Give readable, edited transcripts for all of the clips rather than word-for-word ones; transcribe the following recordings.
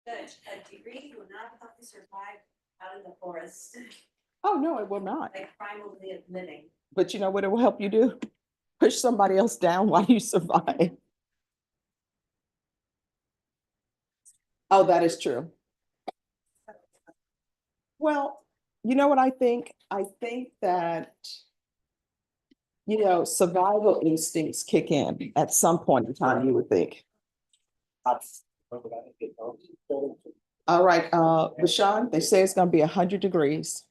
Judge, a degree will not help you survive out in the forest, Oh, no, it will not. like primal living. But you know what it will help you do? Push somebody else down while you survive. Oh, that is true. Well, you know what I think? I think that, you know, survival instincts kick in at some point in time, you would think. All right, Rashawn, they say it's gonna be 100 degrees.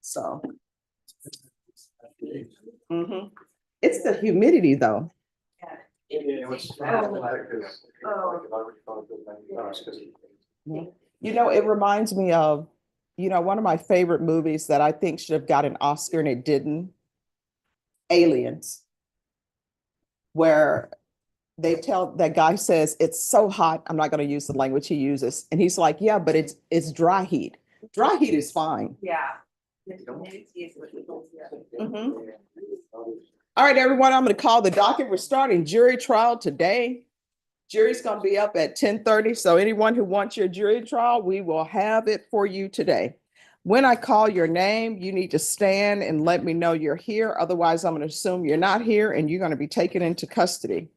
So. Mhm. It's the humidity, though. You know, it reminds me of, you know, one of my favorite movies that I think should have got an Oscar and it didn't, Aliens, where that guy says, it's so hot, I'm not going to use the language he uses. And he's like, yeah, but it's dry heat. Dry heat is fine. Yeah. Mhm. All right, everyone, I'm going to call the docket. We're starting jury trial today. Jury's going to be up at 10:30. So anyone who wants your jury trial, we will have it for you today. When I call your name, you need to stand and let me know you're here. Otherwise, I'm going to assume you're not here and you're going to be taken into custody.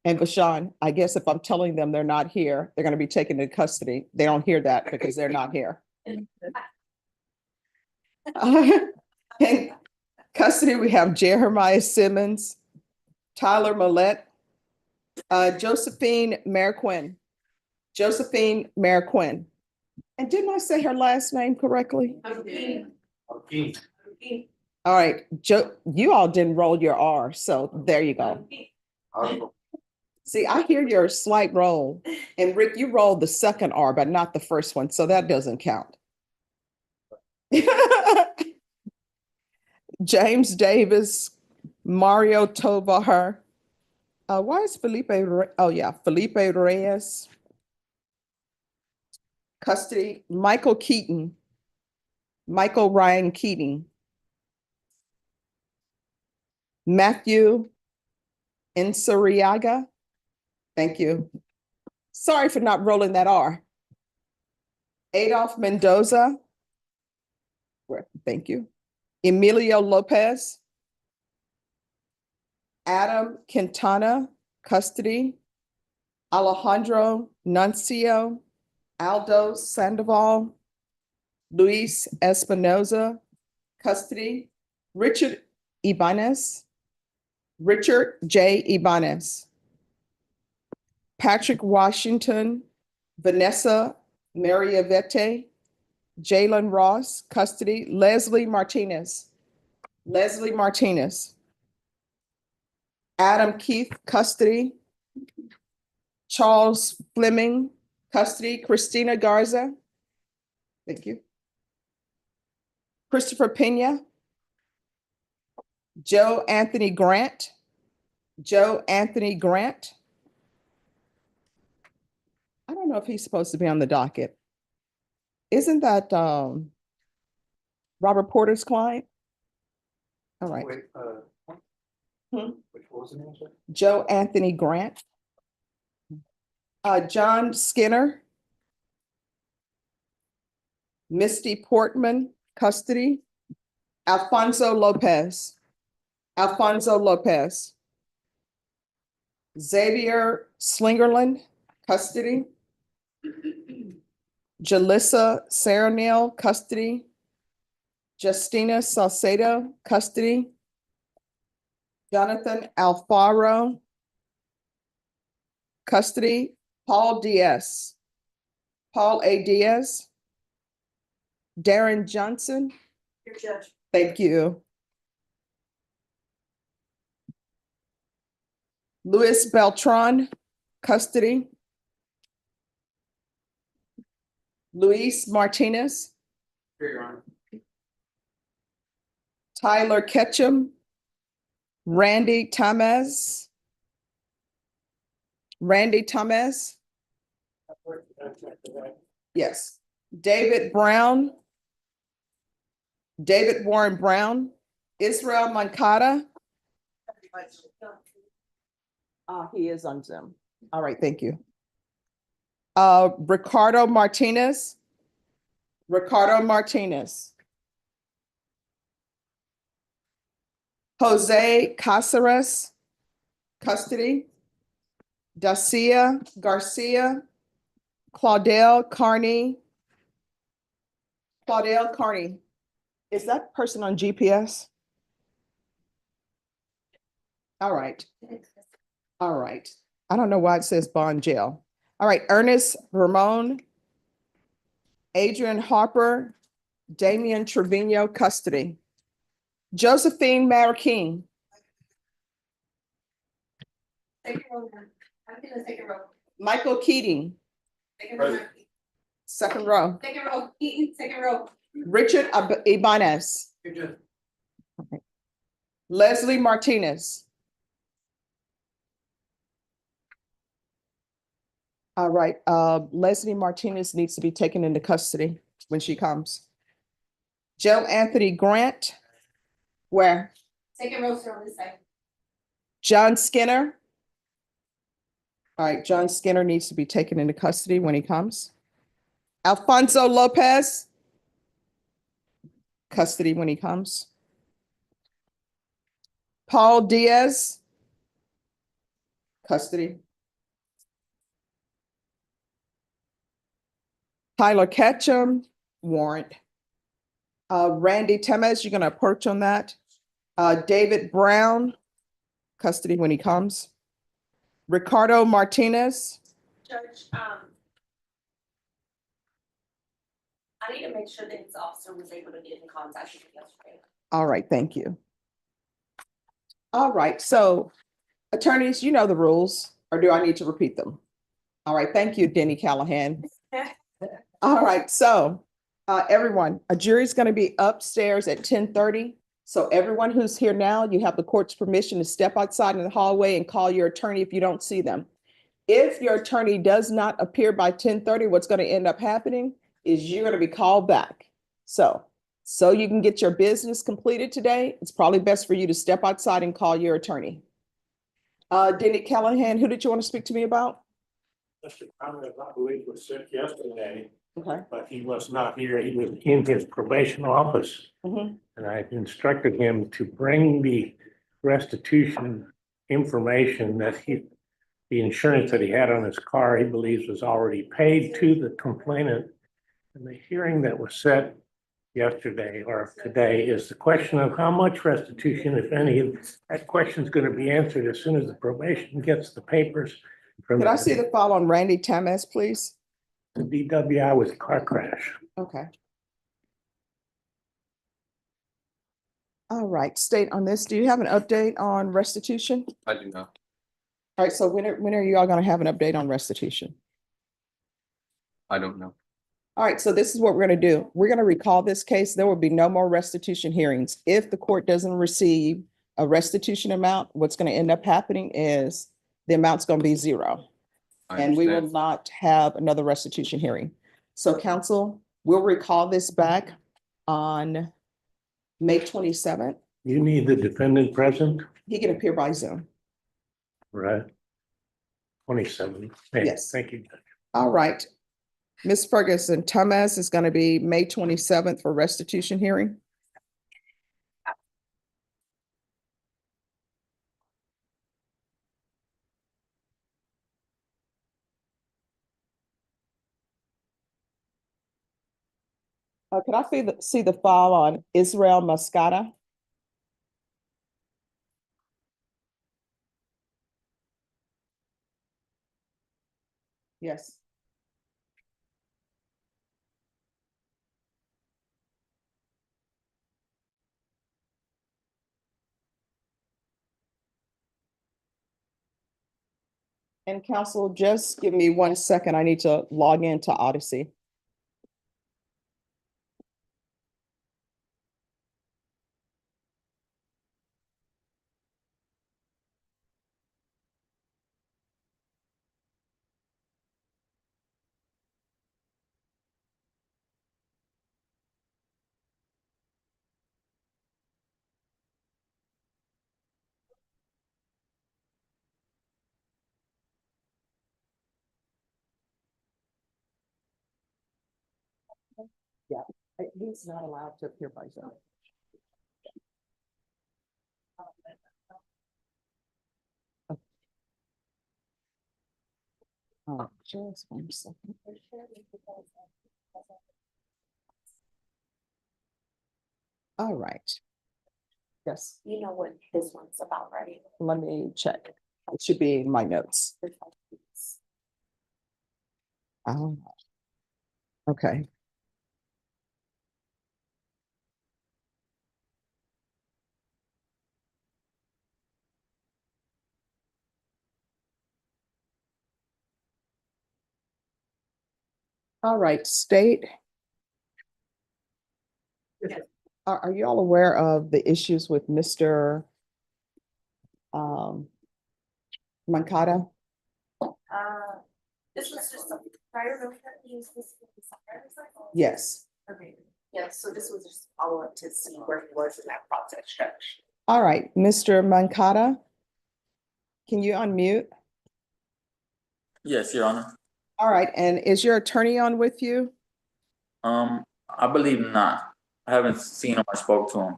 And Bashan, I guess if I'm telling them they're not here, they're going to be taken into custody. They don't hear that because they're not here. In custody, we have Jeremiah Simmons, Tyler Millette, Josephine Marquin. Josephine Marquin. And didn't I say her last name correctly? All right, you all didn't roll your R, so there you go. See, I hear your slight roll. And Rick, you rolled the second R, but not the first one, so that doesn't count. James Davis, Mario Tovar. Why is Felipe? Oh yeah, Felipe Reyes. Custody, Michael Keaton. Michael Ryan Keating. Matthew Insuriaga. Thank you. Sorry for not rolling that R. Adolf Mendoza. Thank you. Emilio Lopez. Adam Quintana, custody. Alejandro Nuncio. Aldo Sandoval. Luis Espinoza, custody. Richard Ibanez. Richard J. Ibanez. Patrick Washington. Vanessa Mariavete. Jalen Ross, custody. Leslie Martinez. Leslie Martinez. Adam Keith, custody. Charles Fleming, custody. Christina Garza. Thank you. Christopher Pena. Joe Anthony Grant. Joe Anthony Grant. I don't know if he's supposed to be on the docket. Isn't that Robert Porter's client? All right. Wait, Hmm? which was the name, sir? Joe Anthony Grant. John Skinner. Misty Portman, custody. Alfonso Lopez. Alfonso Lopez. Xavier Slingerland, custody. Jalissa Saranil, custody. Justina Salcedo, custody. Jonathan Alfaro, custody. Paul Diaz. Paul A. Diaz. Darren Johnson. Your judge. Thank you. Luis Beltran, custody. Luis Martinez. Here, Your Honor. Tyler Ketchum. Randy Tamez. Randy Tamez. Yes. David Brown. David Warren Brown. Israel Mankata. He is on Zoom. All right, thank you. Ricardo Martinez. Ricardo Martinez. Jose Caceres, custody. Dacia Garcia. Claudel Carney. Claudel Carney. Is that person on GPS? All right. All right. I don't know why it says bond jail. All right. Ernest Ramon. Adrian Harper. Damian Trevino, custody. Josephine Marroquin. Second row, I'm in the second row. Michael Keating, Second row. second row. Second row, Eaton, second row. Richard Ibanez. Leslie Martinez. All right, Leslie Martinez needs to be taken into custody when she comes. Joe Anthony Grant. Where? Second row, sir, on this side. John Skinner. All right, John Skinner needs to be taken into custody when he comes. Alfonso Lopez. Custody when he comes. Paul Diaz. Custody. Tyler Ketchum, warrant. Randy Temes, you're gonna approach on that. David Brown, custody when he comes. Ricardo Martinez. Judge, I need to make sure that his officer was able to get in contact with him yesterday. All right, thank you. All right, so attorneys, you know the rules, or do I need to repeat them? All right, thank you, Denny Callahan. All right, so everyone, a jury's going to be upstairs at 10:30. So everyone who's here now, you have the court's permission to step outside in the hallway and call your attorney if you don't see them. If your attorney does not appear by 10:30, what's going to end up happening is you're going to be called back. So you can get your business completed today, it's probably best for you to step outside and call your attorney. Denny Callahan, who did you want to speak to me about? Mr. Conrad, I believe, was sick yesterday, Okay. but he was not here. He was in his probation office. Mhm. And I instructed him to bring the restitution information that the insurance that he had on his car, he believes was already paid to the complainant. And the hearing that was set yesterday or today is the question of how much restitution, if any. That question is going to be answered as soon as the probation gets the papers. Could I see the file on Randy Temes, please? The DWI was a car crash. Okay. All right, state on this, do you have an update on restitution? I do not. All right, so when are you all gonna have an update on restitution? I don't know. All right, so this is what we're gonna do. We're gonna recall this case. There will be no more restitution hearings. If the court doesn't receive a restitution amount, what's gonna end up happening is the amount's gonna be zero. I And we will understand. not have another restitution hearing. So council, we'll recall this back on May 27th. You need the defendant present, He can appear by Zoom. right? 27. Hey, Yes. thank you. All right. Ms. Ferguson, Thomas is going to be May 27th for restitution hearing. Could I see the file on Israel Moscata? Yes. And counsel, just give me 1 second. I need to log into Odyssey. Yeah, he's not allowed to appear by Zoom. Just 1 second. All right. Yes, You know what this one's about, right? let me check. It should be in my notes. Oh, okay. All right, state. Are you all aware of the issues with Mr. Mancata? This was just a prior note that he used this. Yes. Okay, yeah, so this was just follow up to see where he was in that process, Judge. All right, Mr. Mancata, can you unmute? Yes, Your Honor. All right, and is your attorney on with you? I believe not. I haven't seen him or spoke to him.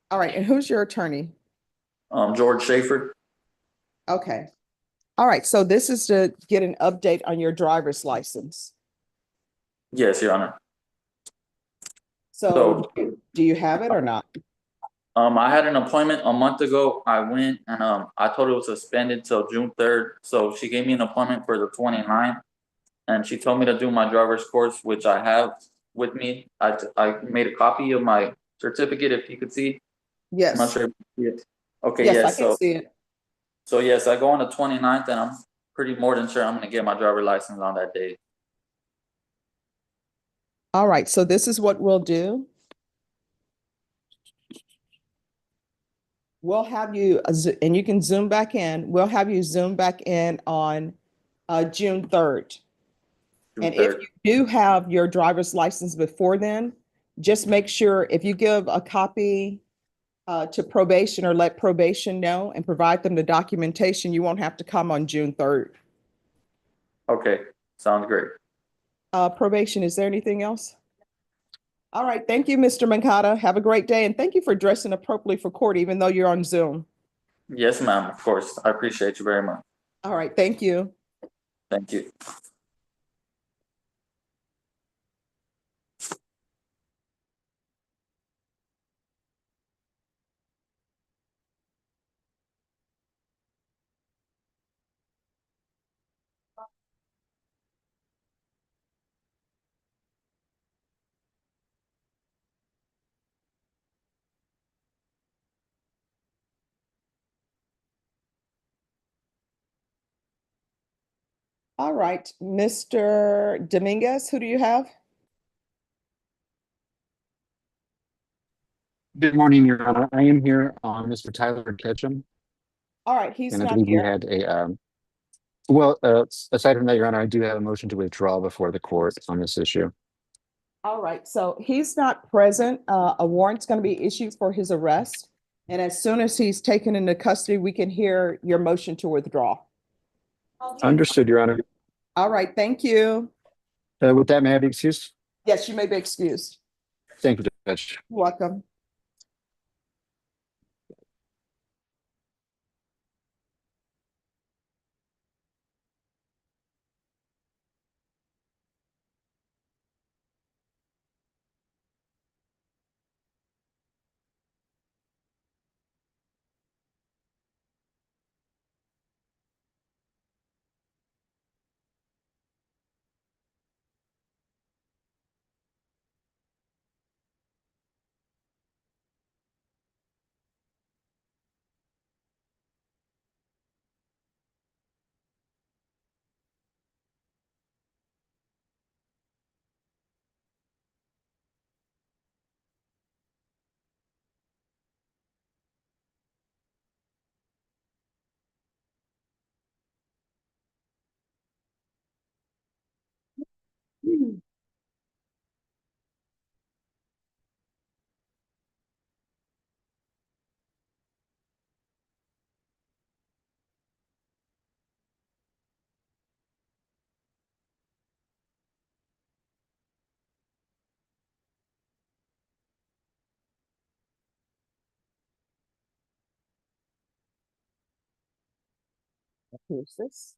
All right, and who's your attorney? George Schaefer. Okay. All right, so this is to get an update on your driver's license. Yes, Your Honor. So do you have it or not? I had an appointment a month ago. I went and I told her it was suspended till June 3rd. So she gave me an appointment for the 29th, and she told me to do my driver's course, which I have with me. I made a copy of my certificate, if you could see. I'm not Yes. sure if you see it. Okay, Yes, I yes. can see it. So yes, I go on the 29th, and I'm pretty more than sure I'm gonna get my driver's license on that day. All right, so this is what we'll do. We'll have you, and you can zoom back in. We'll have you zoom back in on June 3rd. June And if 3rd. you do have your driver's license before then, just make sure if you give a copy to probation or let probation know and provide them the documentation, you won't have to come on June 3rd. Okay, sounds great. Probation, is there anything else? All right, thank you, Mr. Mancata. Have a great day, and thank you for dressing appropriately for court, even though you're on Zoom. Yes, ma'am, of course. I appreciate you very much. All right, thank you. Thank you. All right, Mr. Dominguez, who do you have? Good morning, Your Honor. I am here on Mr. Tyler Ketchum, All right, he's and I not believe we here. had well, aside from that, Your Honor, I do have a motion to withdraw before the court on this issue. All right, so he's not present. A warrant's going to be issued for his arrest. And as soon as he's taken into custody, we can hear your motion to withdraw. Understood, Your Honor. All right, thank you. With that, may I be excused? Yes, you may be excused. Thank you, Judge. You're welcome. Who's this?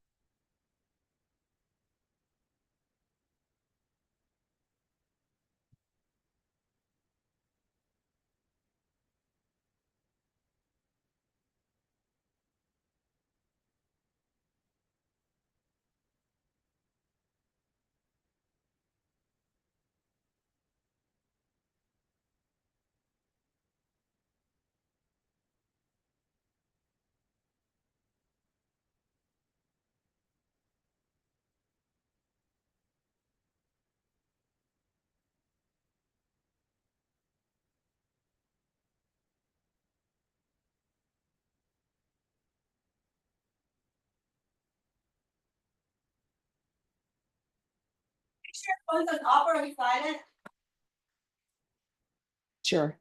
Phones on off or on silent? Sure.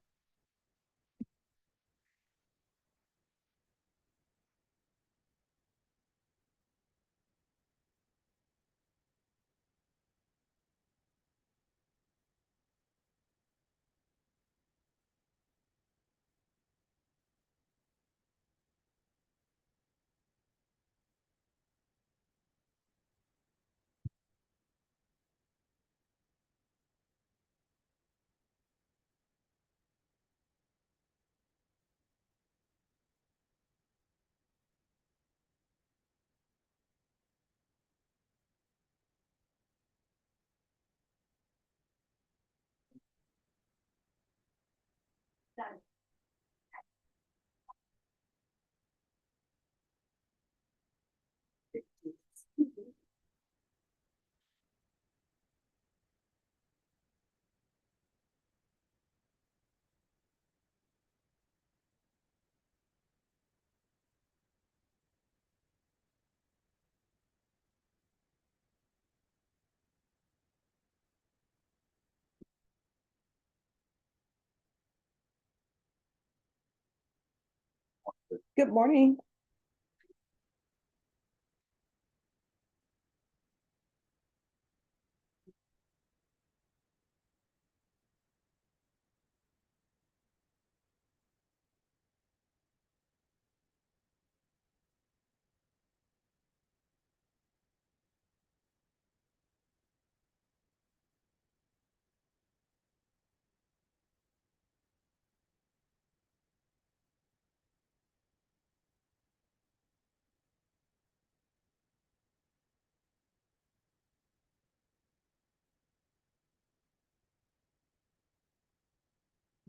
Good morning.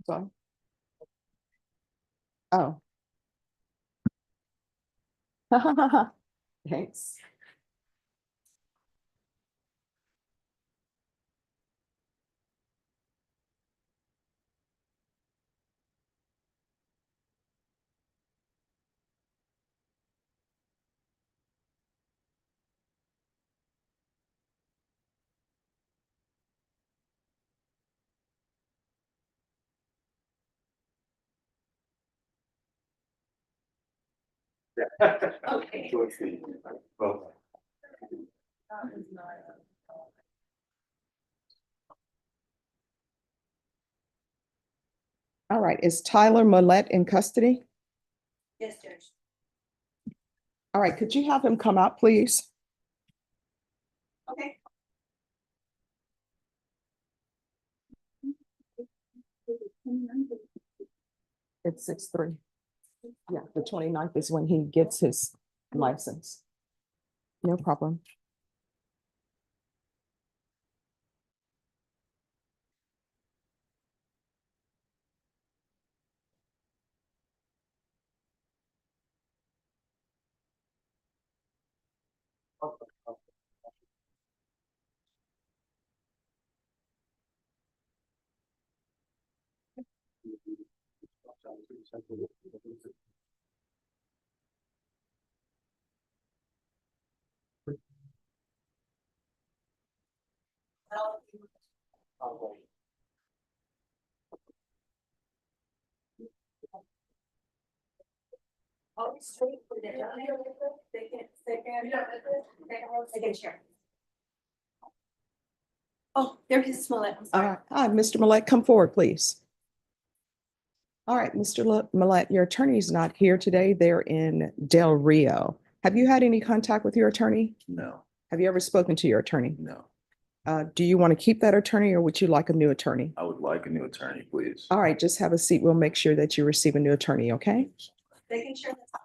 Sorry. Oh. Thanks. Okay. All right, is Tyler Millette in custody? Yes, Judge. All right, could you have him come out, please? Okay. It's 6/3. Yeah, the 29th is when he gets his license. No problem. Oh, straight for the second chair. Oh, there's his Smollett. I'm All sorry. right, hi, Mr. Millette, come forward, please. All right, Mr. Millette, your attorney's not here today. They're in Del Rio. Have you had any contact with your attorney? No, Have you ever spoken to your attorney? no. Do you want to keep that attorney or would you like a new attorney? I would like a new attorney, please. All right, just have a seat. We'll make sure that you receive a new attorney, okay? They can share the top.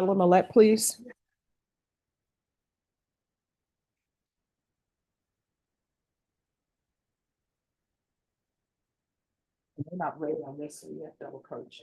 Alma, please. They're not ready on this, so you have double coach.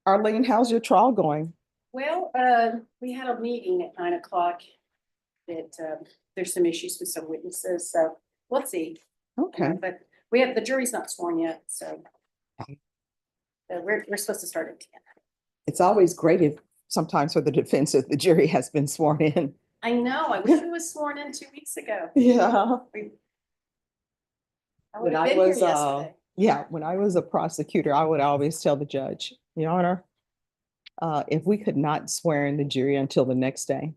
Arlene, how's your trial going? Well, we had a meeting at 9 o'clock that, there's some issues with some witnesses, so we'll see. Okay, But we have, the jury's not sworn yet, so. We're supposed to start at 10. it's always great if sometimes for the defense if the jury has been sworn in. I know, I wish it was sworn in 2 weeks ago. Yeah. I would When have I been here was, yesterday. yeah, when I was a prosecutor, I would always tell the judge, Your Honor, if we could not swear in the jury until the next day.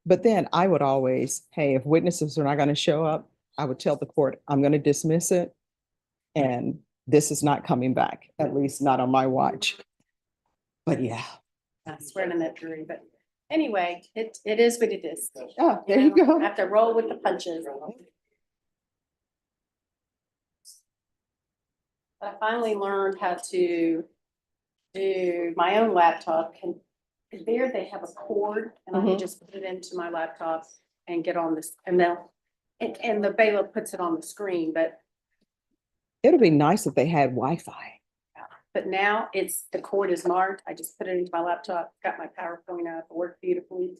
But then I would always, hey, if witnesses are not going to show up, I would tell the court, I'm going to dismiss it. And this is not coming back, at least not on my watch. But yeah. I swear in that jury, but anyway, it is what it is. Oh, there you know, go. I have to roll with the punches. I finally learned how to do my own laptop. And there they have a cord and I can Mhm. just put it into my laptop and get on this and and the bailiff puts it on the screen, but It'd be nice if they had Wi-Fi. now the cord is marked. I just put it into my laptop, got my PowerPoint up, it worked beautifully.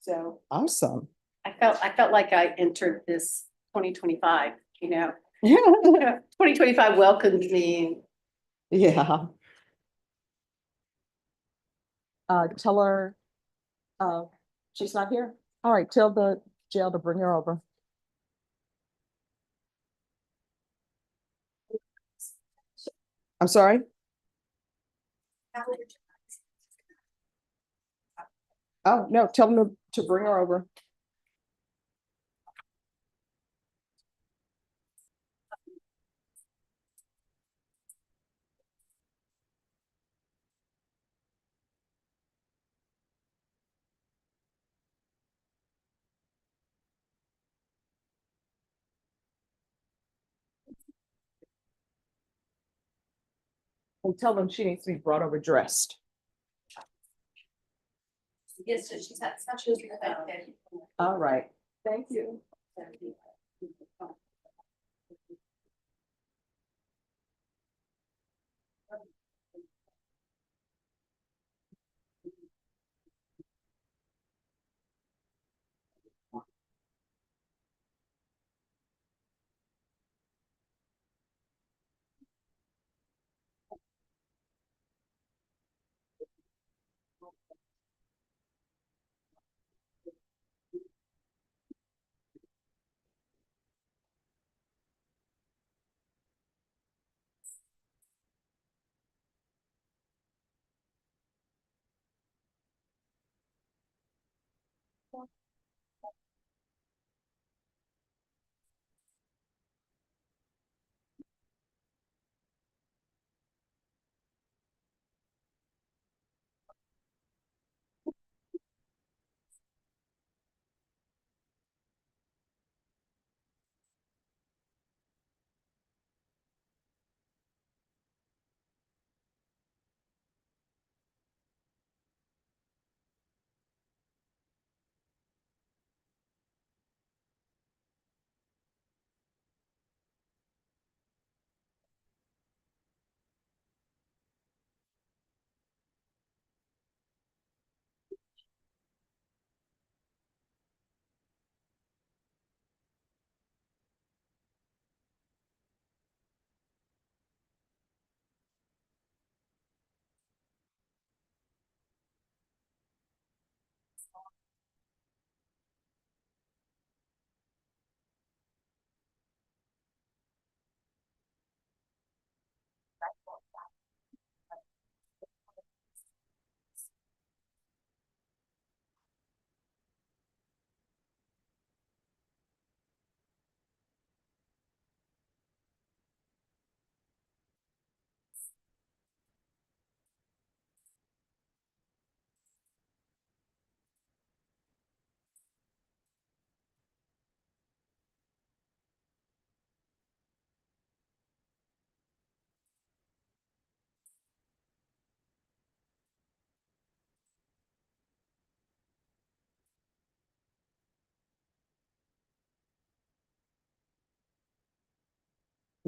So Awesome. I felt like I entered this 2025, you know. Yeah. 2025 welcomed me. Yeah. Tell her, she's not here. All right, tell the jail to bring her over. I'm sorry? Oh, no, tell them to bring her over. And tell them she needs to be brought over dressed. Yes, so she's had such a. All right, thank you.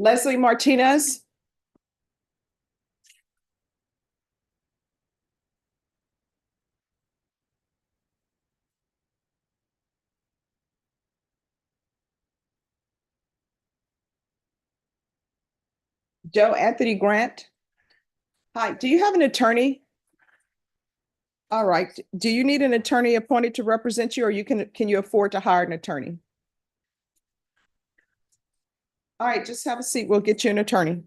Leslie Martinez. Joe Anthony Grant. Hi, do you have an attorney? All right. Do you need an attorney appointed to represent you, or can you afford to hire an attorney? All right, just have a seat. We'll get you an attorney.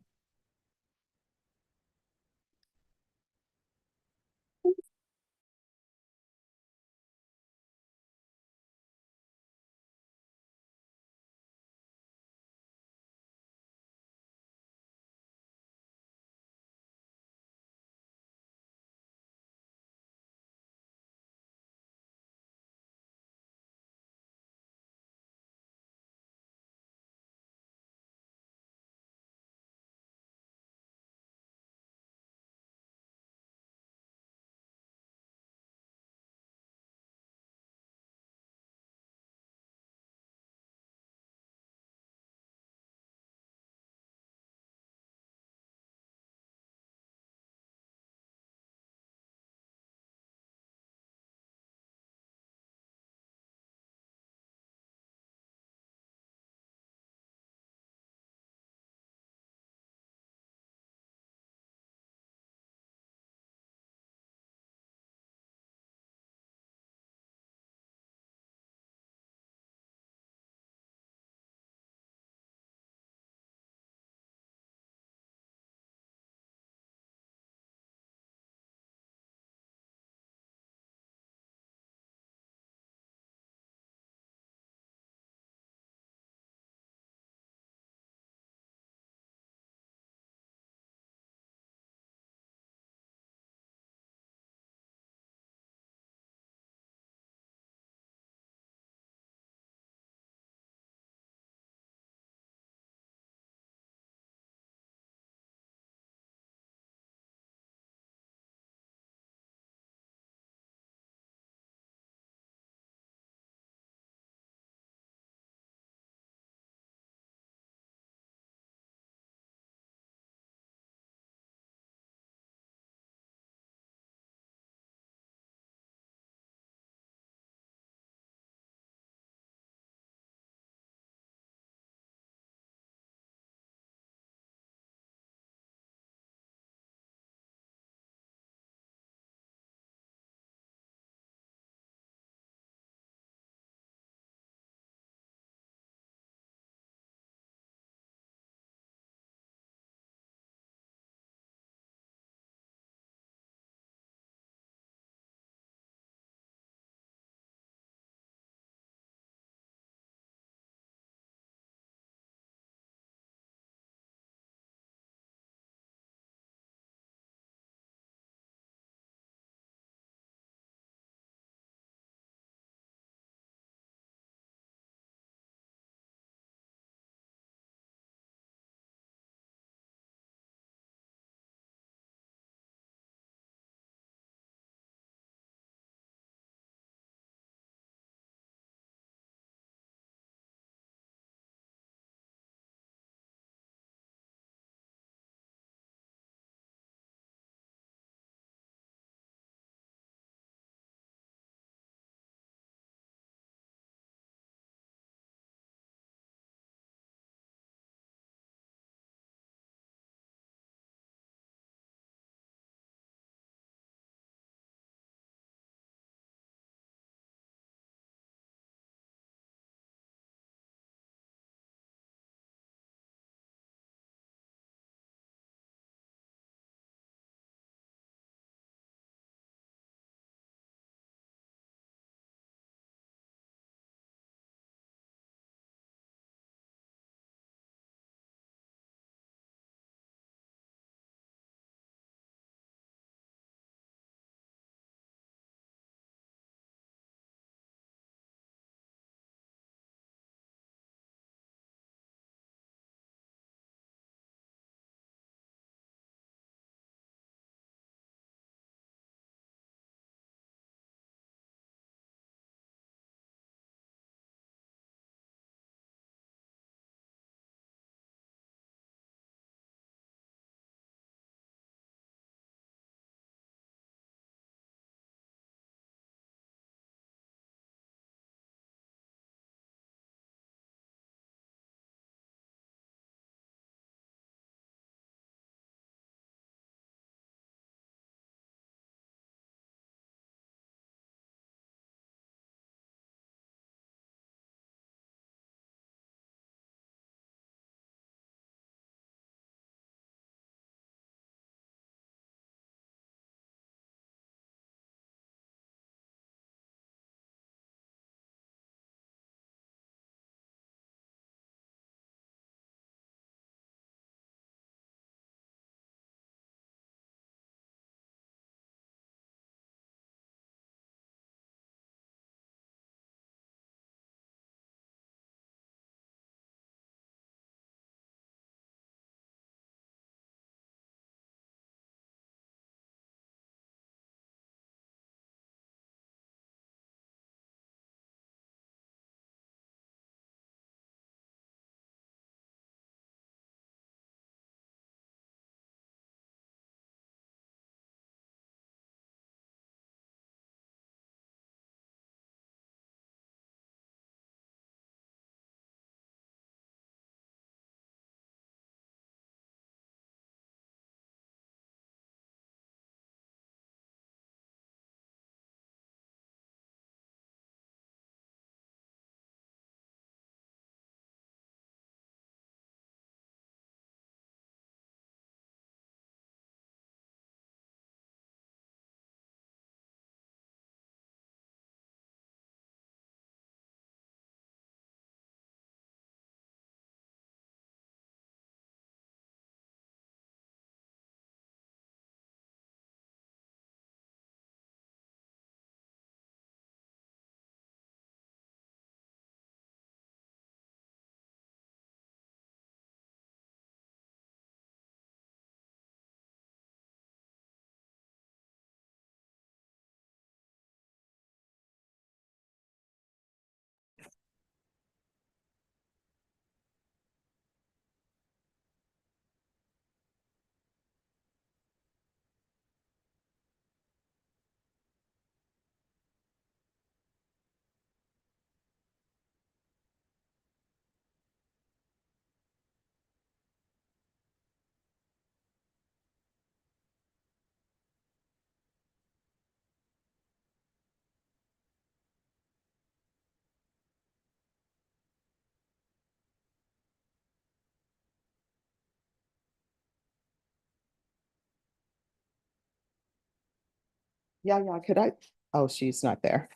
Yeah, could I? Oh, she's not there.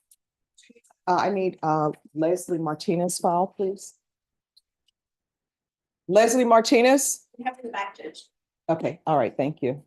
I need Leslie Martinez file, please. Leslie Martinez? You have to go back, Judge. Okay, all right, thank you.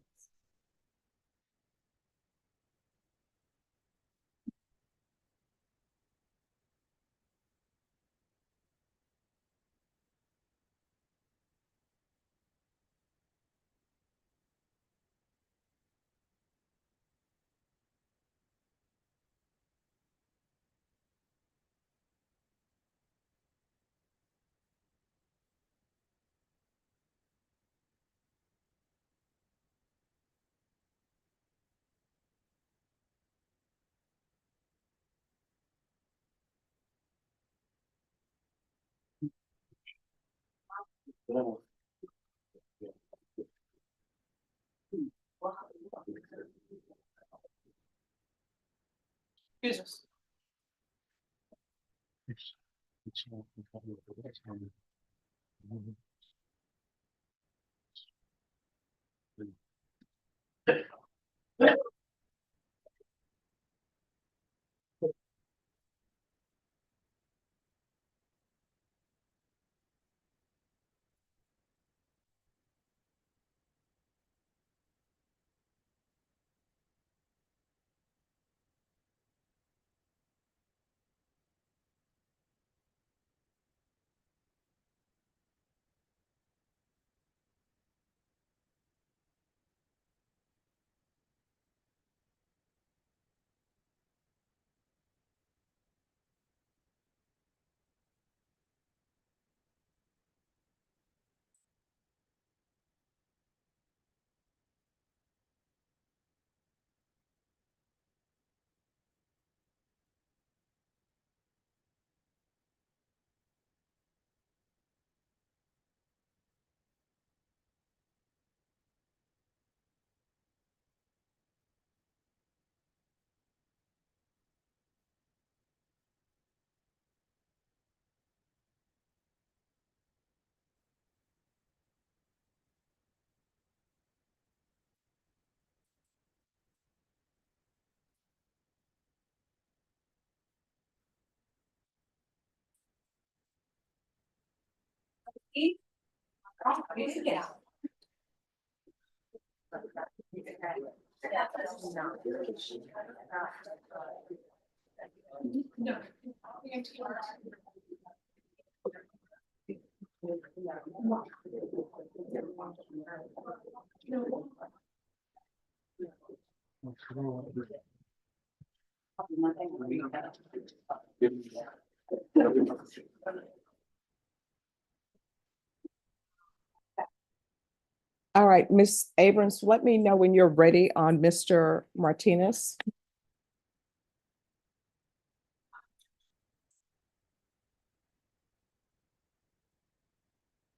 All right, Miss Abrams, let me know when you're ready on Mr. Martinez.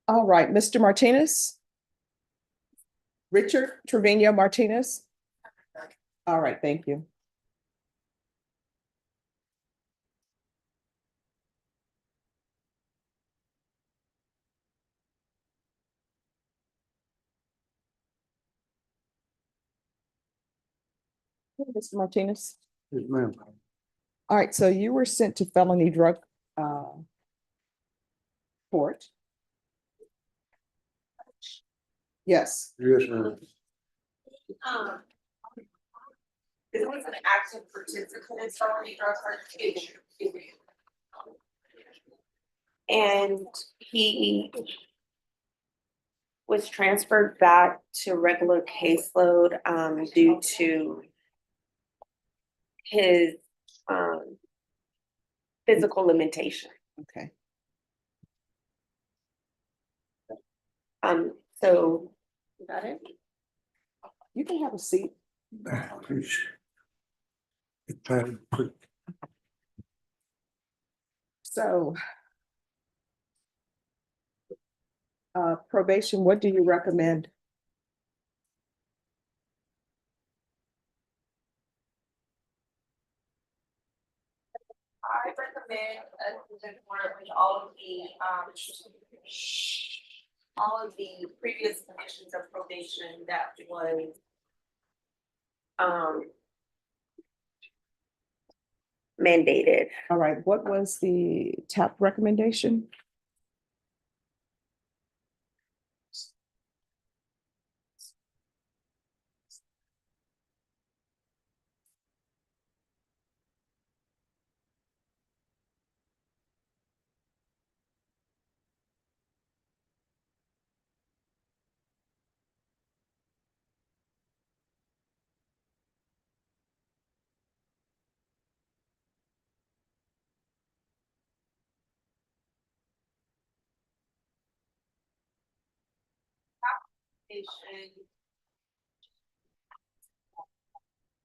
All right, Mr. Martinez? Richard Trevino Martinez? All right, thank you. Mr. Martinez? Yes, ma'am. All right, so you were sent to felony drug court. Yes. Yes, ma'am. This was an active participant in felony drug certification. And he was transferred back to regular caseload due to his physical limitation. Okay. So. Got it? You can have a seat. So. Probation, what do you recommend? I recommend with all of the previous conditions of probation that was mandated. All right, what was the TAP recommendation?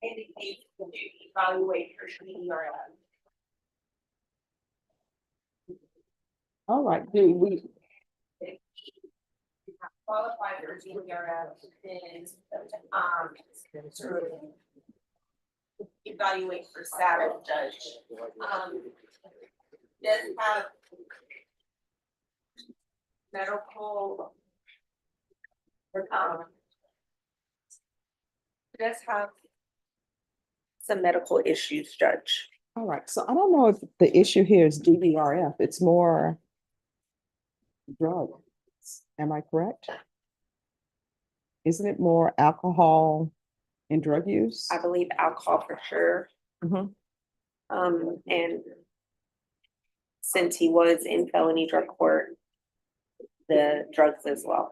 Indicates to evaluate her CDRF. All right, do we, Qualified for CDRF is, to evaluate for status judge. Does have medical, does have Some medical issues, Judge. all right, so I don't know if the issue here is DVRF, it's more drugs. Am I correct? Isn't it more alcohol and drug use? I believe alcohol for sure. Mhm. And since he was in felony drug court, the drugs as well.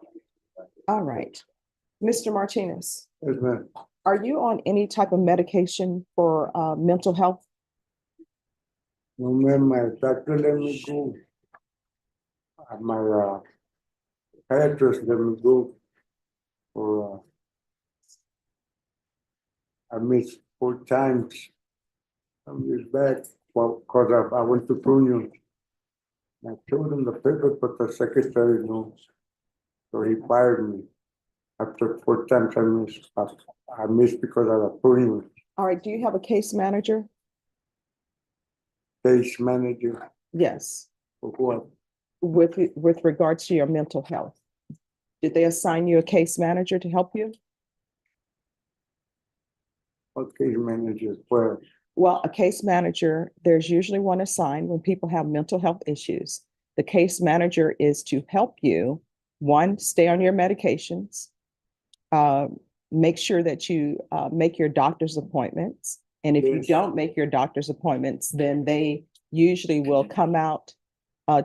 All right. Mr. Martinez, Yes, ma'am. are you on any type of medication for mental health? No, ma'am, my doctor let me go. My psychiatrist let me go for I missed 4 times. Some years back, well, cause I went to Pruno. I showed him the paper, but the secretary knows. So he fired me. After 4 times I missed because of the Pruno All right, do you have a case manager? case manager. Yes, For what? with regards to your mental health. Did they assign you a case manager to help you? What case manager? Well, Well, a case manager, there's usually one assigned when people have mental health issues. The case manager is to help you, one, stay on your medications, make sure that you make your doctor's appointments. And if you Yes. don't make your doctor's appointments, then they usually will come out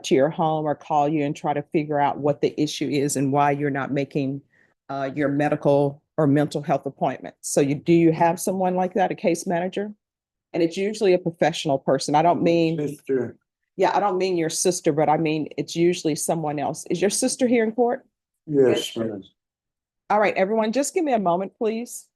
to your home or call you and try to figure out what the issue is and why you're not making your medical or mental health appointments. So do you have someone like that, a case manager? And it's usually a professional person. I don't mean, sister, yeah, I don't mean your sister, but I mean, it's usually someone else. Is your sister here in court? yes, ma'am. All right, everyone, just give me a moment, please.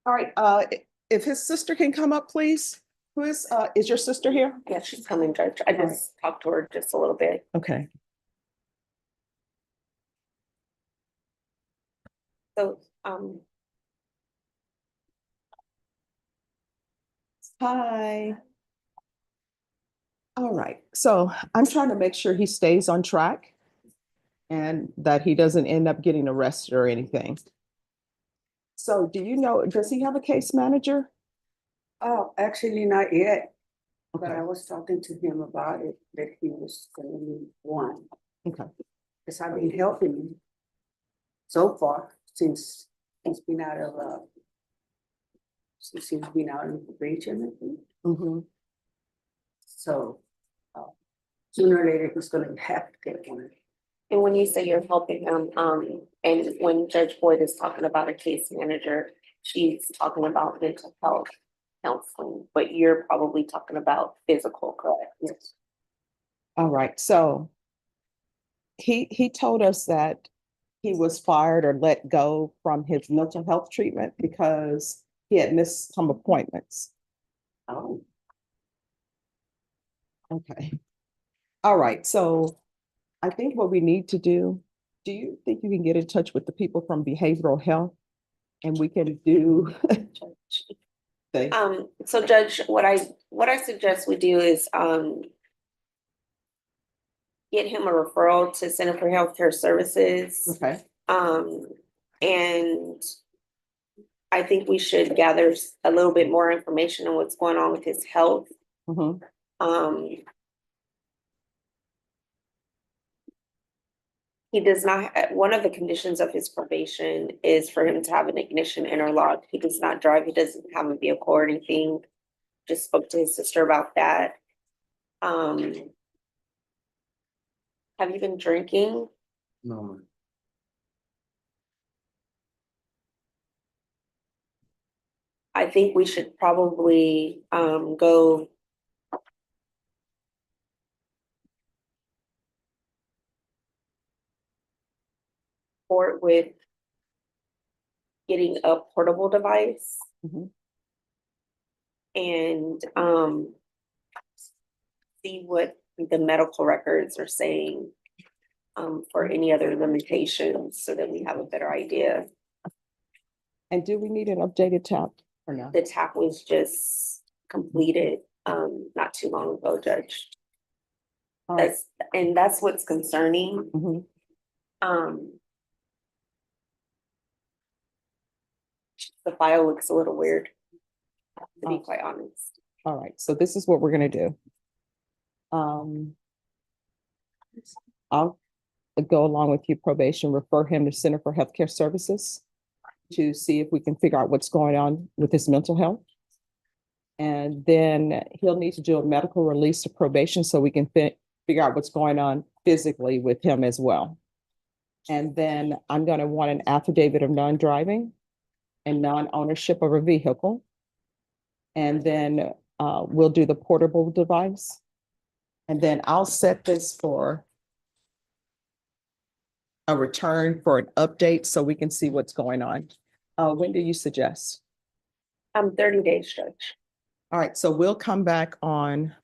All right, if his sister can come up, please. Who is your sister here? Yeah, she's coming, Judge. I All just talked to her just a little bit. Okay. So, Hi. All right, so I'm trying to make sure he stays on track and that he doesn't end up getting arrested or anything. So do you know, does he have a case manager? Oh, actually not yet, but Okay, I was talking to him about it, that he was gonna need one, okay, because I've been helping him so far since he's been out of, since he's been out of probation, I think. mhm. So, sooner or later, he's gonna have to get one. and when you say you're helping him, and when Judge Boyd is talking about a case manager, she's talking about mental health counseling, but you're probably talking about physical, correct? Yes. All right, so he told us that he was fired or let go from his mental health treatment because he had missed some appointments. Oh, Okay. All right, so I think what we need to do you think you can get in touch with the people from behavioral health? And we can do things. So Judge, what I suggest we do is, get him a referral to Center for Healthcare Services. Okay, And I think we should gather a little bit more information on what's going on with his health. mhm, He does not, one of the conditions of his probation is for him to have an ignition interlock. He does not drive, he doesn't have a vehicle or anything. Just spoke to his sister about that. Have you been drinking? No, man. I think we should probably go forward with getting a portable device mhm. and see what the medical records are saying for any other limitations so that we have a better idea. And do we need an updated tap or no? The TAP was just completed not too long ago, Judge. All right, That's what's concerning. mhm. The file looks a little weird, to be Oh. quite honest. All right, so this is what we're gonna do. I'll go along with you, probation, refer him to Center for Healthcare Services to see if we can figure out what's going on with his mental health. And then he'll need to do a medical release to probation so we can figure out what's going on physically with him as well. And then I'm gonna want an affidavit of non-driving and non-ownership of a vehicle. And then we'll do the portable device. And then I'll set this for a return for an update so we can see what's going on. When do you suggest? 30 days, Judge. All right, so we'll come back on.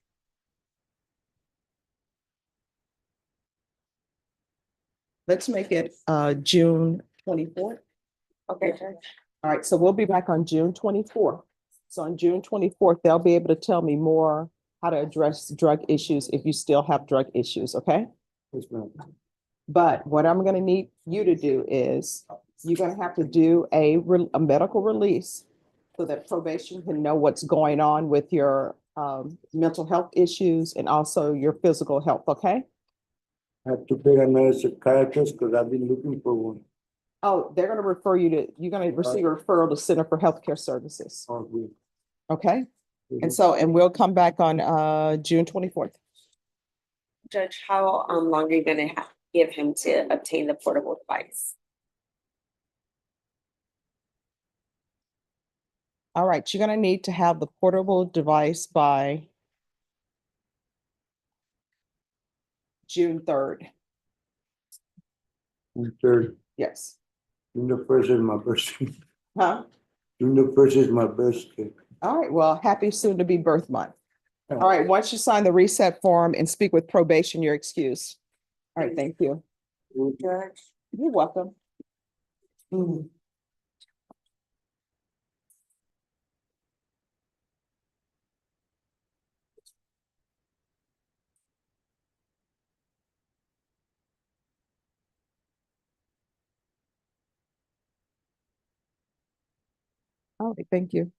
Let's make it June 24th. Okay, Judge. All right, so we'll be back on June 24th. So on June 24th, they'll be able to tell me more how to address drug issues if you still have drug issues, okay? Yes, ma'am. But what I'm gonna need you to do is, you're gonna have to do a medical release so that probation can know what's going on with your mental health issues and also your physical health, okay? I have to pay another psychiatrist because I've been looking for one. Oh, they're gonna refer you to, you're gonna receive a referral to Center for Healthcare Services, Oh, good. okay? Mhm. And so, and we'll come back on June 24th. Judge, how long are you gonna give him to obtain the portable device? All right, you're gonna need to have the portable device by June 3rd. And third, Yes. in the first is my birthday. Huh? June the first is my birthday. All right, well, happy soon to be birth month. All right, once you sign the reset form and speak with probation, you're excused. All right, thank you. Judge. You're welcome. All right, thank you.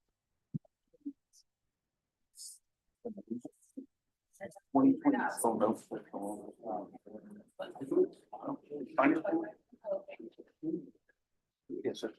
Yes, sir.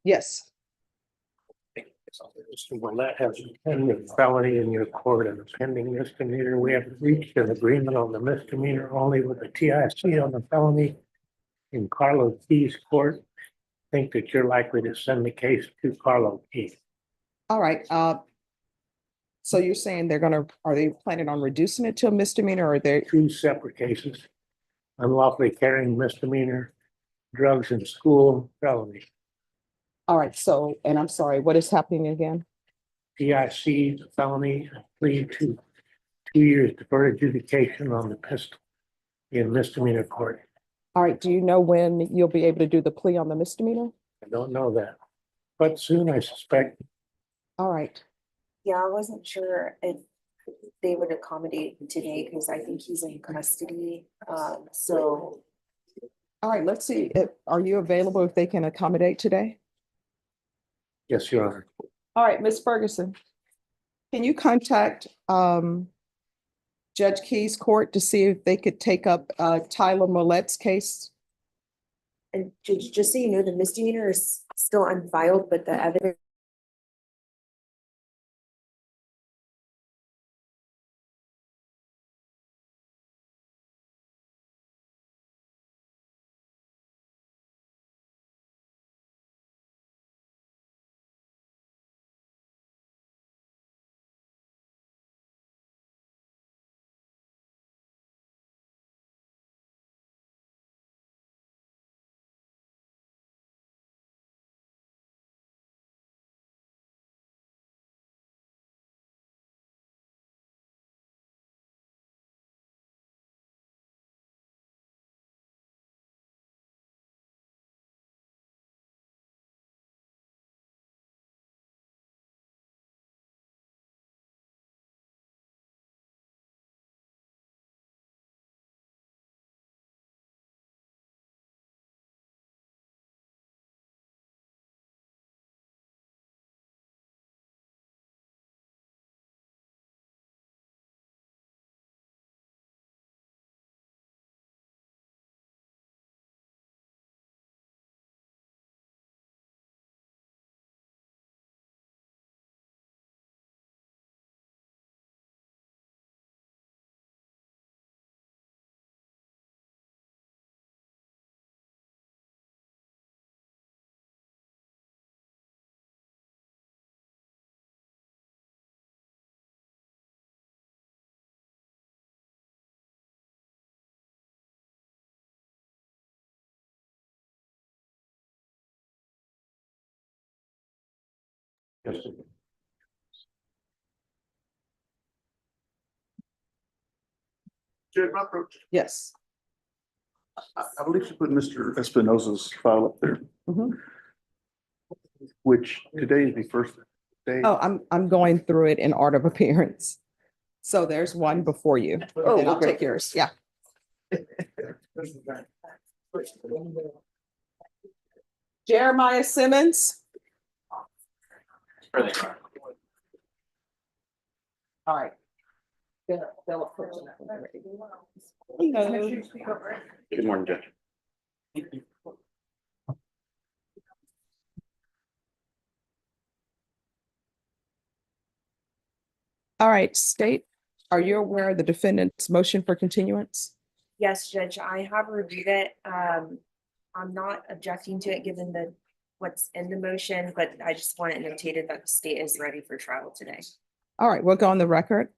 Yes. Mr. Willett has a pending felony in your court and a pending misdemeanor. We have reached an agreement on the misdemeanor only with the TIC on the felony in Carlo Key's court. Think that you're likely to send the case to Carlo Key. All right, so you're saying are they planning on reducing it to a misdemeanor, or are they? Two separate cases. Unlawfully carrying misdemeanor, drugs in school felony. All right, so, and I'm sorry, what is happening again? TIC felony, plea to 2 years deferred adjudication on the pistol in misdemeanor court. All right, do you know when you'll be able to do the plea on the misdemeanor? I don't know that, but soon I suspect. All right, Yeah, I wasn't sure if they would accommodate today because I think he's in custody. So all right, let's see, are you available if they can accommodate today? Yes, Your Honor. All right, Ms. Ferguson, can you contact Judge Key's court to see if they could take up Tyler Millet's case? and just so you know, the misdemeanor is still unfiled, but the evidence Yes. Judge, my approach, Yes. I believe she put Mr. Espinosa's file up there, Mhm. which today is the first day. Oh, I'm going through it in order of appearance. So there's one before you. Oh, Then I'll okay. take yours. Yeah. Jeremiah Simmons. All right. They'll approach it. Hello. Good morning, Judge. All right, state, are you aware of the defendant's motion for continuance? Yes, Judge, I have reviewed it. I'm not objecting to it given what's in the motion, but I just want it notated that the state is ready for trial today. All right, we'll go on the record.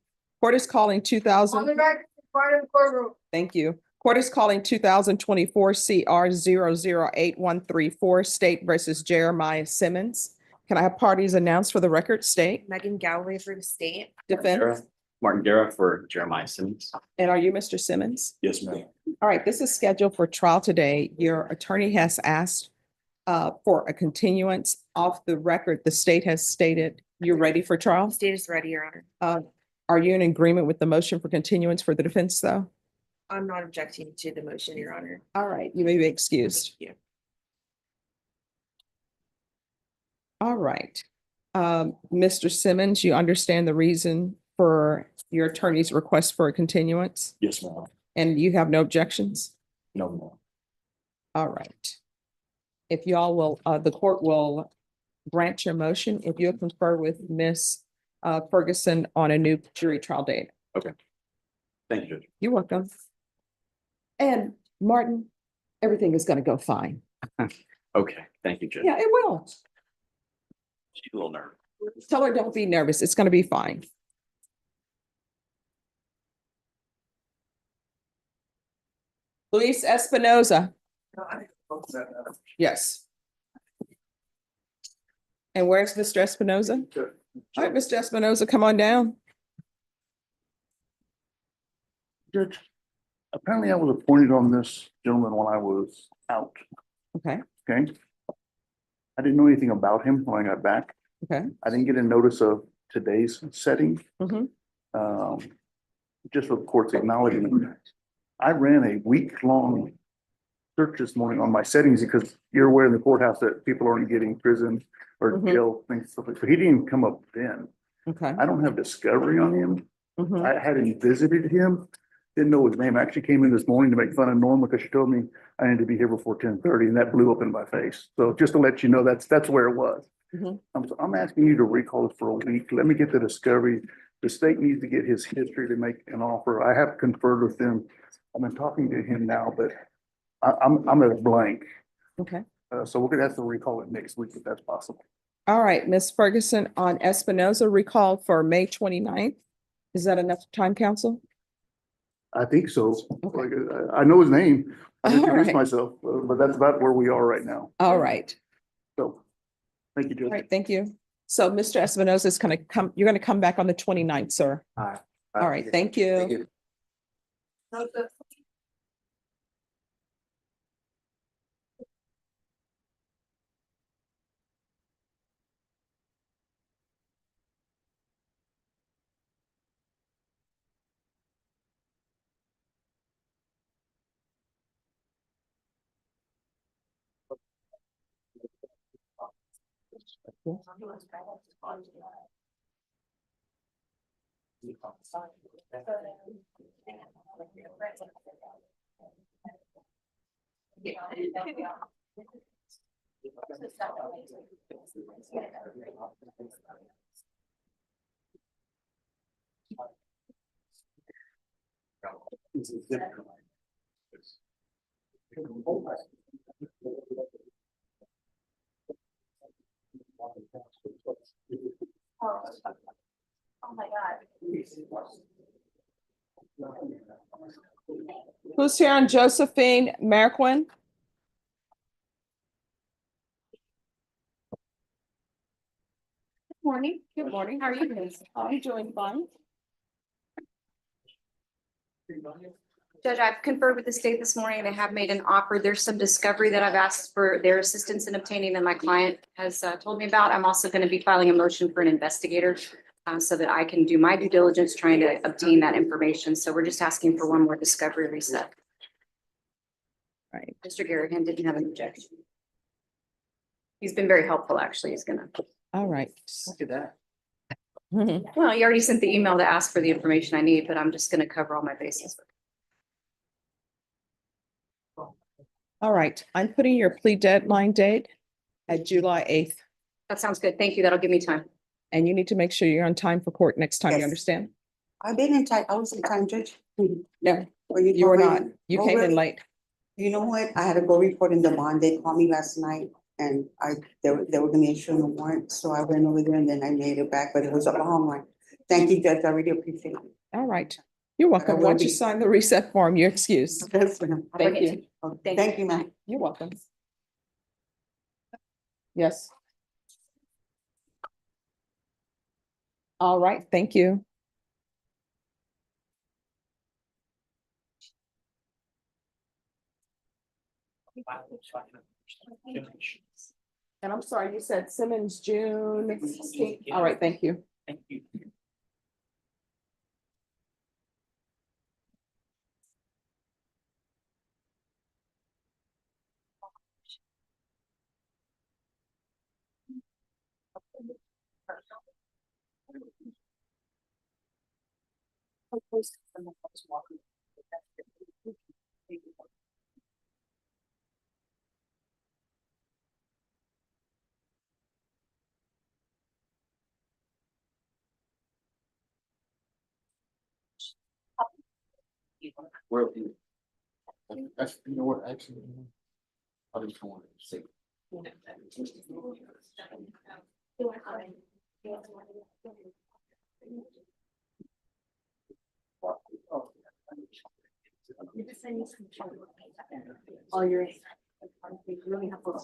Court is calling 2000. record, part of the courtroom. Thank you. Court is calling 2024 CR 008134 State versus Jeremiah Simmons. Can I have parties announced for the record? State, Megan Galloway for the state. defense, Martin Guerra for Jeremiah Simmons. and are you Mr. Simmons? Yes, ma'am. All right, this is scheduled for trial today. Your attorney has asked for a continuance. Off the record, the state has stated you're ready for The trial. state is ready, Your Honor. Are you in agreement with the motion for continuance for the defense, though? I'm not objecting to the motion, Your Honor. All right, you may be excused. Thank you. All right. Mr. Simmons, you understand the reason for your attorney's request for a continuance, Yes, ma'am. and you have no objections? No, ma'am. All right. If y'all will, the court will grant your motion if you'll confer with Ms. Ferguson on a new jury trial date. Thank you, Judge. You're welcome. And Martin, everything is gonna go fine. Okay, thank you, Judge. Yeah, it will. She's a little nervous. Tell her don't be nervous. It's gonna be fine. Luis Espinoza. Yes. And where's Mr. Espinoza? All right, Mr. Espinoza, come on down. Judge, apparently I was appointed on this gentleman when I was out, Okay, okay? I didn't know anything about him when I got back. okay. I didn't get a notice of today's setting. Mhm. Just with court's acknowledgement. I ran a week-long search this morning on my settings because you're aware in the courthouse that people aren't getting prison or Mhm. jail things, stuff like, but he didn't even come up then. Okay. I don't have discovery on him. Mhm. I hadn't visited him, didn't know his name. I actually came in this morning to make fun of Norma because she told me I need to be here before 10:30, and that blew up in my face. So just to let you know, that's where it was. Mhm. I'm asking you to recall it for a week. Let me get the discovery. The state needs to get his history to make an offer. I have conferred with them. I've been talking to him now, but I'm at a blank. Okay. So we're gonna have to recall it next week if that's possible. All right, Ms. Ferguson on Espinoza recalled for May 29th. Is that enough time, counsel? I think so. Okay. Like, I know his name. I All introduced right. myself, but that's about where we are right now. All right. So, thank you, All Judge. right, thank you. So Mr. Espinoza is gonna come, you're gonna come back on the 29th, sir. All right, thank you. Oh my God. Who's here on Josephine Marquin? morning. Good morning. How are you doing? I'm doing fine. Judge, I've conferred with the state this morning. They have made an offer. There's some discovery that I've asked for their assistance in obtaining that my client has told me about. I'm also going to be filing a motion for an investigator so that I can do my due diligence trying to obtain that information. So we're just asking for one more discovery reset. Right. Mr. Garrigan didn't have an objection. He's been very helpful, actually. He's gonna. All right. Look at that. Well, he already sent the email to ask for the information I need, but I'm just gonna cover all my bases. All right, I'm putting your plea deadline date at July 8th, That sounds good. Thank you. That'll give me time. and you need to make sure you're on time for court next time, you Yes. understand? I've been in time, I was in time, Judge. No, Or you were told me- not. You Oh, came in really? late. You know what? I had to go report in the bond. They called me last night and they were gonna issue a warrant, so I went over there and then I made it back, but it was a long one. Thank you, Judge. I really appreciate it. All right. You're welcome. will Once you be- sign the reset form, you're excused. Yes, ma'am. Thank you. Thank you, ma'am. You're welcome. Yes. All right, thank you. And I'm sorry, you said Simmons, June 16th. All right, thank you. Thank you. Where are you? That's, you know what, actually. I just want to say. All your. Really helpful.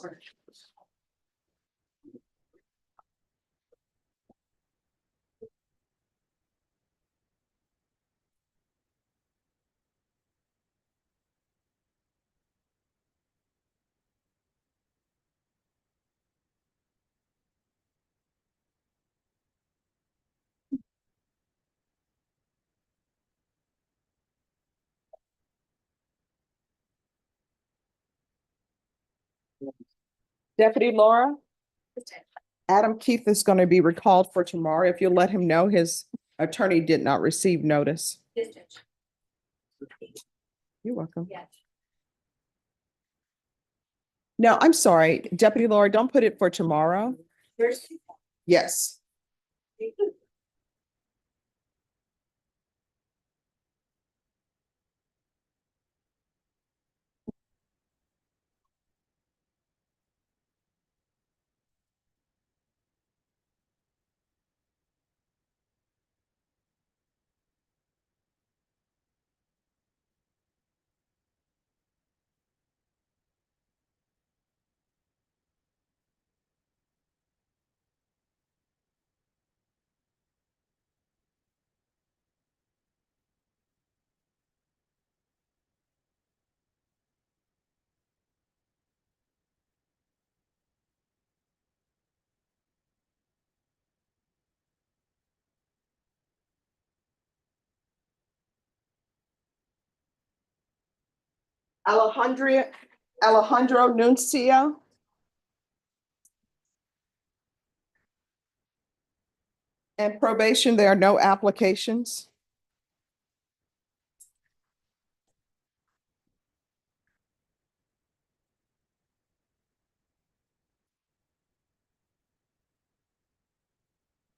Deputy Laura? Adam Keith is going to be recalled for tomorrow. If you'll let him know, his attorney did not receive notice. You're welcome. Yes. No, I'm sorry, Deputy Laura, don't put it for tomorrow. Yes. Alejandro Nuncio. And probation, there are no applications.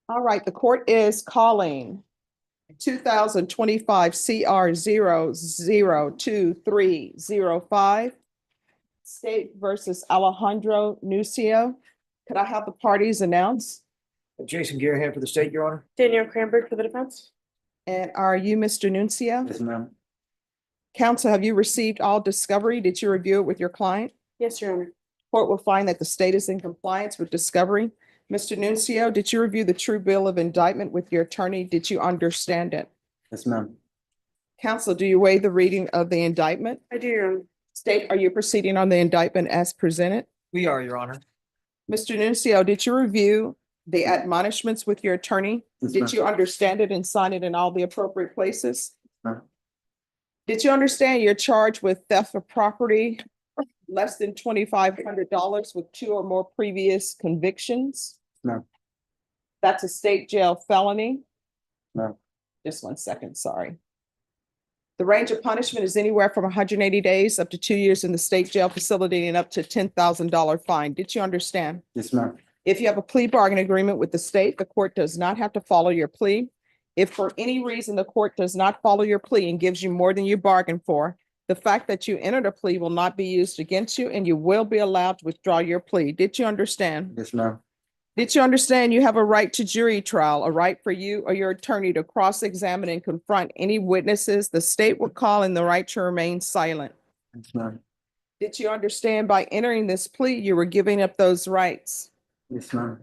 All right, the court is calling 2025 CR 002305. State versus Alejandro Nucio. Could I have the parties announce? Jason Garahan for the state, Your Honor. Daniel Cranberg for the defense. And are you Mr. Nuncio? Yes, ma'am. Counsel, have you received all discovery? Did you review it with your client? Yes, Your Honor. Court will find that the state is in compliance with discovery. Mr. Nuncio, did you review the true bill of indictment with your attorney? Did you understand it? Yes, ma'am. Counsel, do you waive the reading of the indictment? I do, Your Honor. State, are you proceeding on the indictment as presented? We are, Your Honor. Mr. Nuncio, did you review the admonishments with your attorney? Yes, ma'am. Did you understand it and sign it in all the appropriate places? Ma'am. Did you understand you're charged with theft of property less than $2,500 with 2 or more previous convictions? No. That's a state jail felony? No. Just 1 second, sorry. The range of punishment is anywhere from 180 days up to 2 years in the state jail facility and up to $10,000 fine. Did you understand? Yes, ma'am. If you have a plea bargain agreement with the state, the court does not have to follow your plea. If for any reason the court does not follow your plea and gives you more than you bargained for, the fact that you entered a plea will not be used against you and you will be allowed to withdraw your plea. Did you understand? Yes, ma'am. Did you understand you have a right to jury trial, a right for you or your attorney to cross-examine and confront any witnesses the state would call and the right to remain silent? Yes, ma'am. Did you understand by entering this plea, you were giving up those rights? Yes, ma'am.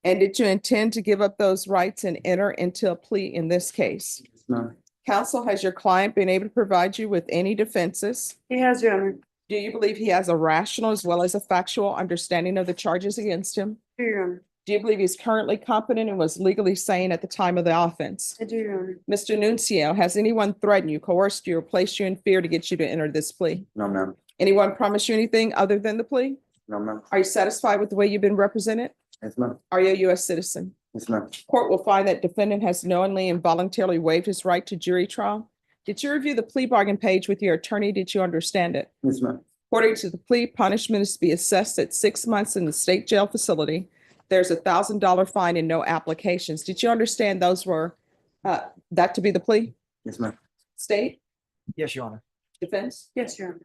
And did you intend to give up those rights and enter into a plea in this case? Yes, ma'am. Counsel, has your client been able to provide you with any defenses? He has, Your Honor. Do you believe he has a rational as well as a factual understanding of the charges against him? I do, Your Honor. Do you believe he's currently competent and was legally sane at the time of the offense? I do, Your Honor. Mr. Nuncio, has anyone threatened you, coerced you, or placed you in fear to get you to enter this plea? No, ma'am. Anyone promise you anything other than the plea? No, ma'am. Are you satisfied with the way you've been represented? Yes, ma'am. Are you a U.S. citizen? Yes, ma'am. Court will find that defendant has knowingly and voluntarily waived his right to jury trial. Did you review the plea bargain page with your attorney? Did you understand it? Yes, ma'am. According to the plea, punishment is to be assessed at 6 months in the state jail facility. There's $1,000 fine and no applications. Did you understand those were that to be the plea? Yes, ma'am. State, Yes, Your Honor. defense? Yes, Your Honor.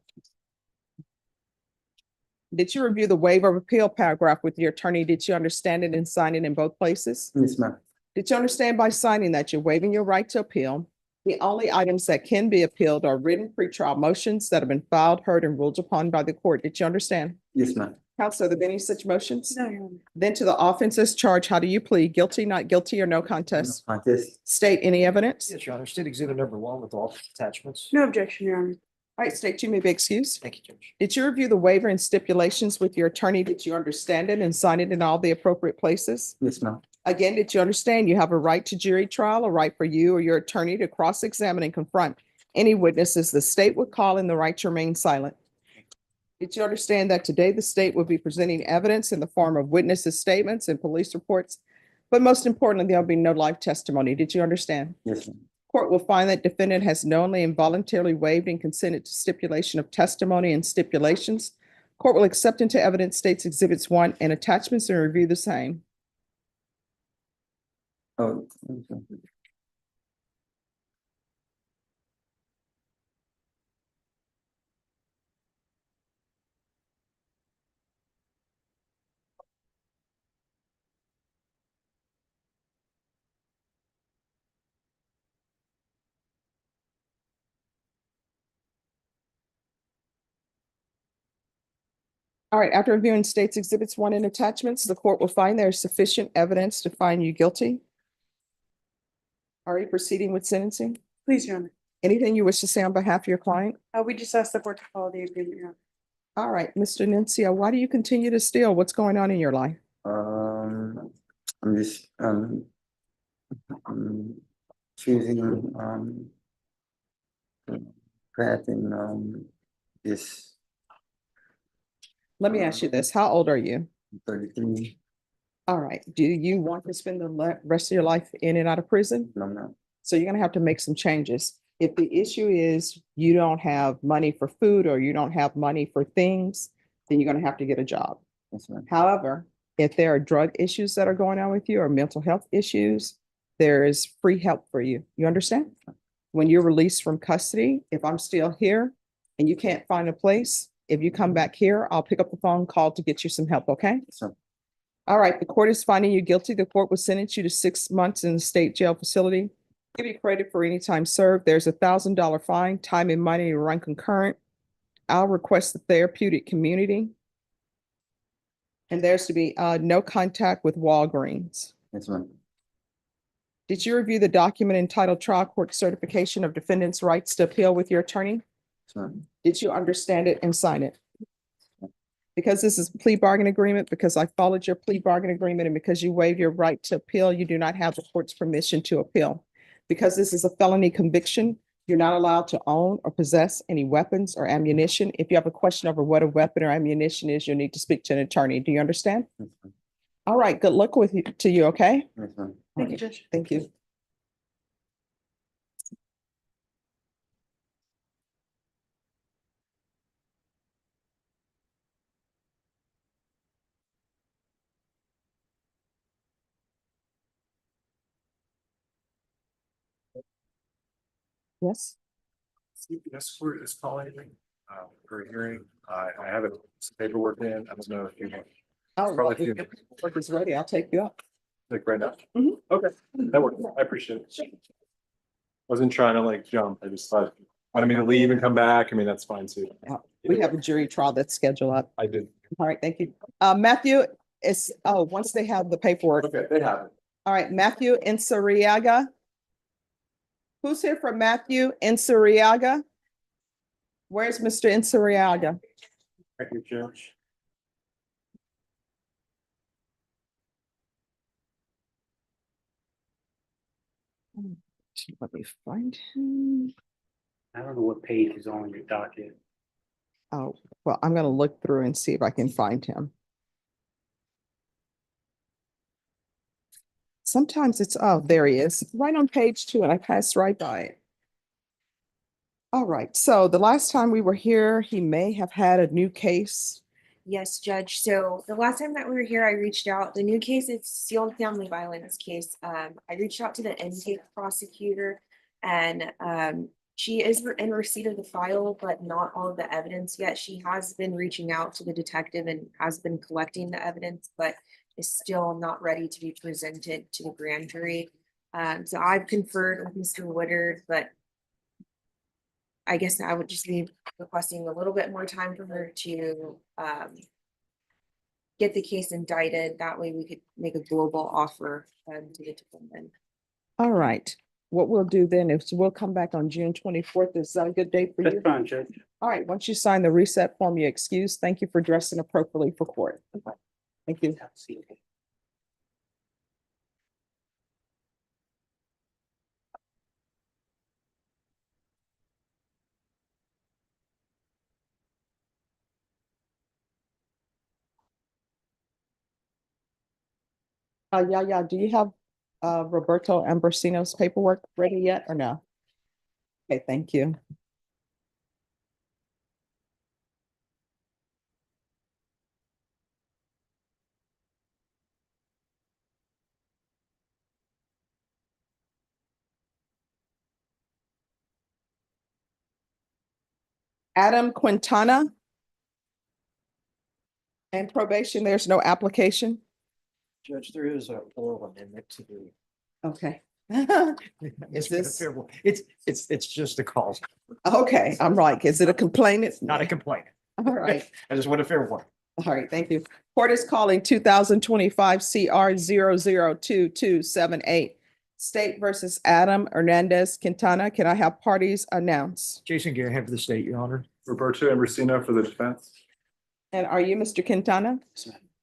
Did you review the waiver of appeal paragraph with your attorney? Did you understand it and sign it in both places? Yes, ma'am. Did you understand by signing that you're waiving your right to appeal? The only items that can be appealed are written pretrial motions that have been filed, heard, and ruled upon by the court. Did you understand? Yes, ma'am. Counsel, are there any such motions? No, Your Honor. Then to the offenses charged, how do you plead? Guilty, not guilty, or no contest? Contest. State any evidence? Yes, Your Honor. State Exhibit number 1 with all attachments. No objection, Your Honor. All right, state, you may be excused. Thank you, Judge. Did you review the waiver and stipulations with your attorney? Did you understand it and sign it in all the appropriate places? Yes, ma'am. Again, did you understand you have a right to jury trial, a right for you or your attorney to cross-examine and confront any witnesses the state would call and the right to remain silent? Did you understand that today the state will be presenting evidence in the form of witnesses' statements and police reports? But most importantly, there'll be no live testimony. Did you understand? Yes, ma'am. Court will find that defendant has knowingly and voluntarily waived and consented to stipulation of testimony and stipulations. Court will accept into evidence states exhibits 1 and attachments and review the same. Oh, okay. All right, after reviewing states exhibits 1 and attachments, the court will find there is sufficient evidence to find you guilty. Are you proceeding with sentencing? Please, Your Honor. Anything you wish to say on behalf of your client? We just asked the court to follow the agreement, Your Honor. All right, Mr. Nuncio, why do you continue to steal? What's going on in your life? I'm just choosing path in this Let me ask you this. How old are you? 33. All right. Do you want to spend the rest of your life in and out of prison? No, no. So you're going to have to make some changes. If the issue is you don't have money for food or you don't have money for things, then you're going to have to get a job. Yes, ma'am. However, if there are drug issues that are going on with you or mental health issues, there is free help for you. You understand? When you're released from custody, if I'm still here and you can't find a place, if you come back here, I'll pick up the phone call to get you some help, okay? Yes, ma'am. All right, the court is finding you guilty. The court will sentence you to 6 months in the state jail facility. Give you credit for any time served. There's $1,000 fine, time and money to run concurrent. I'll request the therapeutic community. And there's to be no contact with Walgreens. Yes, ma'am. Did you review the document entitled Trial Court Certification of Defendant's Rights to Appeal with your attorney? Yes, ma'am. Did you understand it and sign it? Because this is a plea bargain agreement, because I followed your plea bargain agreement, and because you waived your right to appeal, you do not have the court's permission to appeal. Because this is a felony conviction, you're not allowed to own or possess any weapons or ammunition. If you have a question over what a weapon or ammunition is, you'll need to speak to an attorney. Do you understand? Yes, ma'am. All right, good luck with you, to you, okay? Yes, ma'am. Thank you, Judge. Thank you. Yes. This court is calling for a hearing. I have some paperwork in. I don't know if you want. Oh, Probably if your work is ready, I'll take you up. Like right now. Mhm. Okay, that works. I appreciate it. Wasn't trying to like jump. I just thought, wanted me to leave and come back. I mean, that's fine too. We have a jury trial that's scheduled up. I did. All right, thank you. Matthew is, once they have the paperwork. Okay, they have it. All right, Matthew Insuriaga. Who's here for Matthew Insuriaga? Where's Mr. Insuriaga? Thank you, Judge. Let me find him. I don't know what page is on your docket. Oh, well, I'm gonna look through and see if I can find him. Sometimes it's, oh, there he is, right on page 2, and I passed right by it. All right, so the last time we were here, he may have had a new case. Yes, Judge. So the last time that we were here, I reached out. The new case, it's sealed family violence case. I reached out to the intake prosecutor, and she is in receipt of the file, but not all of the evidence yet. She has been reaching out to the detective and has been collecting the evidence, but is still not ready to be presented to the grand jury. So I've conferred with Mr. Woodard, but I guess I would just be requesting a little bit more time for her to get the case indicted. That way we could make a global offer to the defendant. All right, what we'll do then is we'll come back on June 24th. Is that a good date for you? That's fine, Judge. All right, once you sign the reset form, you're excused. Thank you for dressing appropriately for court. Thank you. Yeah, do you have Roberto Ambrosino's paperwork ready yet or no? Okay, thank you. Adam Quintana. And probation, there's no application? Judge, there is a oral amendment to the. Okay. Is this, It's just a call, okay, I'm like, is it a complaint? not a complaint. All right, I just want a fair one. all right, thank you. Court is calling 2025 CR 002278. State versus Adam Hernandez Quintana. Can I have parties announce? Jason Garaham for the state, Your Honor. Roberto Ambrosino for the defense. And are you Mr. Quintana?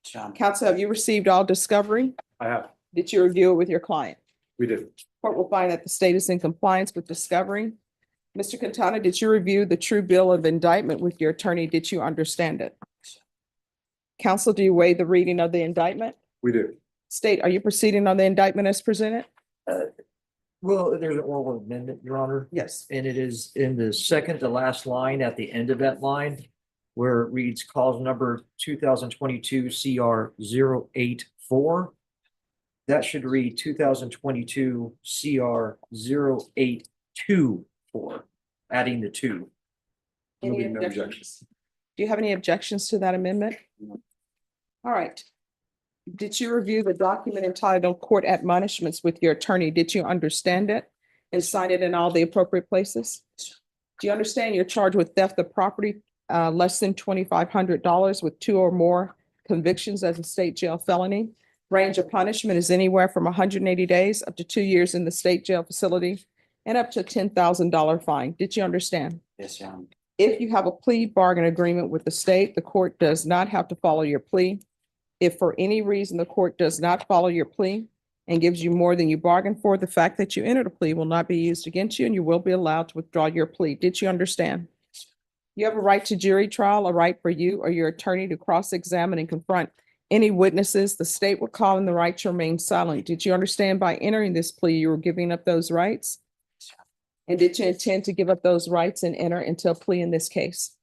John. Counsel, have you received all discovery? I have. Did you review it with your client? We did. Court will find that the state is in compliance with discovery. Mr. Quintana, did you review the true bill of indictment with your attorney? Did you understand it? Counsel, do you waive the reading of the indictment? We do. State, are you proceeding on the indictment as presented? Well, there's an oral amendment, Your Honor, Yes. and it is in the second to last line at the end of that line where it reads cause number 2022 CR 084. That should read 2022 CR 0824, adding the 2. Any There'll be no objections? Do you have any objections to that amendment? All right. Did you review the document entitled Court Admonishments with your attorney? Did you understand it and sign it in all the appropriate places? Do you understand you're charged with theft of property less than $2,500 with 2 or more convictions as a state jail felony. Range of punishment is anywhere from 180 days up to 2 years in the state jail facility and up to a $10,000 fine. Did you understand? Yes, Your Honor. If you have a plea bargain agreement with the state, the court does not have to follow your plea. If for any reason the court does not follow your plea and gives you more than you bargained for, the fact that you entered a plea will not be used against you and you will be allowed to withdraw your plea. Did you understand? You have a right to jury trial, a right for you or your attorney to cross-examine and confront any witnesses. The state will call in the right to remain silent. Did you understand by entering this plea, you were giving up those rights? And did you intend to give up those rights and enter into a plea in this case?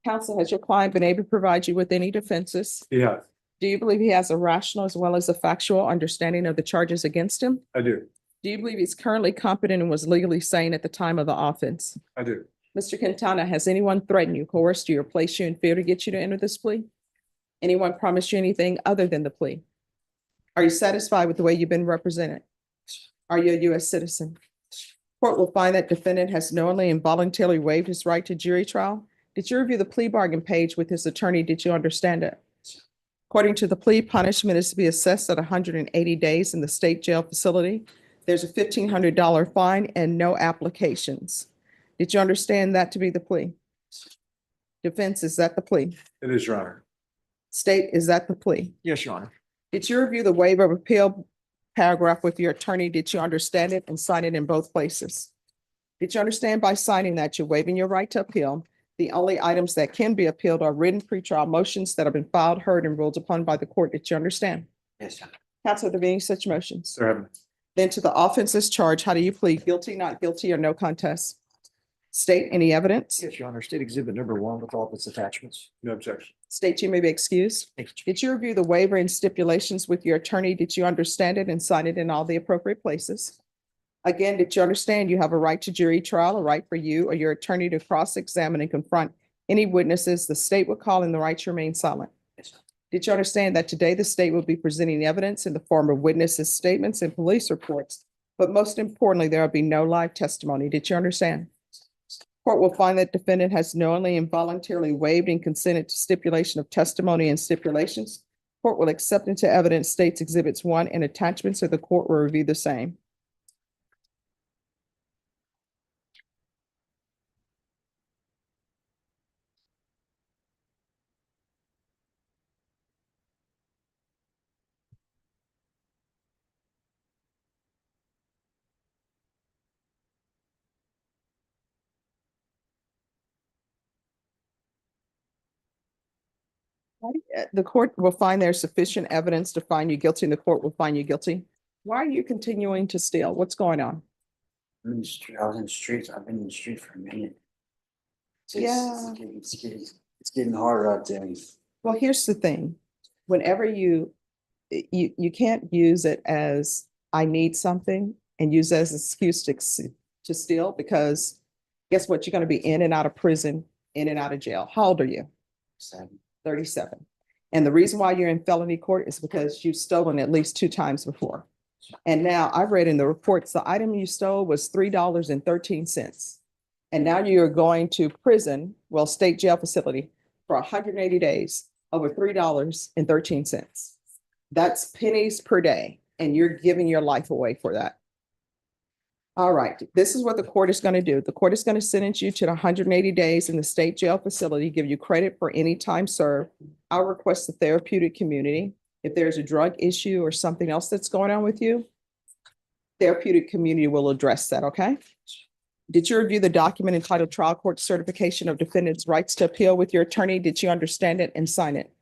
Counsel, has your client been able to provide you with any defenses? Yeah, Do you believe he has a rational as well as a factual understanding of the charges against him? I do. Do you believe he's currently competent and was legally sane at the time of the offense? I do. Mr. Quintana, has anyone threatened you, coerced you, or placed you in fear to get you to enter this plea? Anyone promised you anything other than the plea? Are you satisfied with the way you've been represented? Are you a U.S. citizen? Court will find that defendant has knowingly and voluntarily waived his right to jury trial. Did you review the plea bargain page with his attorney? Did you understand it? According to the plea, punishment is to be assessed at 180 days in the state jail facility. There's a $1,500 fine and no applications. Did you understand that to be the plea? Defense, is that the plea? It is, Your Honor. State, is that the plea? Yes, Your Honor. Did you review the waiver of appeal paragraph with your attorney? Did you understand it and sign it in both places? Did you understand by signing that you're waiving your right to appeal? The only items that can be appealed are written pretrial motions that have been filed, heard, and ruled upon by the court. Did you understand? Yes, Your Honor. Counsel, are there any such motions? There have been. Then to the offenses charged, how do you plead? Guilty, not guilty, or no contest? State, any evidence? Yes, Your Honor. State Exhibit number 1 with all of its attachments. No objection. State, you may be excused. Thank you. Did you review the waiver and stipulations with your attorney? Did you understand it and sign it in all the appropriate places? Again, did you understand you have a right to jury trial, a right for you or your attorney to cross-examine and confront any witnesses? The state will call in the right to remain silent. Yes, Your Honor. Did you understand that today the state will be presenting evidence in the form of witnesses' statements and police reports? But most importantly, there will be no live testimony. Did you understand? Court will find that defendant has knowingly and voluntarily waived and consented to stipulation of testimony and stipulations. Court will accept into evidence states exhibits 1 and attachments, so the court will review the same. The court will find there's sufficient evidence to find you guilty, and the court will find you guilty. Why are you continuing to steal? What's going on? I'm in the street. I was in the streets. I've been in the street for a minute. Yeah. It's getting harder out there. Well, here's the thing. Whenever you can't use it as I need something and use it as an excuse to steal, because guess what? You're going to be in and out of prison, in and out of jail. How old are you? 37. And the reason why you're in felony court is because you've stolen at least 2 times before. And now I've read in the reports, the item you stole was $3.13. And now you're going to prison, well, state jail facility for 180 days over $3.13. That's pennies per day. And you're giving your life away for that. All right, this is what the court is going to do. The court is going to sentence you to 180 days in the state jail facility, give you credit for any time served. I'll request the therapeutic community. If there's a drug issue or something else that's going on with you, therapeutic community will address that, okay? Did you review the document entitled Trial Court Certification of Defendant's Rights to Appeal with your attorney? Did you understand it and sign it?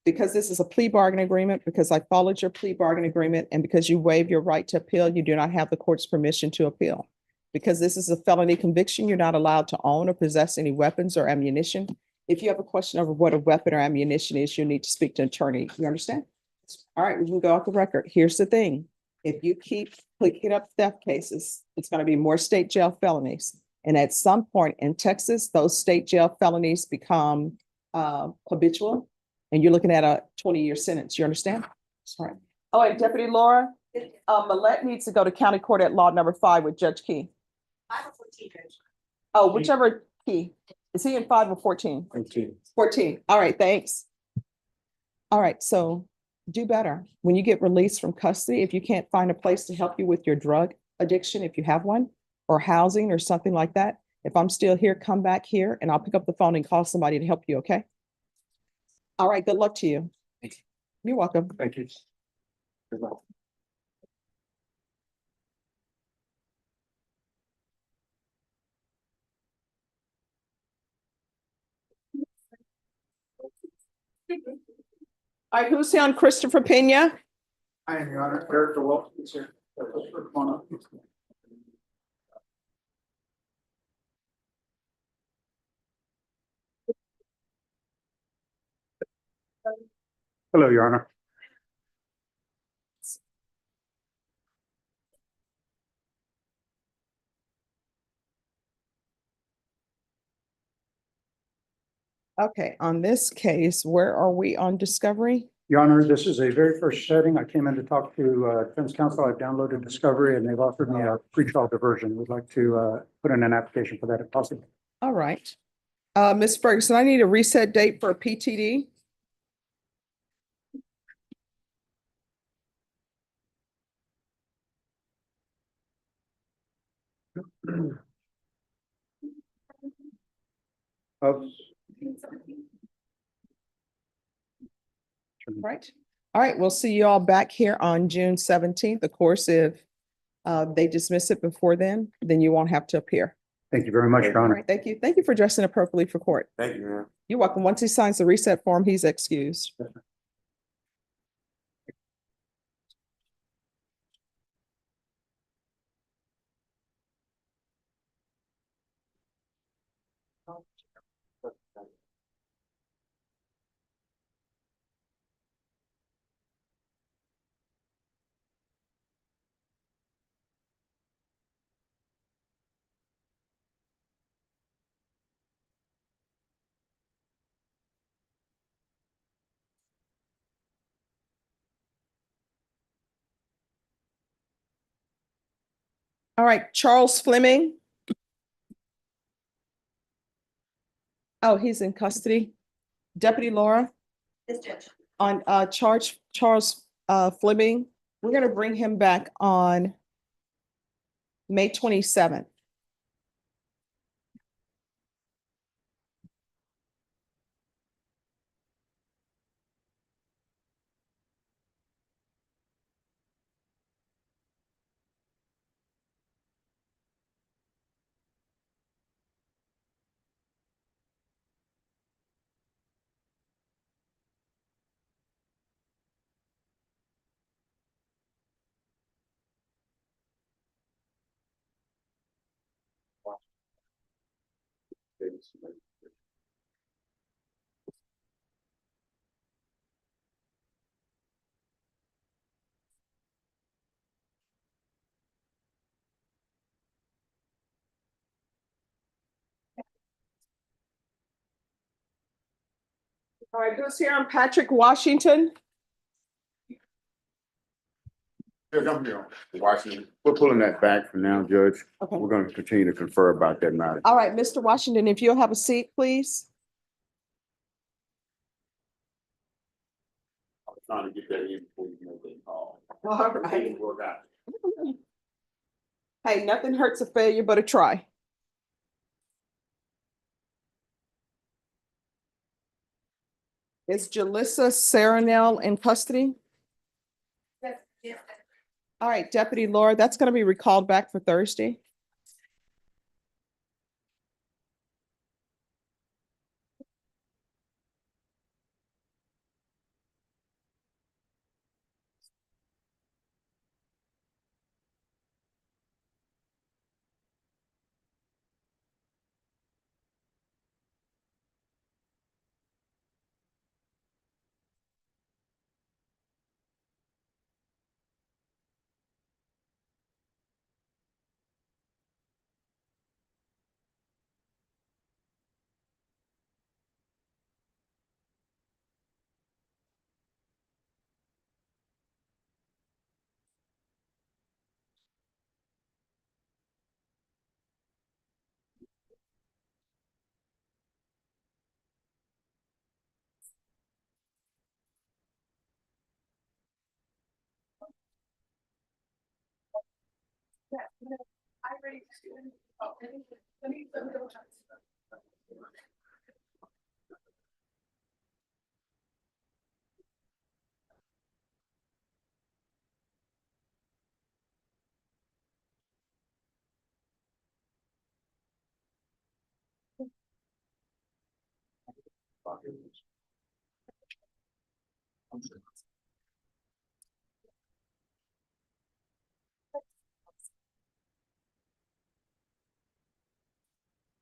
Because this is a plea bargain agreement, because I followed your plea bargain agreement, and because you waived your right to appeal, you do not have the court's permission to appeal. Because this is a felony conviction, you're not allowed to own or possess any weapons or ammunition. If you have a question over what a weapon or ammunition is, you need to speak to an attorney. You understand? All right, we can go off the record. Here's the thing. If you keep picking up theft cases, it's going to be more state jail felonies. And at some point in Texas, those state jail felonies become habitual. And you're looking at a 20-year sentence. You understand? All right. Oh, and Deputy Laura, Millette needs to go to county court at law number 5 with Judge Key. Oh, whichever Key. Is he in 5 or 14? 14. 14. All right, thanks. All right, so do better. When you get released from custody, if you can't find a place to help you with your drug addiction, if you have one, or housing or something like that, if I'm still here, come back here and I'll pick up the phone and call somebody to help you, okay? All right, good luck to you. Thank you. You're welcome. Thank you. Good luck. All right, who's here on Christopher Pena? I am, Your Honor. Eric Wilson, sir. Come on up. Hello, Your Honor. Okay, on this case, where are we on discovery? Your Honor, this is a very first setting. I came in to talk to defense counsel. I've downloaded Discovery and they've offered me a pretrial diversion. We'd like to put in an application for that if possible. All right. Ms. Ferguson, I need a reset date for a PTD. Right. All right, we'll see you all back here on June 17th. Of course, if they dismiss it before then you won't have to appear. Thank you very much, Your All Honor. right, thank you. Thank you for dressing appropriately for court. Thank you, ma'am. You're welcome. Once he signs the reset form, he's excused. All right, Charles Fleming. Oh, he's in custody. Deputy Laura, Yes, Judge. on Charles Fleming, we're gonna bring him back on May 27th. All right, who's here on Patrick Washington? Judge, I'm here. Washington. We're pulling that back for now, Judge. Okay. We're going to continue to confer about that matter. All right, Mr. Washington, if you'll have a seat, please. I was trying to get that in before you make that call. All right. Didn't work out. Hey, nothing hurts a failure but a try. Is Jalissa Saranel in custody? Yes. All right, Deputy Laura, that's gonna be recalled back for Thursday.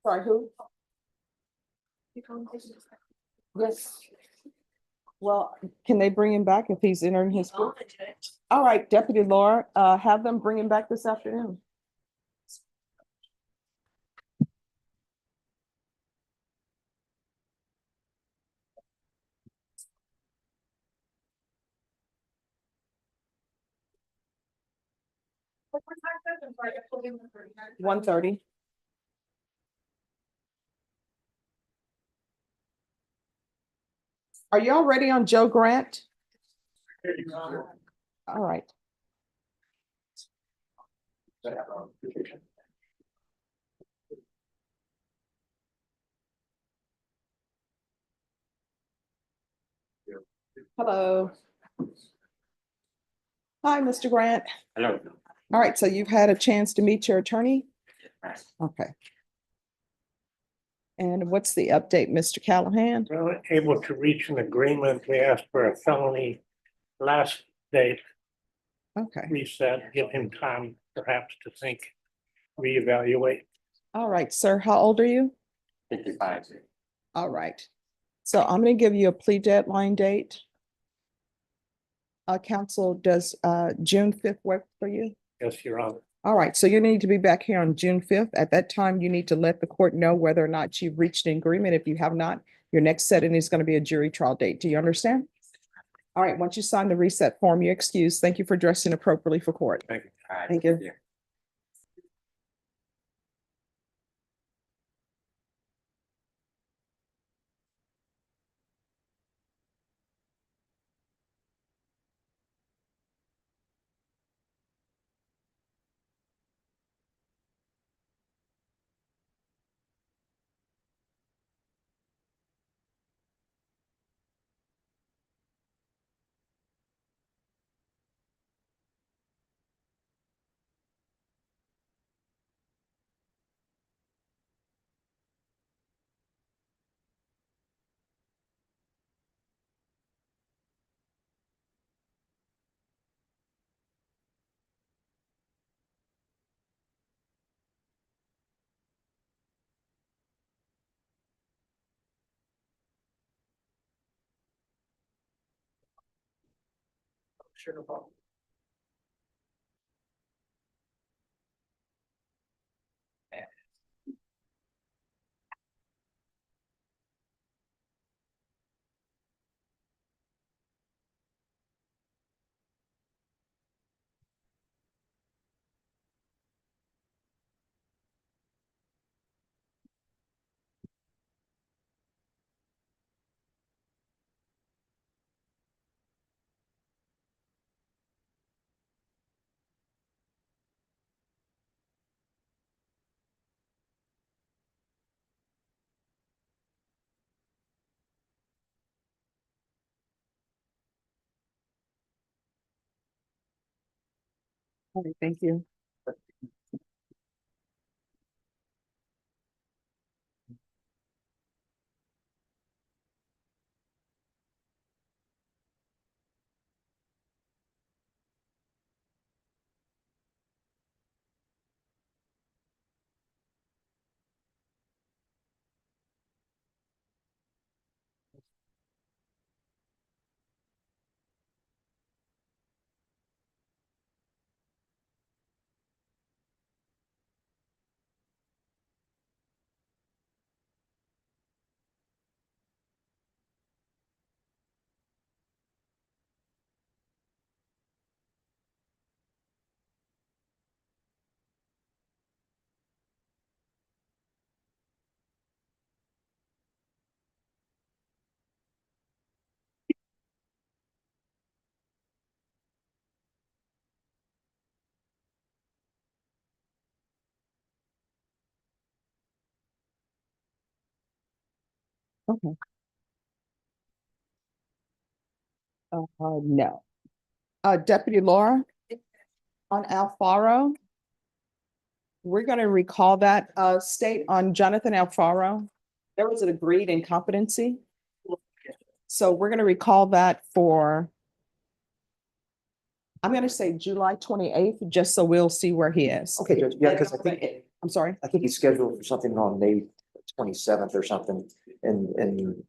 Sorry, who? Yes. Well, can they bring him back if he's entering his book? All right, Deputy Laura, have them bring him back this afternoon. One thirty. Are y'all ready on Joe Grant? All right. Hello. Hi, Mr. Grant. Hello. All right, so you've had a chance to meet your attorney? Okay. And what's the update, Mr. Callahan? We were able to reach an agreement. We asked for a felony last date Okay, reset, give him time perhaps to think, reevaluate. all right, sir, how old are you? 55. All right, so I'm gonna give you a plea deadline date. Council, does June 5th work for you? Yes, Your Honor. All right, so you need to be back here on June 5th. At that time, you need to let the court know whether or not you've reached an agreement. If you have not, your next setting is going to be a jury trial date. Do you understand? All right, once you sign the reset form, you're excused. Thank you for dressing appropriately for court. Thank you. Thank you. Sure, no problem. All right, thank you. Okay. No. Deputy Laura, on Alfaro, we're gonna recall that, state on Jonathan Alfaro. There was an agreed incompetency. So we're gonna recall that for, I'm gonna say July 28th, just so we'll see where he is. Okay, Judge, yeah, because I think, I'm sorry. I think he's scheduled for something on May 27th or something in,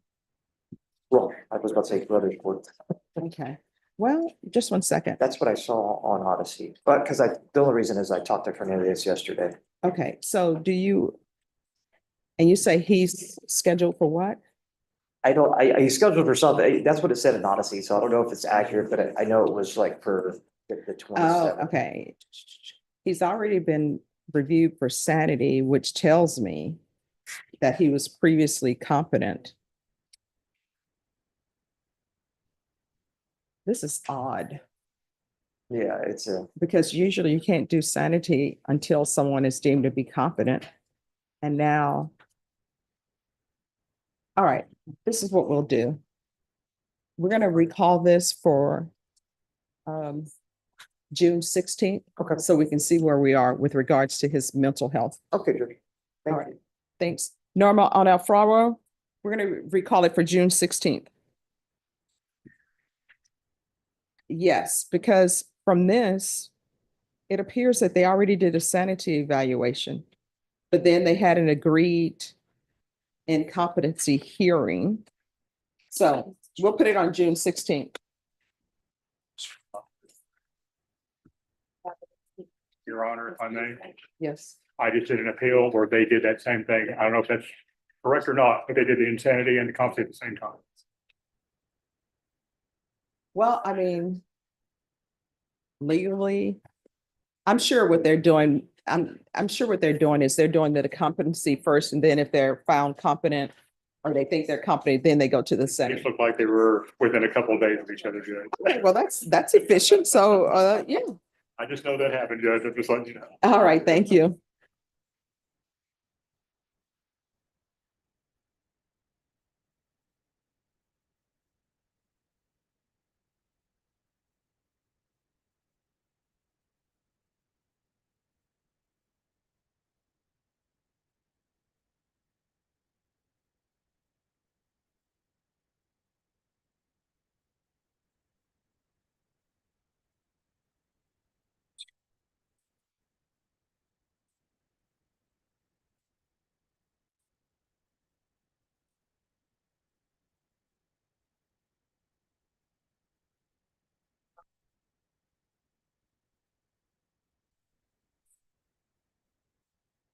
well, I was about to say Brothers Court. Okay, well, just one second. That's what I saw on Odyssey, but because the only reason is I talked to Cornelius yesterday. Okay, so do you, and you say he's scheduled for what? He's scheduled for something, that's what it said in Odyssey, so I don't know if it's accurate, but I know it was like for the Oh, 27th. okay. He's already been reviewed for sanity, which tells me that he was previously competent. This is odd, Yeah, it's a, because usually you can't do sanity until someone is deemed to be competent. And now, all right, this is what we'll do. We're gonna recall this for June 16th. Okay. So we can see where we are with regards to his mental health. okay, Judge. All Thank right. you. Thanks. Norma, on Alfaro, we're gonna recall it for June 16th. Yes, because from this, it appears that they already did a sanity evaluation, but then they had an agreed incompetency hearing. So we'll put it on June 16th. Your Honor, if I may, Yes. I just did an appeal where they did that same thing. I don't know if that's correct or not, but they did the insanity and the competency at the same time. Well, I mean, legally, I'm sure what they're doing, I'm sure what they're doing is they're doing the competency first, and then if they're found competent or they think they're competent, then they go to the It Senate. just looked like they were within a couple of days of each other, Judge. Okay, well, that's efficient. So, yeah. I just know that happened, Judge. I'm just letting you know. All right, thank you.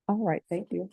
All right, thank you.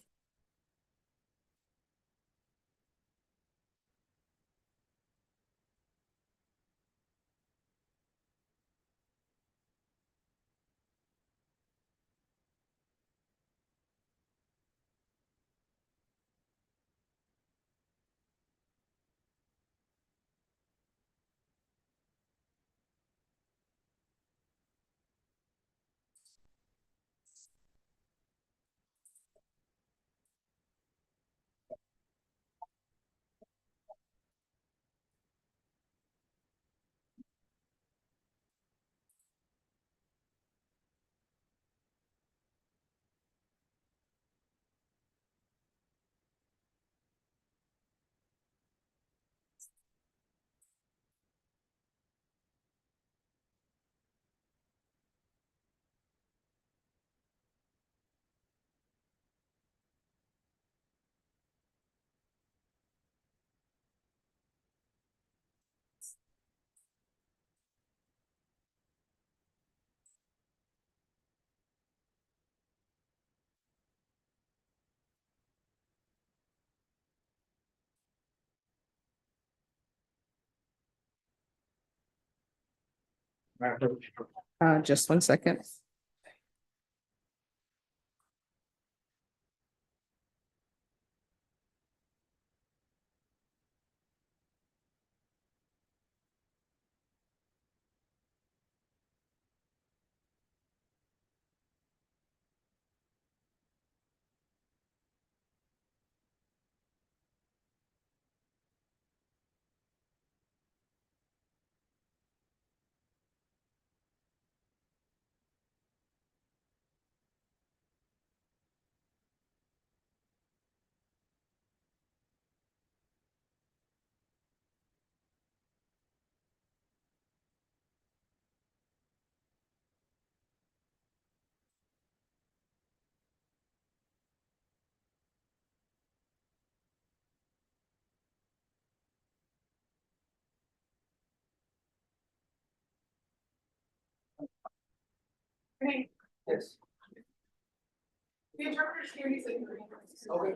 Just one second. Yes. The interpreter's here, he's in. Okay.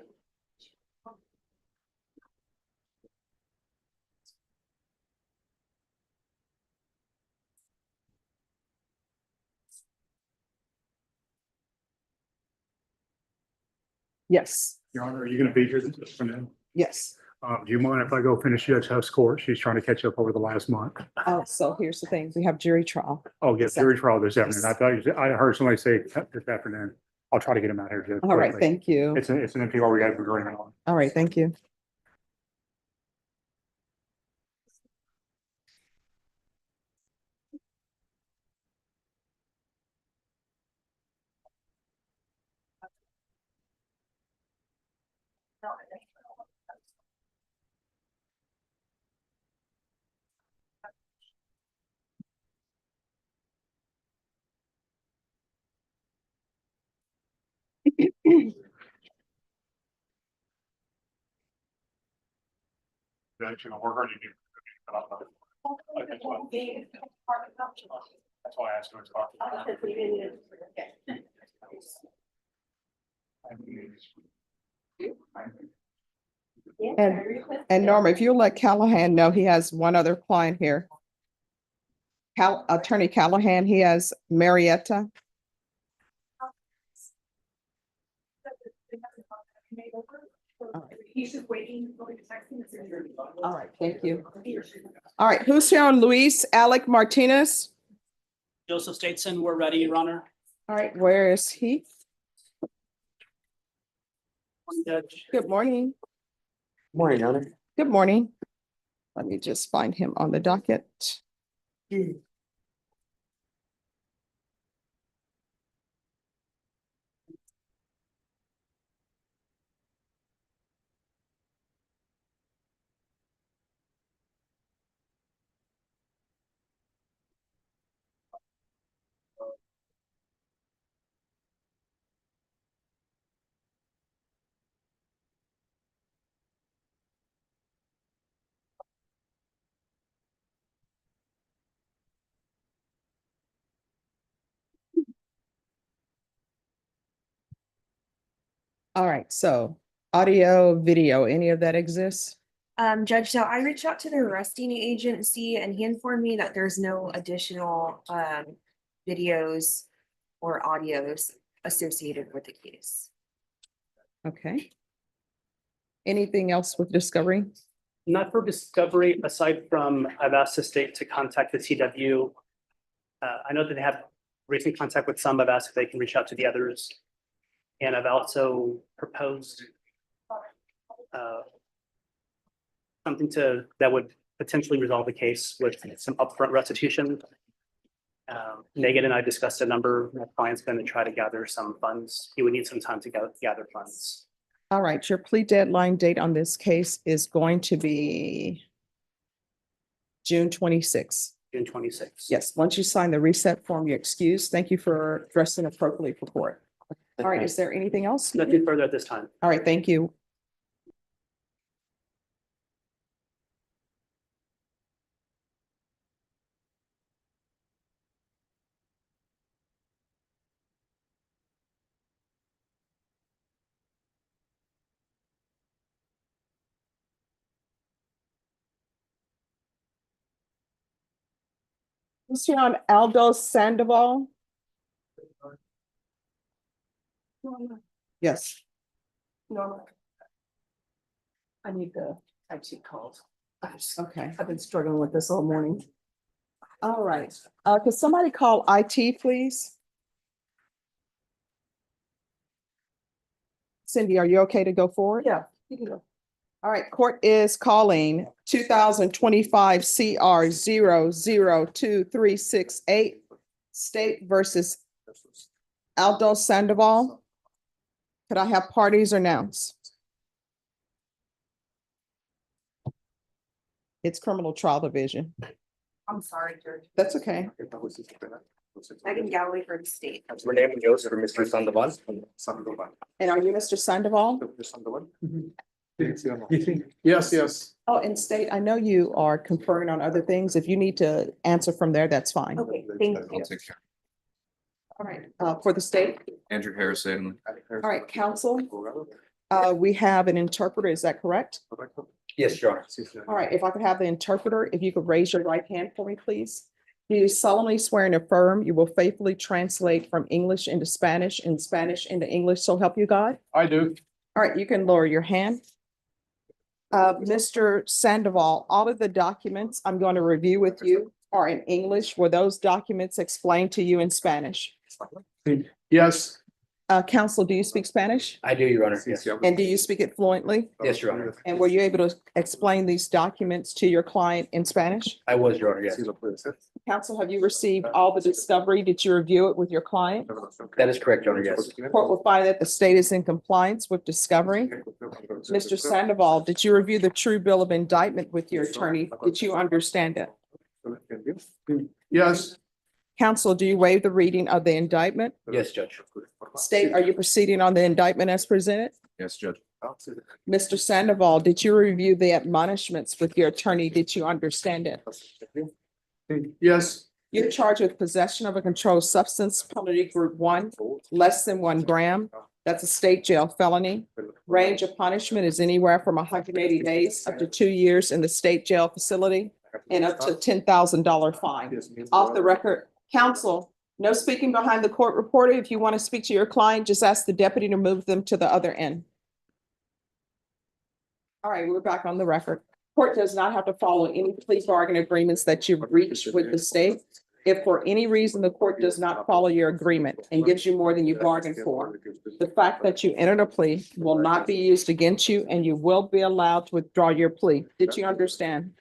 Yes, Your Honor, are you gonna be here this afternoon? yes. Do you mind if I go finish Judge Huff's court? She's trying to catch up over the last month. Oh, so here's the thing. We have jury trial. Oh, yes, jury trial this afternoon. I thought I heard somebody say this afternoon. I'll try to get him out here. Judge, All right, quickly. thank you. It's an NPR we got agreement on. All right, thank you. Judge, you know, we're hurting you. That's why I asked her to talk. And Norma, if you'll let Callahan know, he has one other client here. Attorney Callahan, he has Marietta. He's just waiting. All right, thank you. All right, who's here on Luis Alec Martinez? Joseph Stateson, we're ready, Your Honor. All right, where is he? Judge. Good morning. Morning, Your Honor. Good morning. Let me just find him on the docket. All right, so audio, video, any of that exists? Judge, so I reached out to the arresting agency and he informed me that there's no additional videos or audios associated with the case. Okay. Anything else with discovery? Not for discovery, aside from I've asked the state to contact the TW. I know that they have recent contact with some. I've asked if they can reach out to the others. And I've also proposed something that would potentially resolve the case with some upfront restitution. Megan and I discussed a number. My client's going to try to gather some funds. He would need some time to gather funds. All right, your plea deadline date on this case is going to be June 26th. June 26th. Yes, once you sign the reset form, you're excused. Thank you for dressing appropriately for court. All right, is there anything else? Nothing further at this time. All right, thank you. Who's here on Aldo Sandoval? Yes. No. I need the IT calls. Okay. I've been struggling with this all morning. All right. Could somebody call IT, please? Cindy, are you okay to go forward? Yeah, you can go. All right, court is calling 2025 CR 002368 State versus Aldo Sandoval. Could I have parties announced? It's criminal trial division. I'm sorry, Judge. That's okay. Megan Galloway for the state. Renee Munoz for Mr. Sandoval. And are you Mr. Sandoval? Yes, yes. Oh, and state, I know you are conferring on other things. If you need to answer from there, that's fine. Okay, thank you. All All right, for the state, Andrew Harrison. all right, counsel, we have an interpreter, is that correct? Yes, Your Honor. All right, if I could have the interpreter, if you could raise your right hand for me, please. Do you solemnly swear and affirm you will faithfully translate from English into Spanish and Spanish into English, so help you God? I do. All right, you can lower your hand. Mr. Sandoval, all of the documents I'm going to review with you are in English. Were those documents explained to you in Spanish? Yes. Counsel, do you speak Spanish? I do, Your Honor. Yes. And do you speak it fluently? Yes, Your Honor. And were you able to explain these documents to your client in Spanish? I was, Your Honor, yes. Counsel, have you received all the discovery? Did you review it with your client? That is correct, Your Honor, yes. Court will find that the state is in compliance with discovery. Mr. Sandoval, did you review the true bill of indictment with your attorney? Did you understand it? Yes. Counsel, do you waive the reading of the indictment? Yes, Judge. State, are you proceeding on the indictment as presented? Yes, Judge. Mr. Sandoval, did you review the admonishments with your attorney? Did you understand it? Yes. You're charged with possession of a controlled substance, penalty group 1, less than 1 gram. That's a state jail felony. Range of punishment is anywhere from 180 days up to 2 years in the state jail facility and up to $10,000 fine. Off the record, counsel, no speaking behind the court reporter. If you want to speak to your client, just ask the deputy to move them to the other end. All right, we're back on the record. Court does not have to follow any plea bargain agreements that you've reached with the state. If for any reason the court does not follow your agreement and gives you more than you bargained for, the fact that you entered a plea will not be used against you and you will be allowed to withdraw your plea. Did you understand?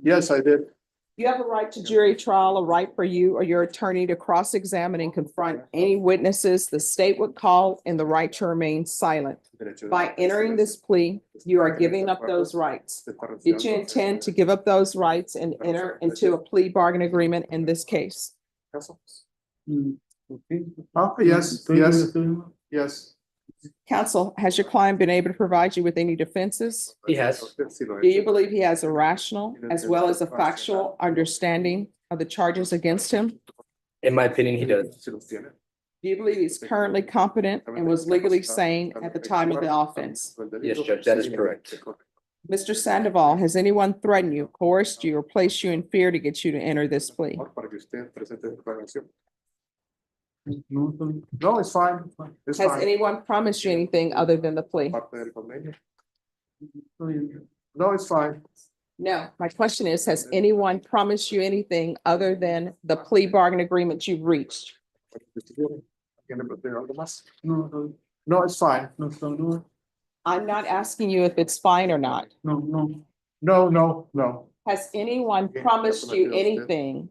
Yes, I did. You have a right to jury trial, a right for you or your attorney to cross-examine and confront any witnesses the state would call, and the right to remain silent. By entering this plea, you are giving up those rights. Did you intend to give up those rights and enter into a plea bargain agreement in this case? Yes. Counsel, has your client been able to provide you with any defenses? He has. Do you believe he has a rational as well as a factual understanding of the charges against him? In my opinion, he does. Do you believe he's currently competent and was legally sane at the time of the offense? Yes, Judge, that is correct. Mr. Sandoval, has anyone threatened you, coerced you, or placed you in fear to get you to enter this plea? No, it's fine. It's Has fine. anyone promised you anything other than the plea? No, it's fine. No, my question is, has anyone promised you anything other than the plea bargain agreement you've reached? No, it's fine. I'm not asking you if it's fine or not. No. Has anyone promised you anything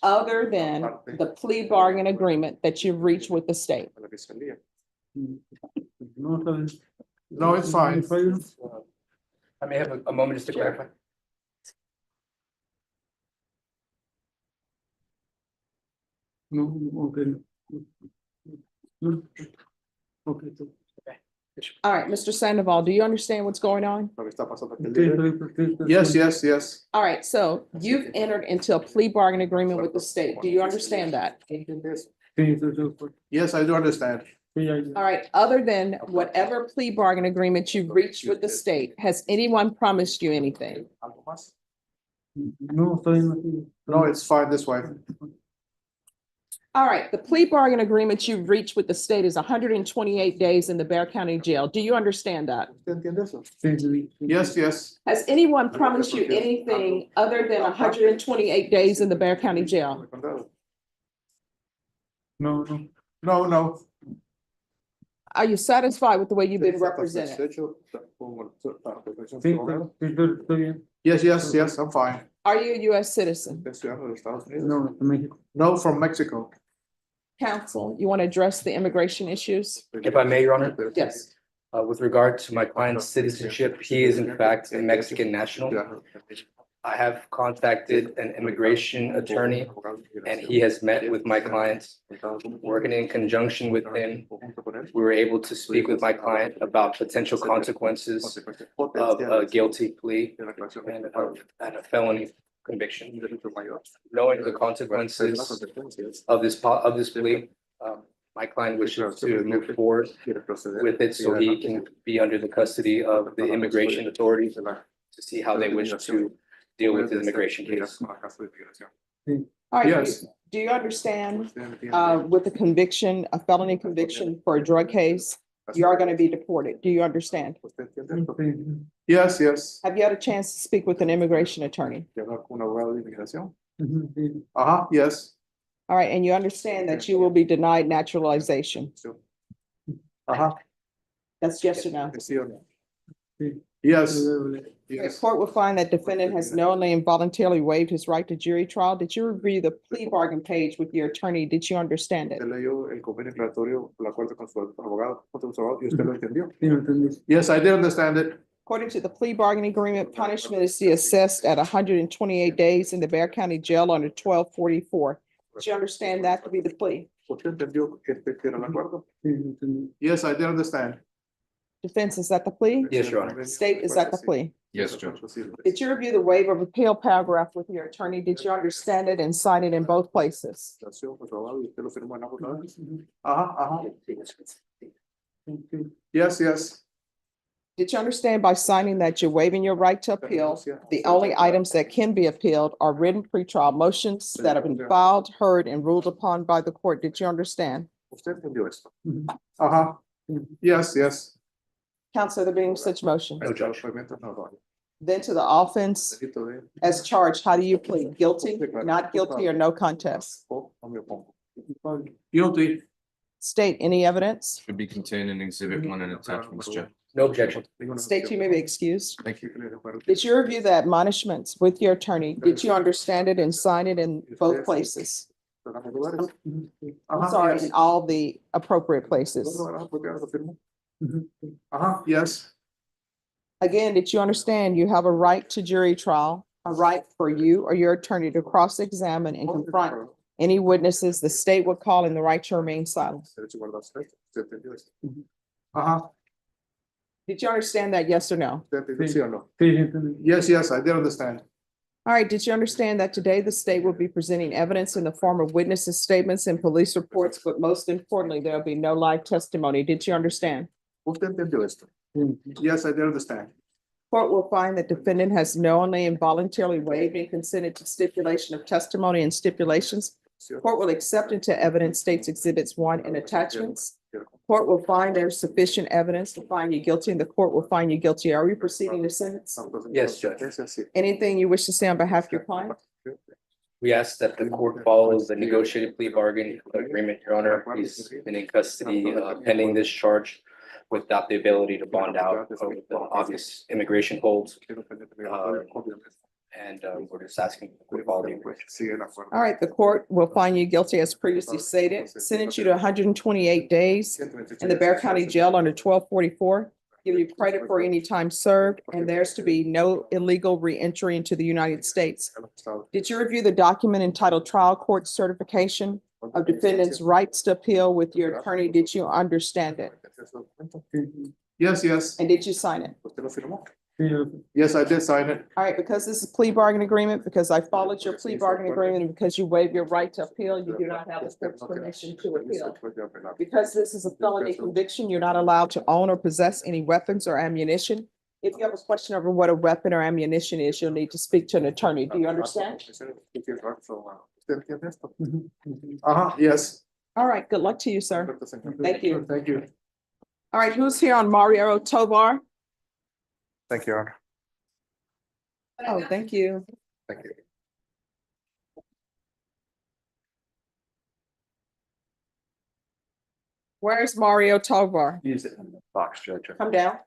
other than the plea bargain agreement that you've reached with the state? No, it's fine. I may have a moment just to clarify. All right, Mr. Sandoval, do you understand what's going on? Yes. All right, so you've entered into a plea bargain agreement with the state. Do you understand that? Yes, I do understand. All right, other than whatever plea bargain agreement you've reached with the state, has anyone promised you anything? No, it's fine this way. All right, the plea bargain agreement you've reached with the state is 128 days in the Bexar County Jail. Do you understand that? Yes. Has anyone promised you anything other than 128 days in the Bexar County Jail? No. Are you satisfied with the way you've been represented? Yes, I'm fine. Are you a US citizen? No, from Mexico. Counsel, you want to address the immigration issues? If I may, Your Honor. Yes. With regard to my client's citizenship, he is in fact a Mexican national. I have contacted an immigration attorney and he has met with my client. Working in conjunction with him, we were able to speak with my client about potential consequences of a guilty plea and a felony conviction, knowing the consequences of this plea. My client wishes to move forward with it so he can be under the custody of the immigration authorities to see how they wish to deal with the immigration case. All right, Yes. do you understand, with a conviction, a felony conviction for a drug case, you are gonna be deported? Do you understand? Yes, yes. Have you had a chance to speak with an immigration attorney? Yes. All right, and you understand that you will be denied naturalization? That's yes or no? Yes. The Yes. court will find that defendant has knowingly and voluntarily waived his right to jury trial. Did you review the plea bargain page with your attorney? Did you understand it? Yes, I did understand it. According to the plea bargaining agreement, punishment is assessed at 128 days in the Bexar County Jail under 1244. Did you understand that to be the plea? Yes, I did understand. Defense, is that the plea? Yes, Your Honor. State, is that the plea? Yes, Judge. Did you review the waiver of appeal paragraph with your attorney? Did you understand it and sign it in both places? Yes, yes. Did you understand by signing that you're waiving your right to appeal? The only items that can be appealed are written pretrial motions that have been filed, heard, and ruled upon by the court. Did you understand? Yes, yes. Counsel, there being such motion. No, Judge. Then to the offense as charged, how do you plead? Guilty, not guilty, or no contest? Guilty. State, any evidence? Should be contained in exhibit 1 and attachments, Judge. No objection. State, you may be excused. Thank you. Did you review the admonishments with your attorney? Did you understand it and sign it in both places? I'm sorry, in all the appropriate places. Yes. Again, did you understand you have a right to jury trial, a right for you or your attorney to cross-examine and confront any witnesses the state would call in the right to remain silent? Did you understand that, yes or no? Yes, yes, I did understand. All right, did you understand that today the state will be presenting evidence in the form of witnesses' statements and police reports, but most importantly, there'll be no live testimony? Did you understand? Yes, I did understand. Court will find that defendant has knowingly and voluntarily waived and consented to stipulation of testimony and stipulations. Court will accept into evidence states exhibits 1 and attachments. Court will find there's sufficient evidence to find you guilty, and the court will find you guilty. Are we proceeding to sentence? Yes, Judge. Anything you wish to say on behalf of your client? We ask that the court follows the negotiated plea bargain agreement, Your Honor. He's been in custody pending this charge without the ability to bond out over the obvious immigration holds. And we're just asking for quality. All right, the court will find you guilty as previously stated, sentence you to 128 days in the Bexar County Jail under 1244. Give you credit for any time served, and there's to be no illegal reentry into the United States. Did you review the document entitled Trial Court Certification of Defendant's Rights to Appeal with your attorney? Did you understand it? Yes, yes. And did you sign it? Yes, I did sign it. All right, because this is plea bargain agreement, because I followed your plea bargain agreement, and because you waive your right to appeal, you do not have the court's permission to appeal. Because this is a felony conviction, you're not allowed to own or possess any weapons or ammunition. If you have a question over what a weapon or ammunition is, you'll need to speak to an attorney. Do you understand? Yes. All right, good luck to you, sir. Thank you. Thank you. All right, who's here on Mario Tovar? Thank you, Your Honor. Oh, thank you. Thank you. Where's Mario Tovar? Use it in the box, Judge. Come down.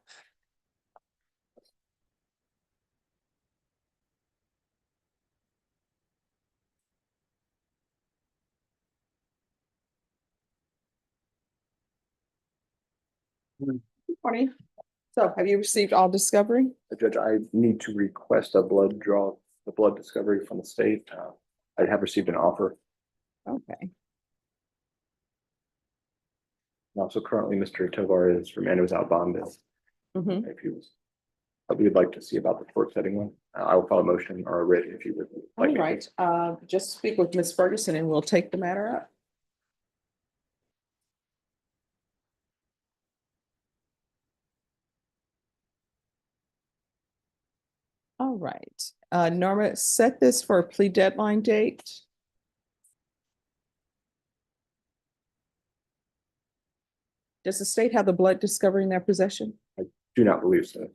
Good morning. So have you received all discovery? Judge, I need to request a blood draw, the blood discovery from the state. I have received an offer. Okay. Also, currently, Mr. Tovar is remanded without bond. Mhm. If he was, we would like to see about the court setting one. I will file a motion or a writ if you would like. All me to. right, just speak with Ms. Ferguson and we'll take the matter up. All right, Norma, set this for a plea deadline date. Does the state have the blood discovery in their possession? I do not believe so.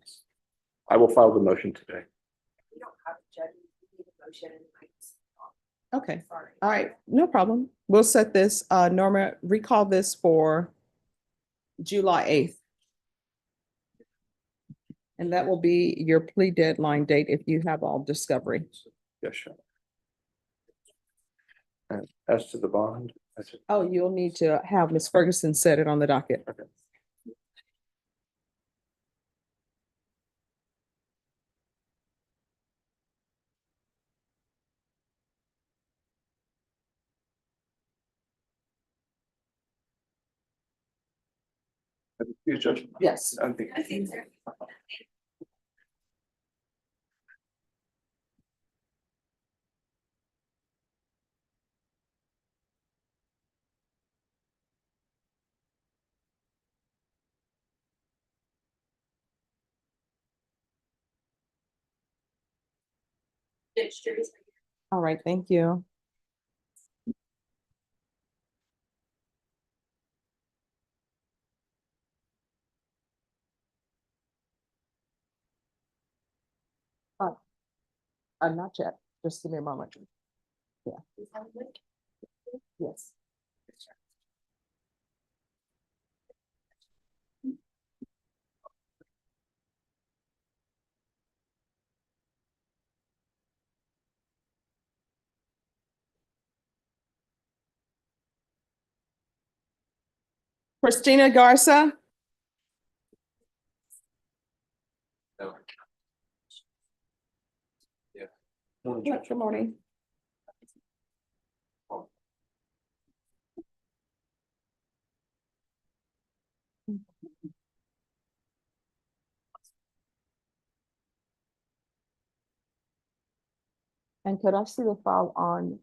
I will file the motion today. We don't have a judge, we need a motion. Okay, Sorry. all right, no problem. We'll set this, Norma, recall this for July 8th. And that will be your plea deadline date if you have all discovery. Yes, sure. And as to the bond, that's it. Oh, you'll need to have Ms. Ferguson set it on the docket. Okay. You judge. Yes. I think. All right, thank you. Not yet, just give me a moment. Yeah. Yes. Christina Garza. Good morning. And could I see the file on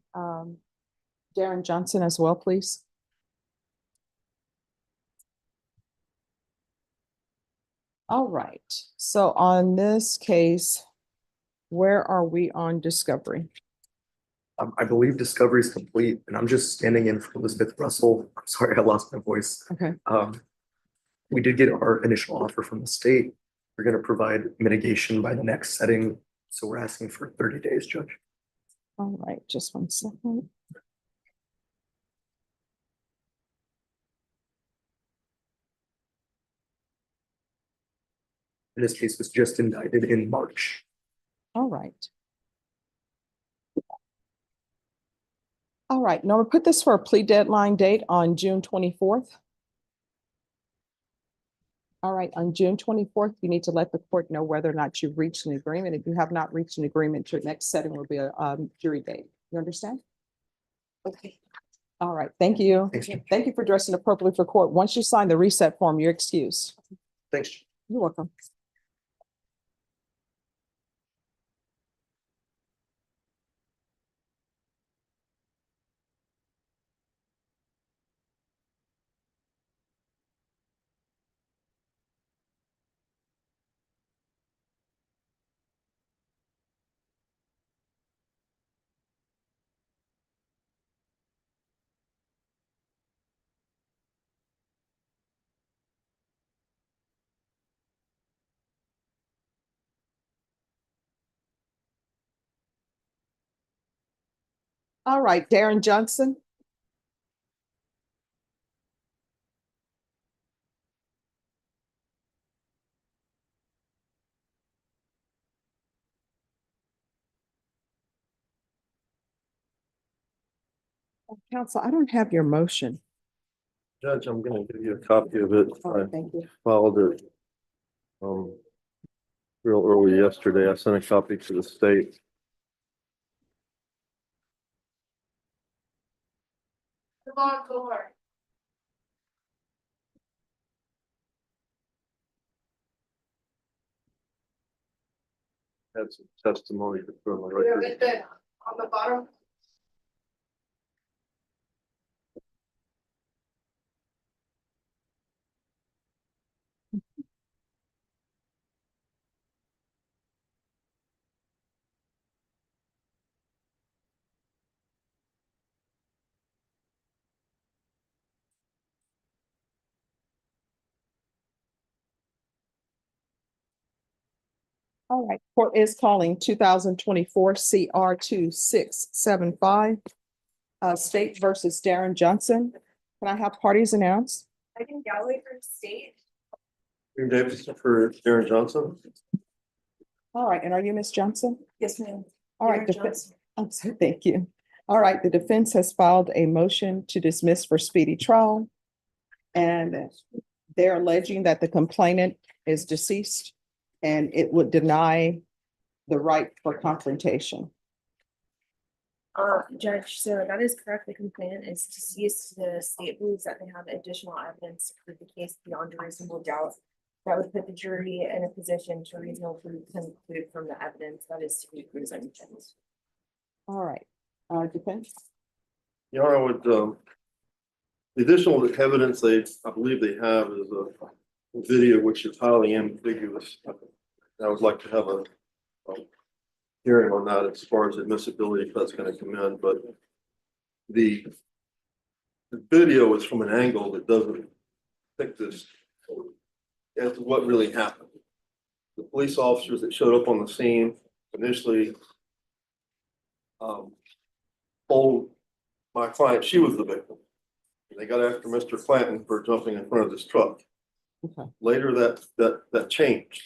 Darren Johnson as well, please? All right, so on this case, where are we on discovery? I believe discovery is complete, and I'm just standing in for Elizabeth Russell. I'm sorry, I lost my voice. Okay. We did get our initial offer from the state. We're gonna provide mitigation by the next setting, so we're asking for 30 days, Judge. All right, just one second. And this case was just indicted in March. All right. All right, Norma, put this for a plea deadline date on June 24th. All right, on June 24th, you need to let the court know whether or not you've reached an agreement. If you have not reached an agreement, your next setting will be a jury date. You understand? Okay. All right, thank you. Thanks, Judge. Thank you for dressing appropriately for court. Once you sign the reset form, you're excused. Thanks. You're welcome. All right, Darren Johnson. Counsel, I don't have your motion. Judge, I'm gonna give you a copy of it. Oh, I thank you. filed it real early yesterday. I sent a copy to the state. Come on, Gore. Had some testimony to put on the record. On the bottom. All right, court is calling 2024 CR 2675. State versus Darren Johnson. Can I have parties announced? I can Galloway for state. Green Davis for Darren Johnson. All right, and are you Miss Johnson? Yes, ma'am. All right, Darren Johnson. I'm sorry, thank you. All right, the defense has filed a motion to dismiss for speedy trial. And they're alleging that the complainant is deceased and it would deny the right for confrontation. Judge, so that is correct. The complainant is deceased. The state believes that they have additional evidence to prove the case beyond a reasonable doubt. That would put the jury in a position to reasonably conclude from the evidence that is to be presented. All right, defense. Your Honor, would, the additional evidence I believe they have is a video which is highly ambiguous. I would like to have a hearing on that as far as admissibility, if that's going to come in, but the video is from an angle that doesn't think this as to what really happened. The police officers that showed up on the scene initially told my client she was the victim. They got after Mr. Clanton for jumping in front of this truck. Okay. Later that changed.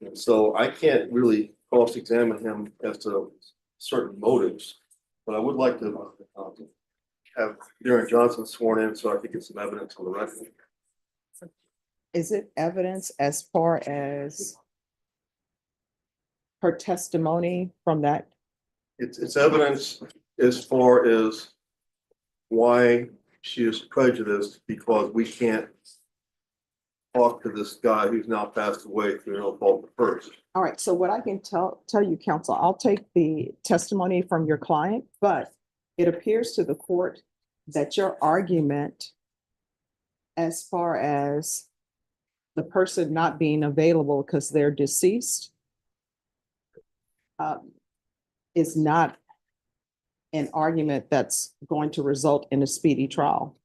And so I can't really cross-examine him as to certain motives, but I would like to have Darren Johnson sworn in so I could get some evidence on the record. Is it evidence as far as her testimony from that? It's evidence as far as why she is prejudiced because we can't talk to this guy who's now passed away through no fault of hers. All right, so what I can tell you, counsel, I'll take the testimony from your client, but it appears to the court that your argument as far as the person not being available because they're deceased is not an argument that's going to result in a speedy trial,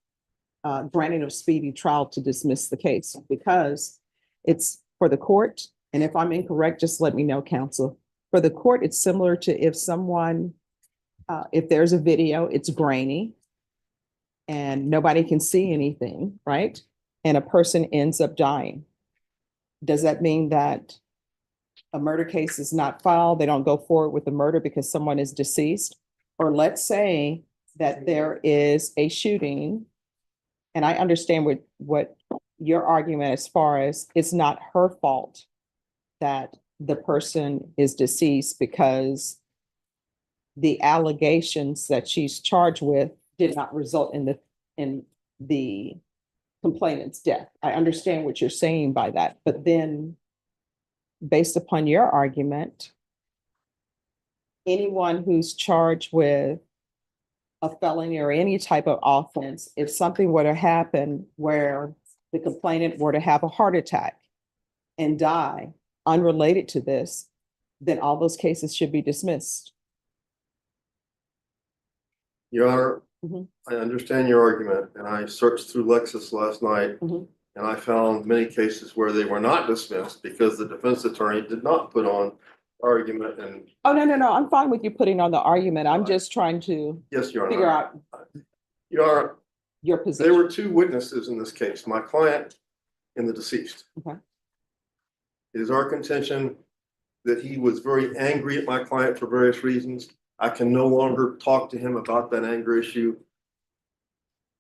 granting of speedy trial to dismiss the case, because it's for the court. And if I'm incorrect, just let me know, counsel. For the court, it's similar to if someone, if there's a video, it's grainy and nobody can see anything, right? And a person ends up dying. Does that mean that a murder case is not filed? They don't go forward with the murder because someone is deceased? Or let's say that there is a shooting, and I understand what your argument as far as it's not her fault that the person is deceased because the allegations that she's charged with did not result in the complainant's death. I understand what you're saying by that, but then based upon your argument, anyone who's charged with a felony or any type of offense, if something were to happen where the complainant were to have a heart attack and die unrelated to this, then all those cases should be dismissed. Your Honor, I understand your argument, and I searched through Lexis last night, and I found many cases where they were not dismissed because the defense attorney did not put on argument and. Oh, no, I'm fine with you putting on the argument. I'm just trying to Yes, Your Honor. figure out Your Honor, your position. there were two witnesses in this case, my client and the deceased. Okay. It is our contention that he was very angry at my client for various reasons. I can no longer talk to him about that anger issue.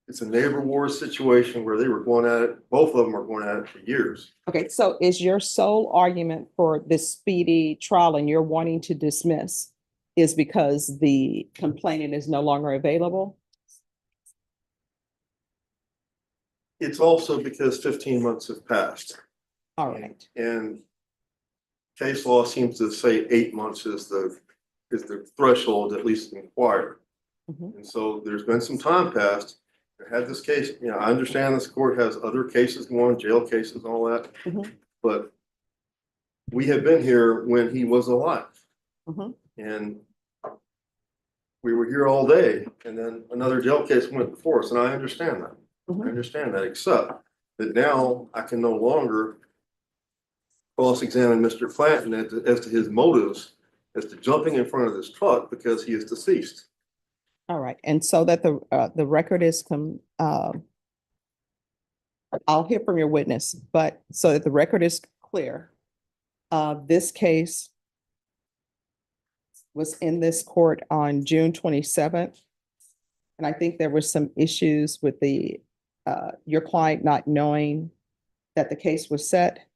It's a neighbor war situation where they were going at it. Both of them were going at it for years. Okay, so is your sole argument for this speedy trial and you're wanting to dismiss is because the complainant is no longer available? It's also because 15 months have passed. All right. And case law seems to say 8 months is the threshold at least inquired. Mhm. And so there's been some time passed. I had this case, you know, I understand this court has other cases going, jail cases and all that. Mhm. But we have been here when he was alive. Mhm. And we were here all day and then another jail case went before us, and I understand that. I understand that, except that now I can no longer cross-examine Mr. Clanton as to his motives as to jumping in front of this truck because he is deceased. All right, and so that the record is I'll hear from your witness, but so that the record is clear, this case was in this court on June 27th. And I think there were some issues with your client not knowing that the case was set.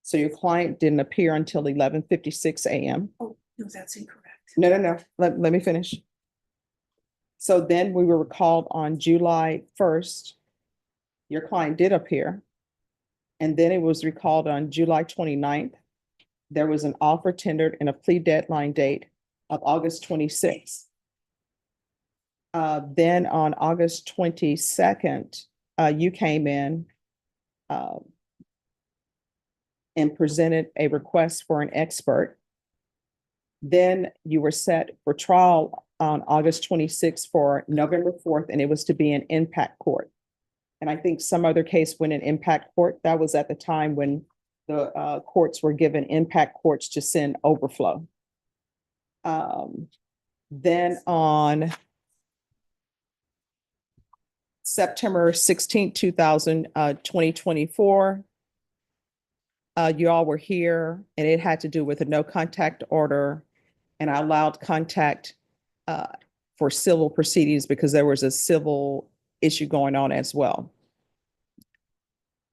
So your client didn't appear until 11:56 a.m. Oh, no, that's incorrect. No. Let me finish. So then we were called on July 1st. Your client did appear. And then it was recalled on July 29th. There was an offer tendered and a plea deadline date of August 26th. Then on August 22nd, you came in and presented a request for an expert. Then you were set for trial on August 26th for November 4th, and it was to be an impact court. And I think some other case went in impact court. That was at the time when the courts were given impact courts to send overflow. Then on September 16th, 2024, you all were here, and it had to do with a no contact order, and I allowed contact for civil proceedings because there was a civil issue going on as well.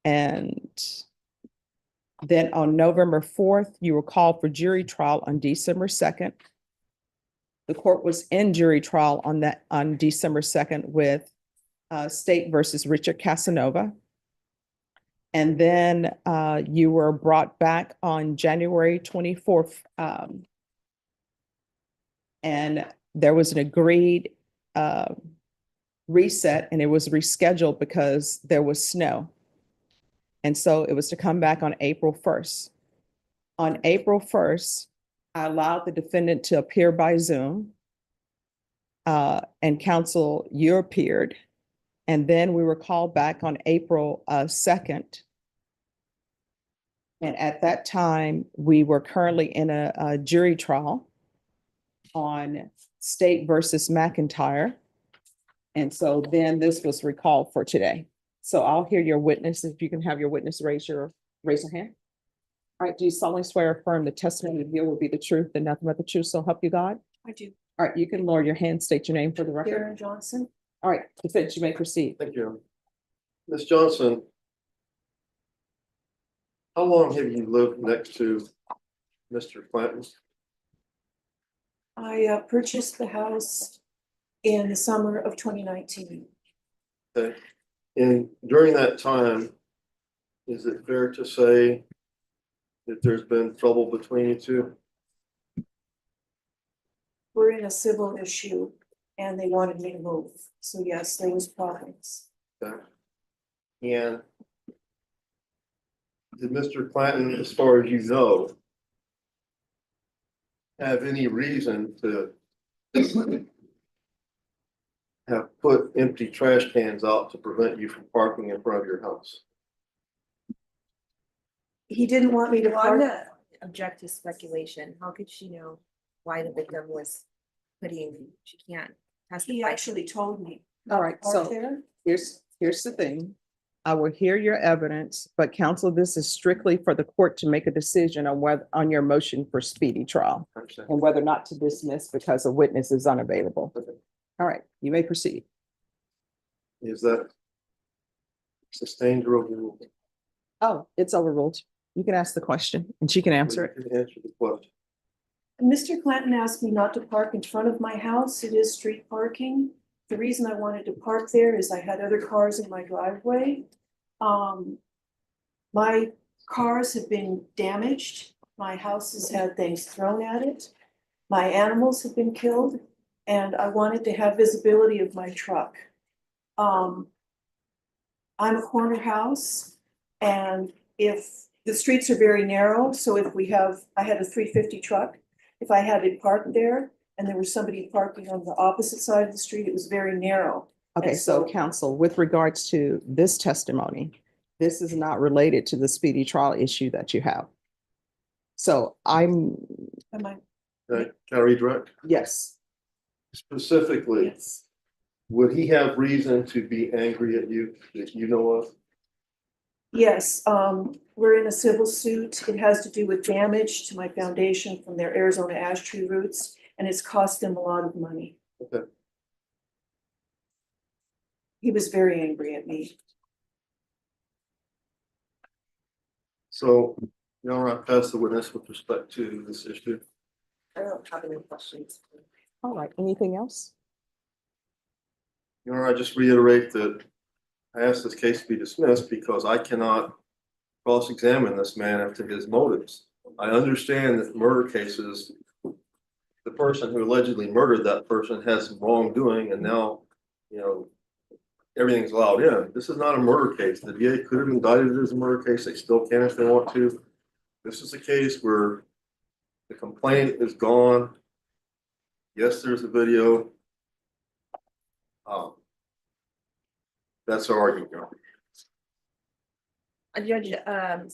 And then on November 4th, you were called for jury trial on December 2nd. The court was in jury trial on December 2nd with State versus Richard Casanova. And then you were brought back on January 24th. And there was an agreed reset, and it was rescheduled because there was snow. And so it was to come back on April 1st. On April 1st, I allowed the defendant to appear by Zoom. And counsel, you appeared. And then we were called back on April 2nd. And at that time, we were currently in a jury trial on State versus McIntyre. And so then this was recalled for today. So I'll hear your witness. If you can have your witness raise your hand. All right, do you solemnly swear or affirm the testimony you give will be the truth and nothing but the truth, so help you God? I do. All right, you can lower your hand, state your name for the record. Karen Johnson. All right, defense, you may proceed. Thank you. Ms. Johnson, how long have you lived next to Mr. Clanton? I purchased the house in the summer of 2019. Okay. And during that time, is it fair to say that there's been trouble between you two? We're in a civil issue and they wanted me to move. So yes, there was problems. Okay. And did Mr. Clanton, as far as you know, have any reason to have put empty trash cans out to prevent you from parking in front of your house? He didn't want me to Well, I'm park. gonna object to speculation. How could she know why the victim was she can't testify? He actually told me. All right, Park so there. here's the thing. I will hear your evidence, but counsel, this is strictly for the court to make a decision on your motion for speedy trial and whether or not to dismiss because a witness is unavailable. All right, you may proceed. Is that sustained or overruled? Oh, it's overruled. You can ask the question and she can answer it. Answer the question. Mr. Clanton asked me not to park in front of my house. It is street parking. The reason I wanted to park there is I had other cars in my driveway. My cars have been damaged My house has had things thrown at it. My animals have been killed, and I wanted to have visibility of my truck. I'm a corner house, and if the streets are very narrow, so if I had a 350 truck, if I had it parked there and there was somebody parking on the opposite side of the street, it was very narrow. Okay, And so counsel, with regards to this testimony, this is not related to the speedy trial issue that you have. So Am I? Can I redirect? Yes. Specifically, Yes. would he have reason to be angry at you that you know of? Yes, we're in a civil suit. It has to do with damage to my foundation from their Arizona ash tree roots, and it's cost them a lot of money. Okay. He was very angry at me. So, you know, I pass the witness with respect to this issue. I don't have any questions. All right, anything else? You know, I just reiterate that I asked this case to be dismissed because I cannot cross-examine this man as to his motives. I understand that murder cases, the person who allegedly murdered that person has some wrongdoing and now, you know, everything's allowed in. This is not a murder case. The DA could have indicted it as a murder case. They still can if they want to. This is a case where the complaint is gone. Yes, there's a video. That's our argument. Judge,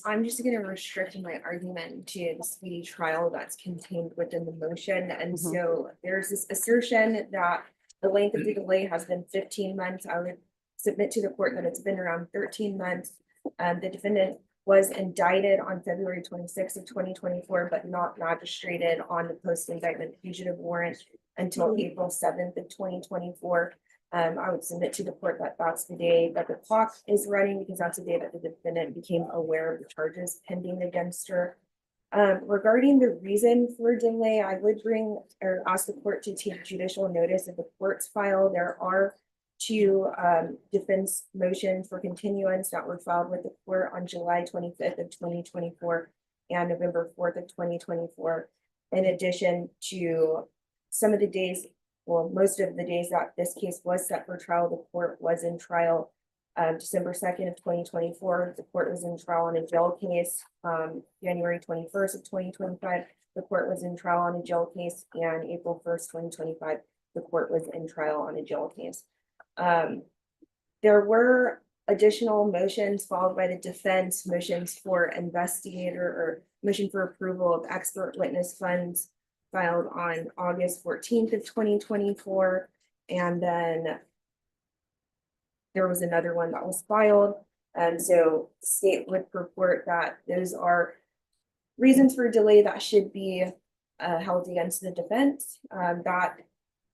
I'm just gonna restrict my argument to the speedy trial that's contained within the motion. And so there's this assertion that the length of the delay has been 15 months. I would submit to the court that it's been around 13 months. The defendant was indicted on February 26th of 2024, but not magistrated on the post-indictment fugitive warrant until April 7th of 2024. I would submit to the court that that's the day that the clock is running because that's the day that the defendant became aware of the charges pending against her. Regarding the reason for delay, I would bring or ask the court to take judicial notice of the court's file. There are two defense motions for continuance that were filed with the court on July 25th of 2024 and November 4th of 2024. In addition to some of the days, well, most of the days that this case was set for trial, the court was in trial. December 2nd of 2024, the court was in trial on a jail case. January 21st of 2025, the court was in trial on a jail case, and April 1st, 2025, the court was in trial on a jail case. There were additional motions followed by the defense, motions for investigator or motion for approval of expert witness funds filed on August 14th of 2024. And then there was another one that was filed. And so the state would purport that those are reasons for delay that should be held against the defense. That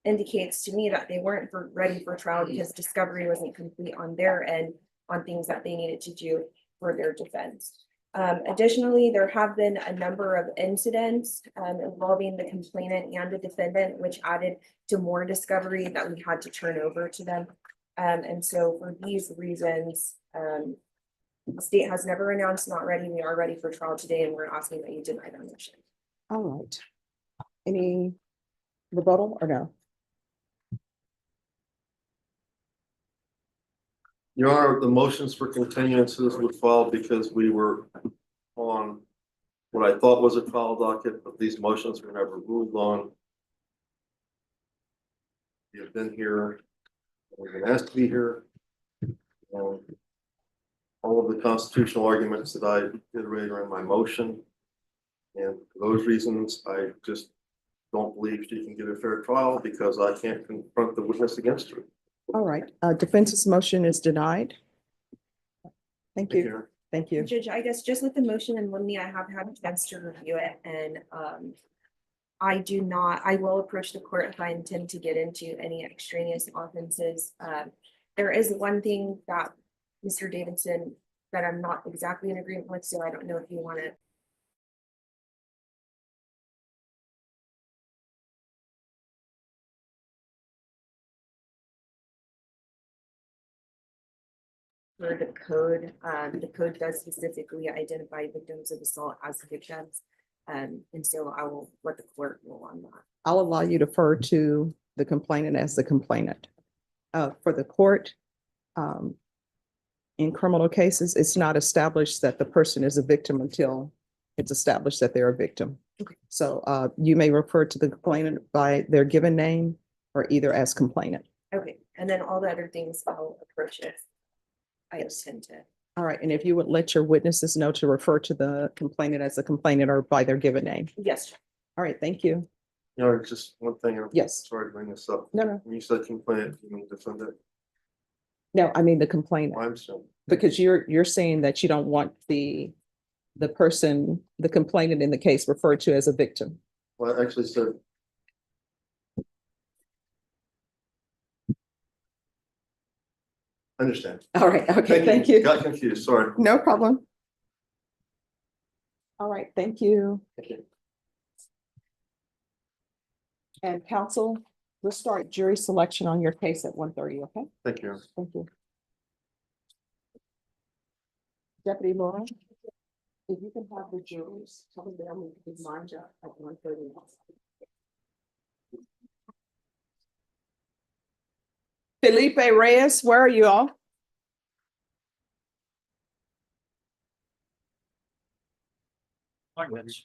indicates to me that they weren't ready for trial because discovery wasn't complete on their end on things that they needed to do for their defense. Additionally, there have been a number of incidents involving the complainant and the defendant, which added to more discovery that we had to turn over to them. And so for these reasons, the state has never announced not ready. We are ready for trial today, and we're asking that you deny the motion. All right. Any rebuttal or no? Your Honor, the motions for continuances were filed because we were on what I thought was a trial docket, but these motions were never ruled on. You've been here, we've been asked to be here. All of the constitutional arguments that I iterated are in my motion. And for those reasons, I just don't believe she can get a fair trial because I can't confront the witness against her. All right, defense's motion is denied. Thank you. Thank you. Judge, I guess just with the motion and limine, I have had a chance to review it, and I will approach the court if I intend to get into any extraneous offenses. There is one thing that Mr. Davidson that I'm not exactly in agreement with, so I don't know if you want to. For the code does specifically identify victims of assault as victims. And so I will let the court rule on that. I'll allow you to defer to the complainant as the complainant. For the court, in criminal cases, it's not established that the person is a victim until it's established that they're a victim. Okay. So you may refer to the complainant by their given name or either as complainant. Okay, and then all the other things I'll approach if I intend to. All right, and if you would let your witnesses know to refer to the complainant as a complainant or by their given name. Yes. All right, thank you. You know, just one thing. Yes. Sorry to bring this up. No, no. When you said complaint, you mean defendant? No, I mean the complainant. I'm sorry. Because you're saying that you don't want the person, the complainant in the case referred to as a victim. Well, I actually said. Understand. All right, okay, thank you. Got confused, sorry. No problem. All right, thank you. And counsel, we'll start jury selection on your case at 1:30, okay? Thank you. Thank you. Deputy Laura, if you can have the jurors come down and give mine job at 1:30. Felipe Reyes, where are you all?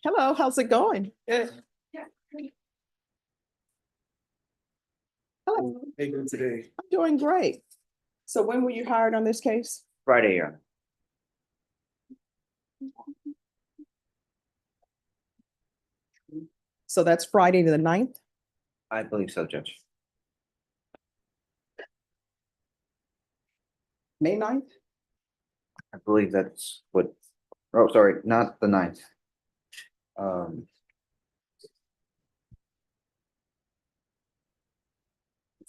Hello, how's it going? Good. Hello. How you doing today? I'm doing great. So when were you hired on this case? Friday, Your Honor. So that's Friday the 9th? I believe so, Judge. May 9th? I believe that's what, oh, sorry, not the 9th.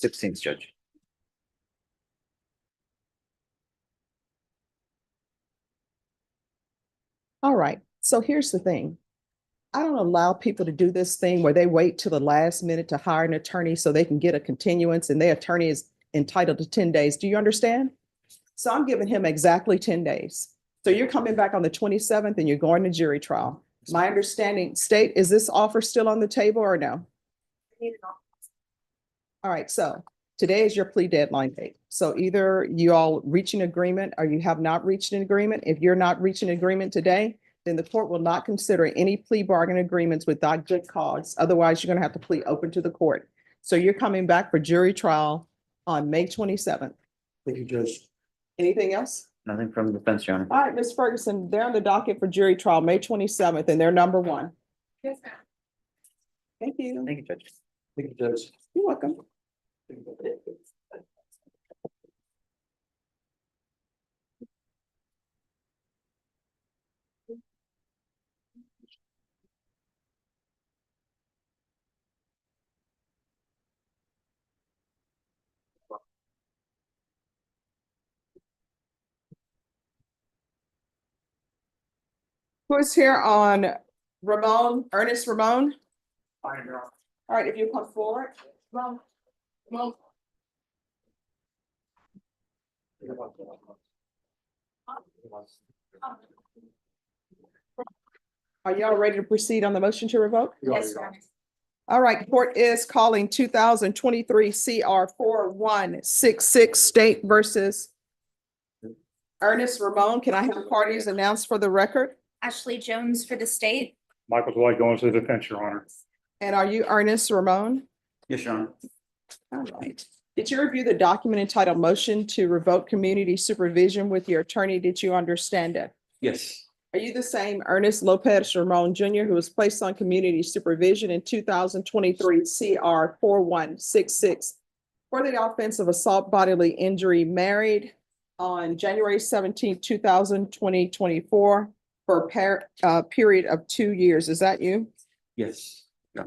16th, Judge. All right, so here's the thing. I don't allow people to do this thing where they wait till the last minute to hire an attorney so they can get a continuance and their attorney is entitled to 10 days. Do you understand? So I'm giving him exactly 10 days. So you're coming back on the 27th and you're going to jury trial. My understanding, State, is this offer still on the table or no? All right, so today is your plea deadline date. So either you all reach an agreement or you have not reached an agreement. If you're not reaching an agreement today, then the court will not consider any plea bargain agreements without good cause. Otherwise, you're going to have to plead open to the court. So you're coming back for jury trial on May 27th. Thank you, Judge. Anything else? Nothing from the defense, Your Honor. All right, Ms. Ferguson, they're on the docket for jury trial, May 27th, and they're number 1. Yes, ma'am. Thank you. Thank you, Judge. Thank you, Judge. You're welcome. Who's here on Ramon, Ernest Ramon? All right, if you come forward. Ramon. Ramon. Are y'all ready to proceed on the motion to revoke? Yes, ma'am. All right, court is calling 2023 CR 4166 State versus Ernest Ramon. Can I have parties announced for the record? Ashley Jones for the state. Michael Dwight going to the defense, Your Honor. And are you Ernest Ramon? Yes, Your Honor. All right. Did you review the document entitled Motion to Revoke Community Supervision with your attorney? Did you understand it? Yes. Are you the same Ernest Lopez Ramon Jr. who was placed on community supervision in 2023 CR 4166 for the offense of assault bodily injury, married on January 17, 2024 for a period of 2 years? Is that you? Yes. Yeah.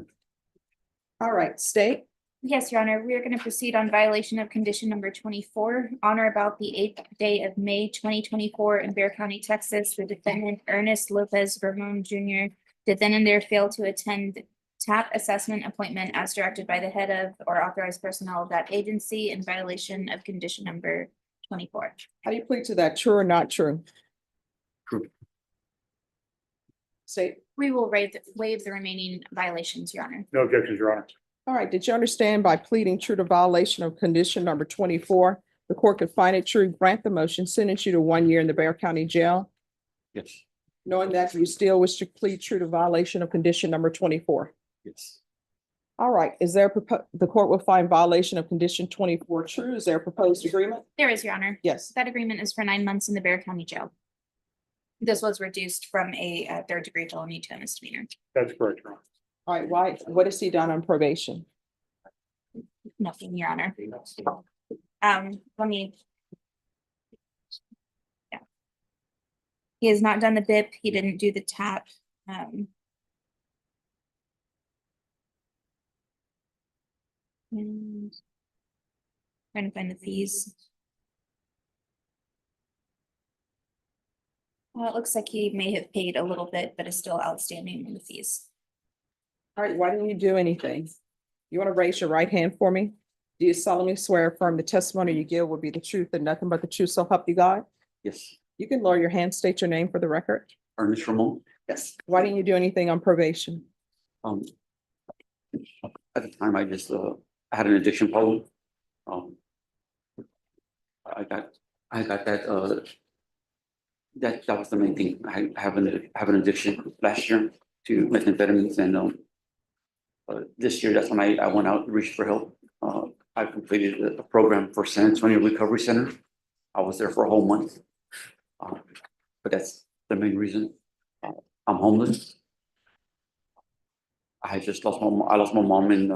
All right, State. Yes, Your Honor, we are going to proceed on violation of condition number 24 on or about the 8th day of May 2024 in Bexar County, Texas. The defendant Ernest Lopez Ramon Jr. did then and there fail to attend TAP assessment appointment as directed by the head of or authorized personnel of that agency in violation of condition number 24. How do you plead to that? True or not true? True. State. We will waive the remaining violations, Your Honor. No objections, Your Honor. All right, did you understand by pleading true to violation of condition number 24, the court could find it true, grant the motion, sentence you to 1 year in the Bexar County Jail? Yes, Knowing that you still wish to plead true to violation of condition number 24. yes. All right, is there, the court will find violation of condition 24 true. Is there a proposed agreement? There is, Your Honor. Yes. That agreement is for 9 months in the Bexar County Jail. This was reduced from a third-degree felony to a misdemeanor. That's correct, Your Honor. All right, why, what has he done on probation? Nothing, Your Honor. Let me. Yeah. He has not done the BIP. He didn't do the tap. And trying to find the fees. Well, it looks like he may have paid a little bit, but is still outstanding in the fees. All right, why didn't you do anything? You want to raise your right hand for me? Do you solemnly swear affirm the testimony you give will be the truth and nothing but the truth, so help you God? Yes. You can lower your hand, state your name for the record. Ernest Ramon. Yes. Why didn't you do anything on probation? At the time, I just had an addiction problem. I got that that was the main thing. I have an addiction last year to methamphetamines, and this year that's when I went out and reached for help. I completed a program for San Antonio Recovery Center. I was there for a whole month. But that's the main reason. I'm homeless. I just lost I lost my mom in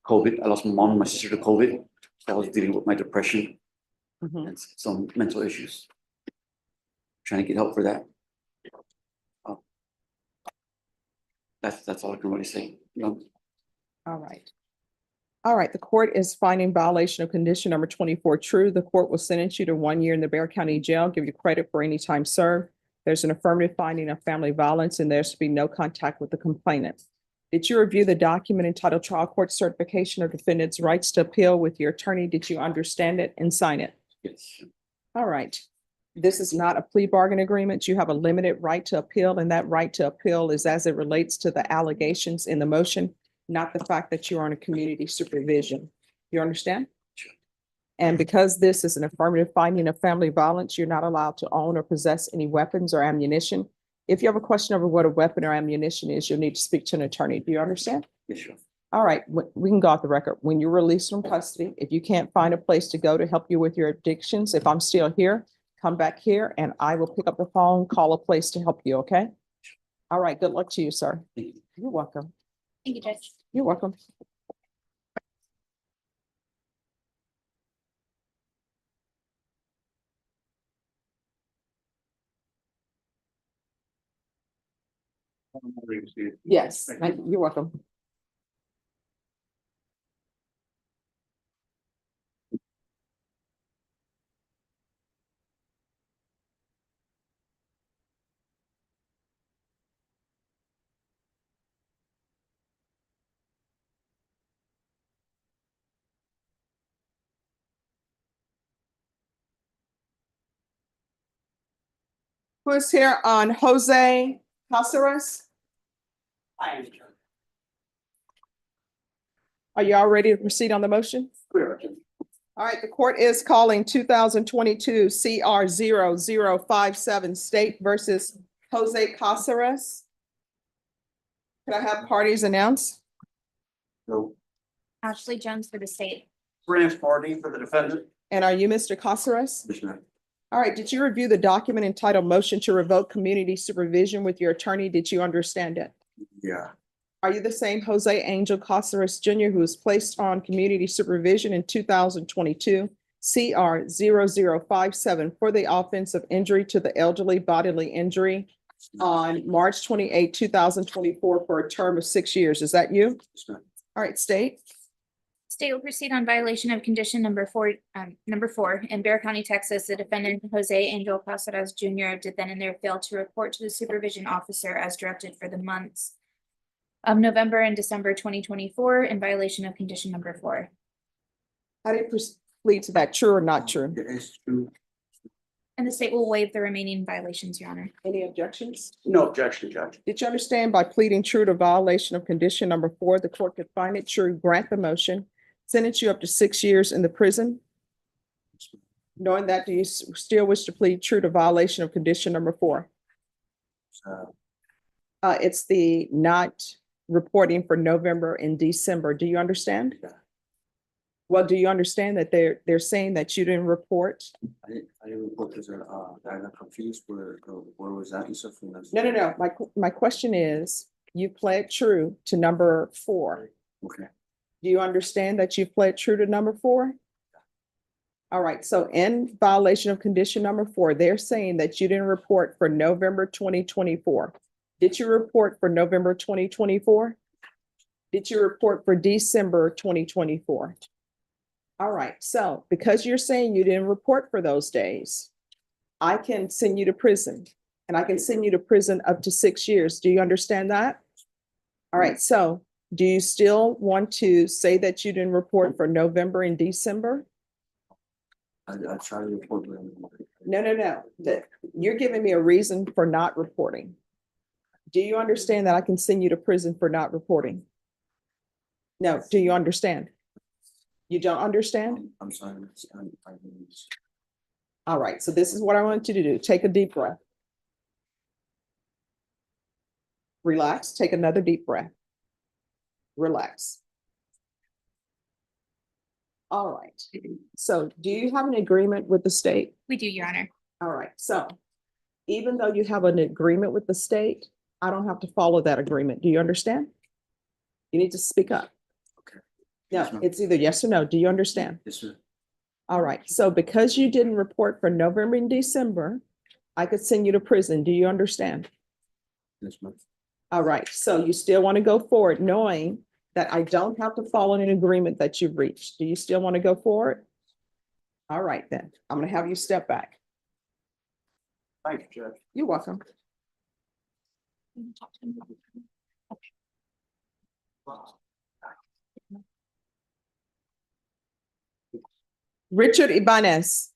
COVID. I lost my mom and my sister to COVID. I was dealing with my depression and some mental issues. Trying to get help for that. That's all I can really say. All right. All right, the court is finding violation of condition number 24 true. The court will sentence you to 1 year in the Bexar County Jail, give you credit for any time served. There's an affirmative finding of family violence and there's to be no contact with the complainant. Did you review the document entitled Trial Court Certification of Defendant's Rights to Appeal with your attorney? Did you understand it and sign it? Yes. All right. This is not a plea bargain agreement. You have a limited right to appeal, and that right to appeal is as it relates to the allegations in the motion, not the fact that you're on a community supervision. You understand? Sure. And because this is an affirmative finding of family violence, you're not allowed to own or possess any weapons or ammunition. If you have a question over what a weapon or ammunition is, you'll need to speak to an attorney. Do you understand? Yes, sure. All right, we can go off the record. When you're released from custody, if you can't find a place to go to help you with your addictions, if I'm still here, come back here and I will pick up the phone, call a place to help you, okay? All right, good luck to you, sir. Thank you. You're welcome. Thank you, Judge. You're welcome. Yes, you're welcome. Who's here on Jose Caceres? Are you all ready to proceed on the motion? All right, the court is calling 2022 CR 0057 State versus Jose Caceres. Can I have parties announced? No. Ashley Jones for the state. Branch party for the defendant. And are you Mr. Caceres? Yes, ma'am. All right, did you review the document entitled Motion to Revoke Community Supervision with your attorney? Did you understand it? Yeah. Are you the same Jose Angel Caceres Jr. who was placed on community supervision in 2022 CR 0057 for the offense of injury to the elderly bodily injury on March 28, 2024 for a term of 6 years? Is that you? Yes, ma'am. All right, state. State will proceed on violation of condition number four in Bexar County, Texas. The defendant Jose Angel Caceres Jr. did then and there fail to report to the supervision officer as directed for the months of November and December 2024 in violation of condition number 4. How do you plead to that? True or not true? It's true. And the state will waive the remaining violations, Your Honor. Any objections? No objection, Judge. Did you understand by pleading true to violation of condition number 4, the court could find it true, grant the motion, sentence you up to 6 years in the prison? Knowing that, do you still wish to plead true to violation of condition number 4? It's the not reporting for November and December. Do you understand? Well, do you understand that they're saying that you didn't report? I didn't report because I got confused where was that and stuff. No. My question is, you pled true to number 4. Okay. Do you understand that you pled true to number 4? All right, so in violation of condition number 4, they're saying that you didn't report for November 2024. Did you report for November 2024? Did you report for December 2024? All right, so because you're saying you didn't report for those days, I can send you to prison, and I can send you to prison up to 6 years. Do you understand that? All right, so do you still want to say that you didn't report for November and December? I try to report. No. You're giving me a reason for not reporting. Do you understand that I can send you to prison for not reporting? No, do you understand? You don't understand? I'm sorry. All right, so this is what I want you to do. Take a deep breath. Relax, take another deep breath. Relax. All right, so do you have an agreement with the state? We do, Your Honor. All right, so even though you have an agreement with the state, I don't have to follow that agreement. Do you understand? You need to speak up. Okay. No, it's either yes or no. Do you understand? Yes, sir. All right, so because you didn't report for November and December, I could send you to prison. Do you understand? Yes, ma'am. All right, so you still want to go forward knowing that I don't have to follow an agreement that you've reached. Do you still want to go forward? All right, then. I'm going to have you step back. Thank you, Judge. You're welcome. Richard Ibanez.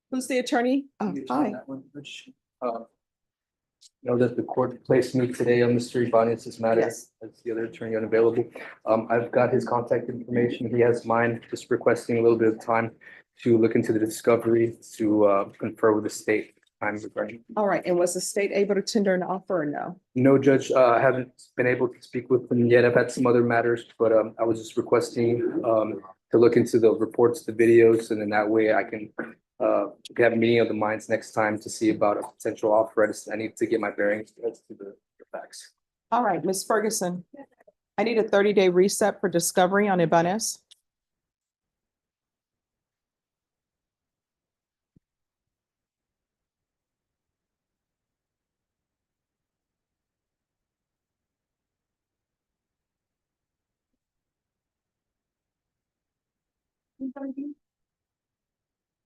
Who's the attorney? Oh, hi. Know that the court placed me today on Mr. Ibanez's matter. Yes. As the other attorney unavailable. I've got his contact information. He has mine, just requesting a little bit of time to look into the discovery, to confer with the state. I'm regarding. All right, and was the state able to tender an offer or no? No, Judge, I haven't been able to speak with them yet. I've had some other matters, but I was just requesting to look into the reports, the videos, and then that way I can have a meeting of the minds next time to see about a potential offer. I need to get my bearings as to the facts. All right, Ms. Ferguson, I need a 30-day reset for discovery on Ibanez.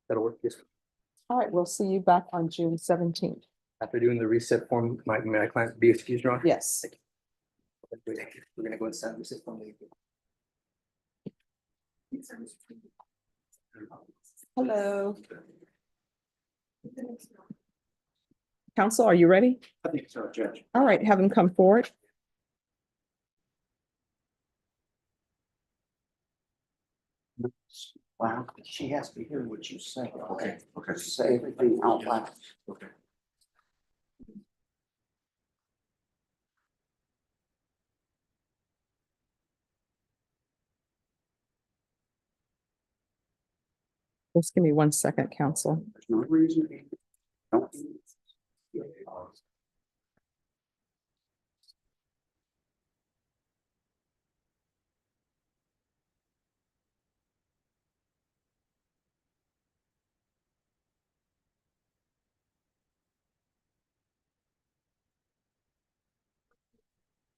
That'll work, yes. All right, we'll see you back on June 17th. After doing the reset form, my client be excused, Your Honor? Yes. We're gonna go inside the reset form. Hello. Counsel, are you ready? I think so, Judge. All right, have him come forward. Wow, she has to hear what you say. Okay. Say everything out loud. Okay. Just give me 1 second, counsel. There's no reason. Don't.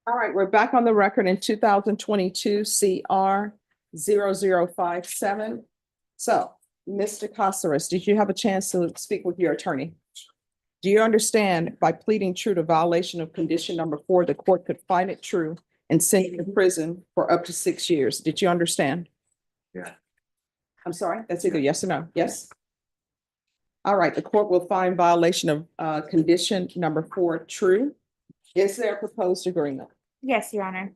All right, we're back on the record in 2022 CR 0057. So, Mr. Caceres, did you have a chance to speak with your attorney? Do you understand by pleading true to violation of condition number 4, the court could find it true and send you to prison for up to 6 years? Did you understand? Yeah. I'm sorry, that's either yes or no. Yes? All right, the court will find violation of condition number 4 true. Is there a proposed agreement? Yes, Your Honor.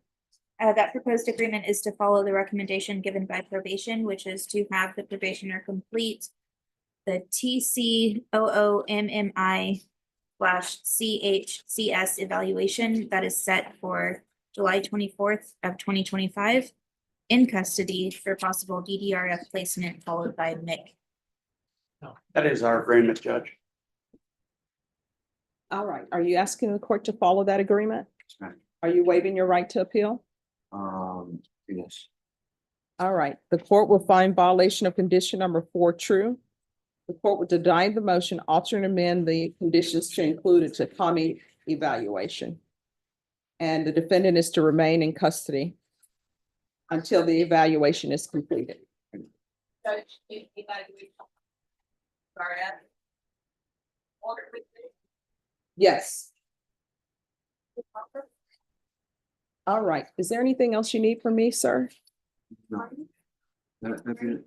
That proposed agreement is to follow the recommendation given by probation, which is to have the probationer complete the TCOOMMI/CHCS evaluation that is set for July 24th of 2025 in custody for possible DDRF placement followed by MIC. That is our agreement, Judge. All right, are you asking the court to follow that agreement? Are you waiving your right to appeal? Yes. All right, the court will find violation of condition number 4 true. The court will deny the motion, alter and amend the conditions to include a Takami evaluation. And the defendant is to remain in custody until the evaluation is completed. Judge, if evaluation. Sorry. Order with this. Yes. All right, is there anything else you need from me, sir? No.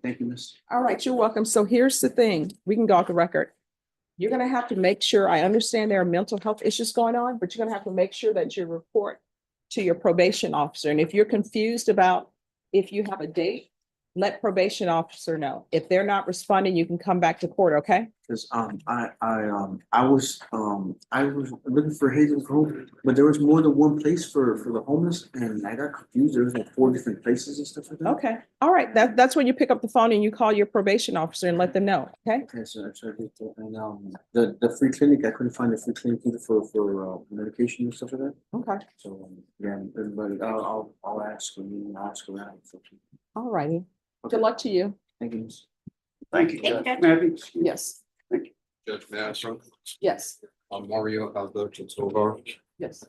Thank you, Miss. All right, you're welcome. So here's the thing, we can go off the record. You're gonna have to make sure, I understand there are mental health issues going on, but you're gonna have to make sure that you report to your probation officer. And if you're confused about if you have a date, let probation officer know. If they're not responding, you can come back to court, okay? Cause I was looking for Hazel Grove, but there was more than one place for the homeless, and I got confused. There was like 4 different places and stuff like that. Okay, all right, that's when you pick up the phone and you call your probation officer and let them know, okay? Okay, so I did that, and the free clinic, I couldn't find the free clinic either for medication and stuff like that. Okay, So yeah, but I'll ask and ask around. all righty. Good luck to you. Thank you, Miss. Thank you, Thank Judge. you. May I be- Yes, Judge Master, yes, I'm Mario Alberto Tovar. yes.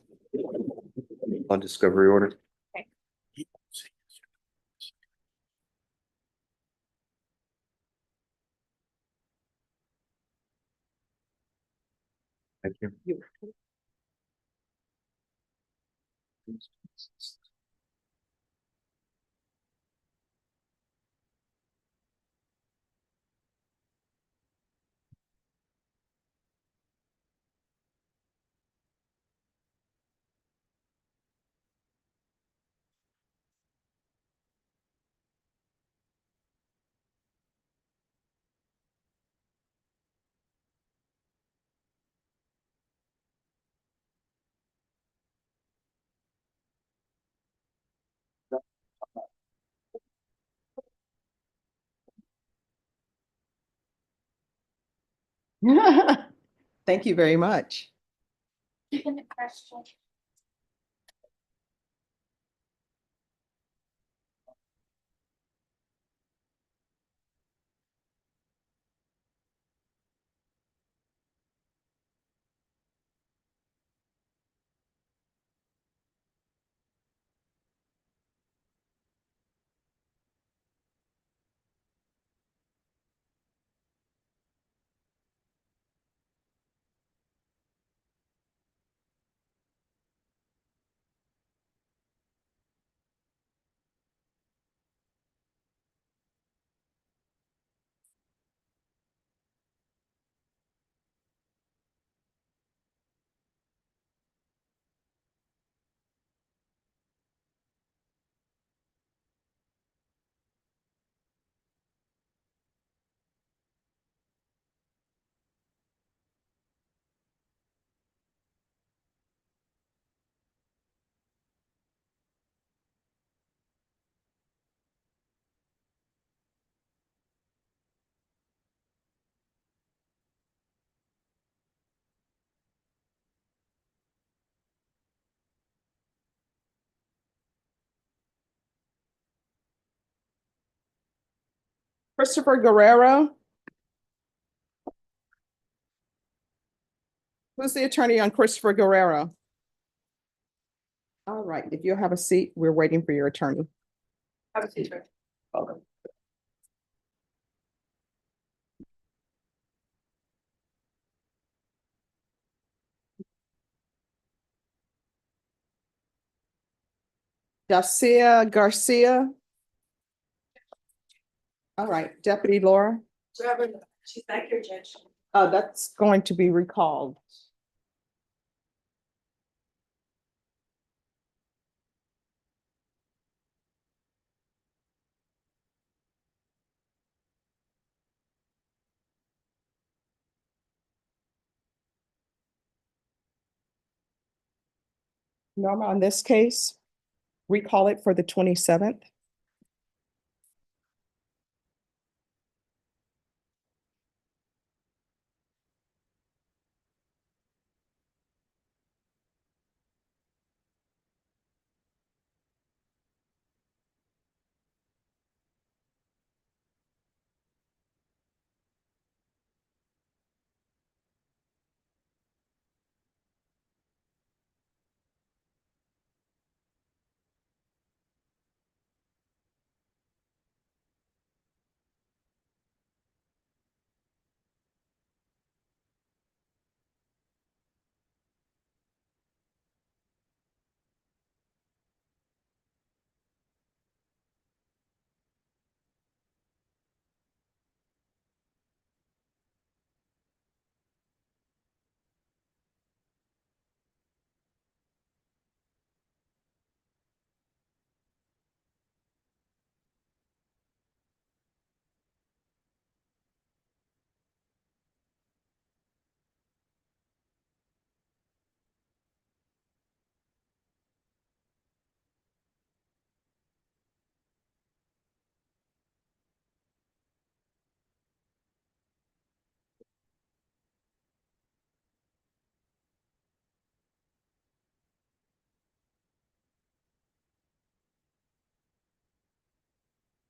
On discovery order. Thank you. Thank you very much. Question. Christopher Guerrero. Who's the attorney on Christopher Guerrero? All right, if you'll have a seat, we're waiting for your attorney. Have a seat, Judge. Garcia. All right, Deputy Laura, She's back here, Judge. that's going to be recalled. Norma, on this case, recall it for the 27th.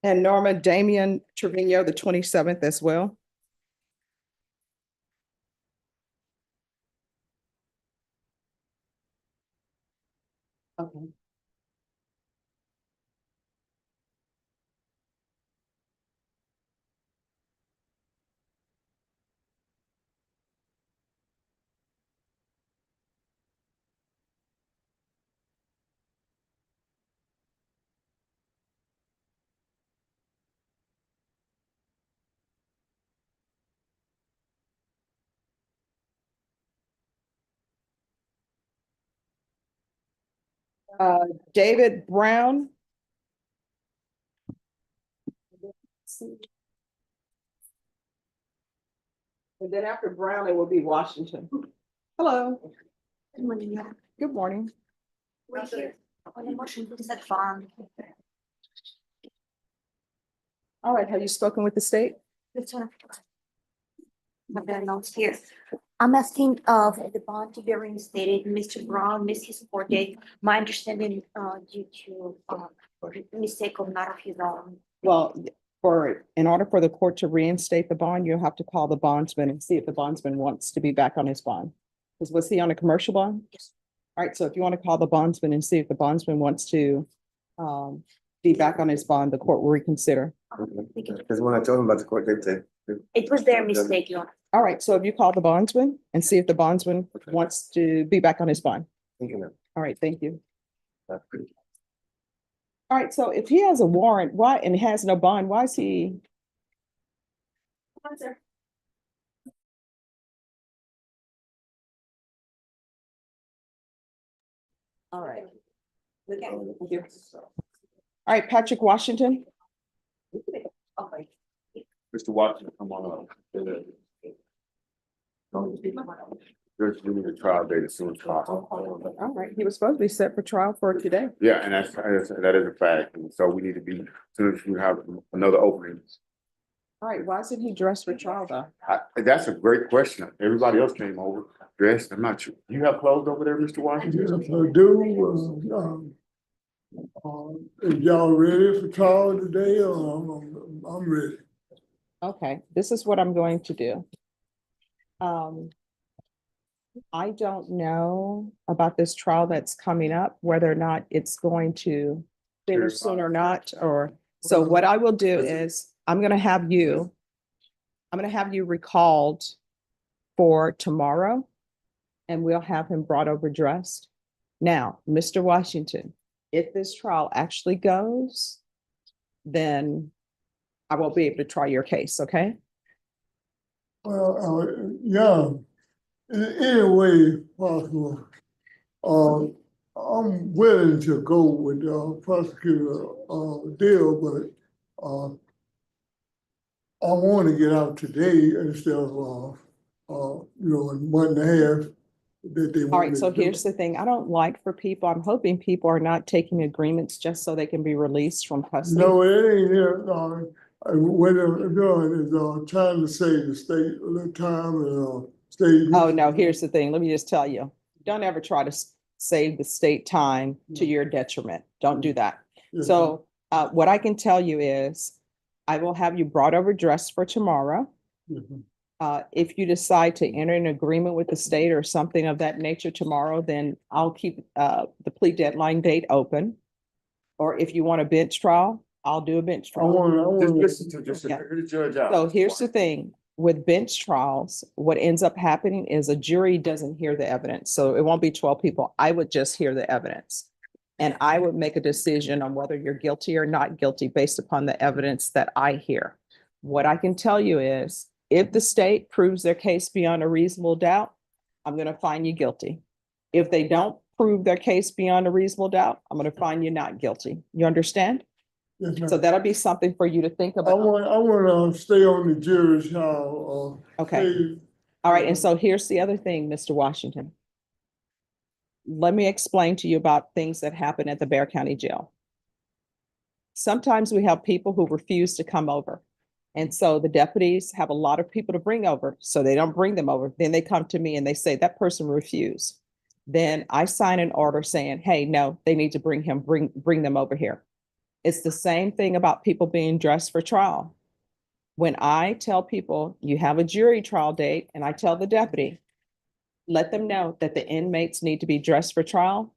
And Norma, Damian Trevino, the 27th as well. Okay. David Brown. And then after Brown, it will be Washington. Hello. Good morning. Good morning. We're here on a motion to set bond. All right, have you spoken with the state? This one. Have the notes here. I'm asking of the bond to be reinstated. Mr. Brown missed his court date. My understanding due to mistake of not of his own. Well, in order for the court to reinstate the bond, you'll have to call the bondsman and see if the bondsman wants to be back on his bond. Because was he on a commercial bond? Yes. All right, so if you want to call the bondsman and see if the bondsman wants to be back on his bond, the court will reconsider. Because when I told him about the court date, It was their mistake, Your Honor. All right, so if you call the bondsman and see if the bondsman wants to be back on his bond. All right, thank you. All right, so if he has a warrant, why, and has no bond, why is he? All right. Thank you. All right, Patrick Washington. Okay. Mr. Watson, come on up. There's we need a trial date as soon as possible. All right, he was supposed to be set for trial for today. Yeah, and that is a fact. And so we need to be, as soon as we have another opening. All right, why isn't he dressed for trial though? That's a great question. Everybody else came over dressed. I'm not sure. You have clothes over there, Mr. Washington? Yes, I do. Is y'all ready for trial today? I'm ready. Okay, this is what I'm going to do. I don't know about this trial that's coming up, whether or not it's going to finish soon or not, or, so what I will do is, I'm gonna have you recalled for tomorrow, and we'll have him brought over dressed. Now, Mr. Washington, if this trial actually goes, then I won't be able to try your case, okay? Well, yeah, in any way possible. I'm willing to go with prosecutor deal, but I want to get out today instead of a month and a half that they All want right, me so to do. here's the thing. I don't like for people, I'm hoping people are not taking agreements just so they can be released from custody. No, it ain't here. What I'm doing is trying to save the state a little time and save. Oh, no, here's the thing. Let me just tell you, don't ever try to save the state time to your detriment. Don't do that. Yes, So what I can tell you is I will have you brought over dressed for tomorrow. Mhm. If you decide to enter an agreement with the state or something of that nature tomorrow, then I'll keep the plea deadline date open. Or if you want a bench trial, I'll do a bench I trial. want. Just listen to, just Yeah. hear the judge out. So here's the thing, with bench trials, what ends up happening is a jury doesn't hear the evidence. So it won't be 12 people. I would just hear the evidence. And I would make a decision on whether you're guilty or not guilty based upon the evidence that I hear. What I can tell you is if the state proves their case beyond a reasonable doubt, I'm going to find you guilty. If they don't prove their case beyond a reasonable doubt, I'm going to find you not guilty. You understand? Yes, ma'am. So that'll be something for you to think I about. want to stay on the jury's trial. Okay. All right. And so here's the other thing, Mr. Washington. Let me explain to you about things that happen at the Bexar County Jail. Sometimes we have people who refuse to come over. And so the deputies have a lot of people to bring over, so they don't bring them over. Then they come to me and they say that person refused. Then I sign an order saying, hey, no, they need to bring them over here. It's the same thing about people being dressed for trial. When I tell people you have a jury trial date and I tell the deputy, let them know that the inmates need to be dressed for trial.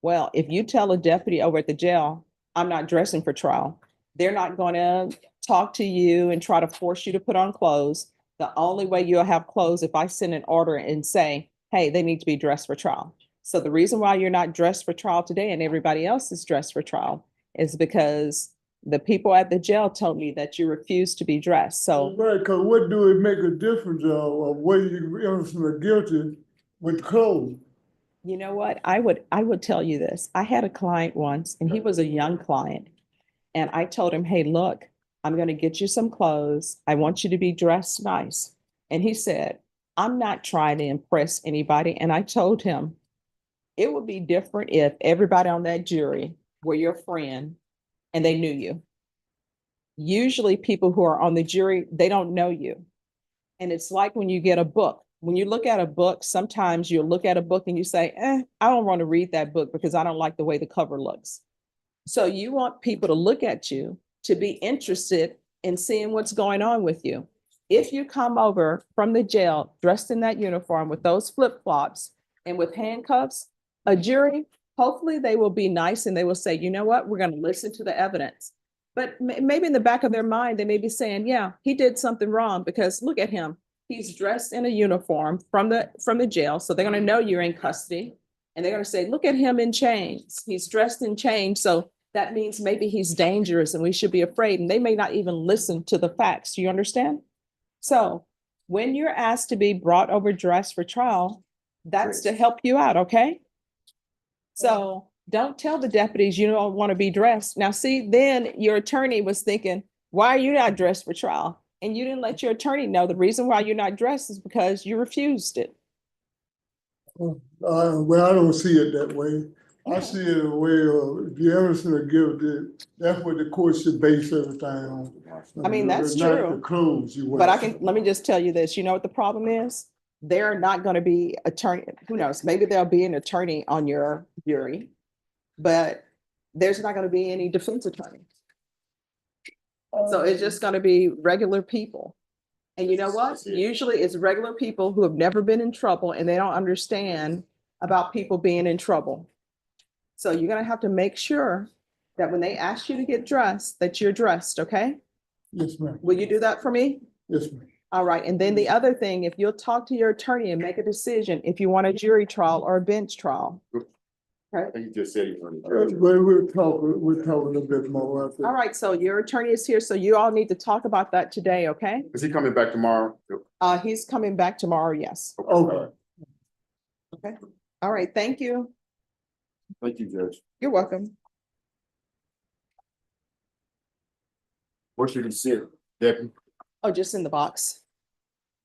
Well, if you tell a deputy over at the jail, I'm not dressing for trial, they're not going to talk to you and try to force you to put on clothes. The only way you'll have clothes if I send an order and say, hey, they need to be dressed for trial. So the reason why you're not dressed for trial today and everybody else is dressed for trial is because the people at the jail told me that you refuse to be dressed. So Right, because what do it make a difference of whether you're innocent or guilty with clothes? you know what? I would tell you this. I had a client once and he was a young client. And I told him, hey, look, I'm going to get you some clothes. I want you to be dressed nice. And he said, I'm not trying to impress anybody. And I told him it would be different if everybody on that jury were your friend and they knew you. Usually people who are on the jury, they don't know you. And it's like when you get a book. When you look at a book, sometimes you'll look at a book and you say, I don't want to read that book because I don't like the way the cover looks. So you want people to look at you, to be interested in seeing what's going on with you. If you come over from the jail dressed in that uniform with those flip-flops and with handcuffs, a jury, hopefully they will be nice and they will say, you know what, we're going to listen to the evidence. But maybe in the back of their mind, they may be saying, yeah, he did something wrong because look at him. He's dressed in a uniform from the jail. So they're going to know you're in custody. And they're going to say, look at him in chains. He's dressed in chains. So that means maybe he's dangerous and we should be afraid. And they may not even listen to the facts. Do you understand? So when you're asked to be brought over dressed for trial, that's to help you out. Okay. So don't tell the deputies you don't want to be dressed. Now, see, then your attorney was thinking, why are you not dressed for trial? And you didn't let your attorney know the reason why you're not dressed is because you refused it. Well, I don't see it that way. I see it in a way of if you're innocent or guilty, that's what the court should base everything on. I mean, that's Not true. the clothes you wear. But let me just tell you this, you know what the problem is? They're not going to be attorney, who knows, maybe there'll be an attorney on your jury, but there's not going to be any defense attorney. So it's just going to be regular people. And you know what? Usually it's regular people who have never been in trouble and they don't understand about people being in trouble. So you're going to have to make sure that when they ask you to get dressed, that you're dressed, okay? Yes, ma'am. Will you do that for me? Yes, ma'am. All right. And then the other thing, if you'll talk to your attorney and make a decision, if you want a jury trial or a bench trial. He just said he's running. We're talking a bit more after. All right, so your attorney is here, so you all need to talk about that today, okay? Is he coming back tomorrow? He's coming back tomorrow, yes. Okay. Okay, all right, thank you. Thank you, Judge. You're welcome. Where should he sit, Deputy? Oh, just in the box.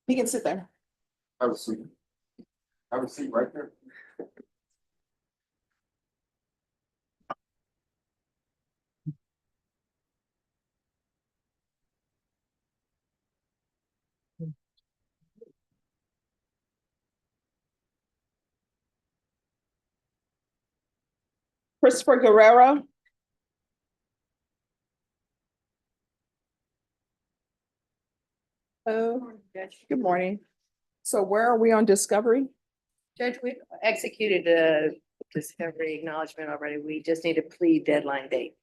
He can sit there. Have a seat. Have a seat right there. Christopher Guerrero. Oh, good morning. So where are we on discovery? Judge, we executed a discovery acknowledgement already. We just need a plea deadline date.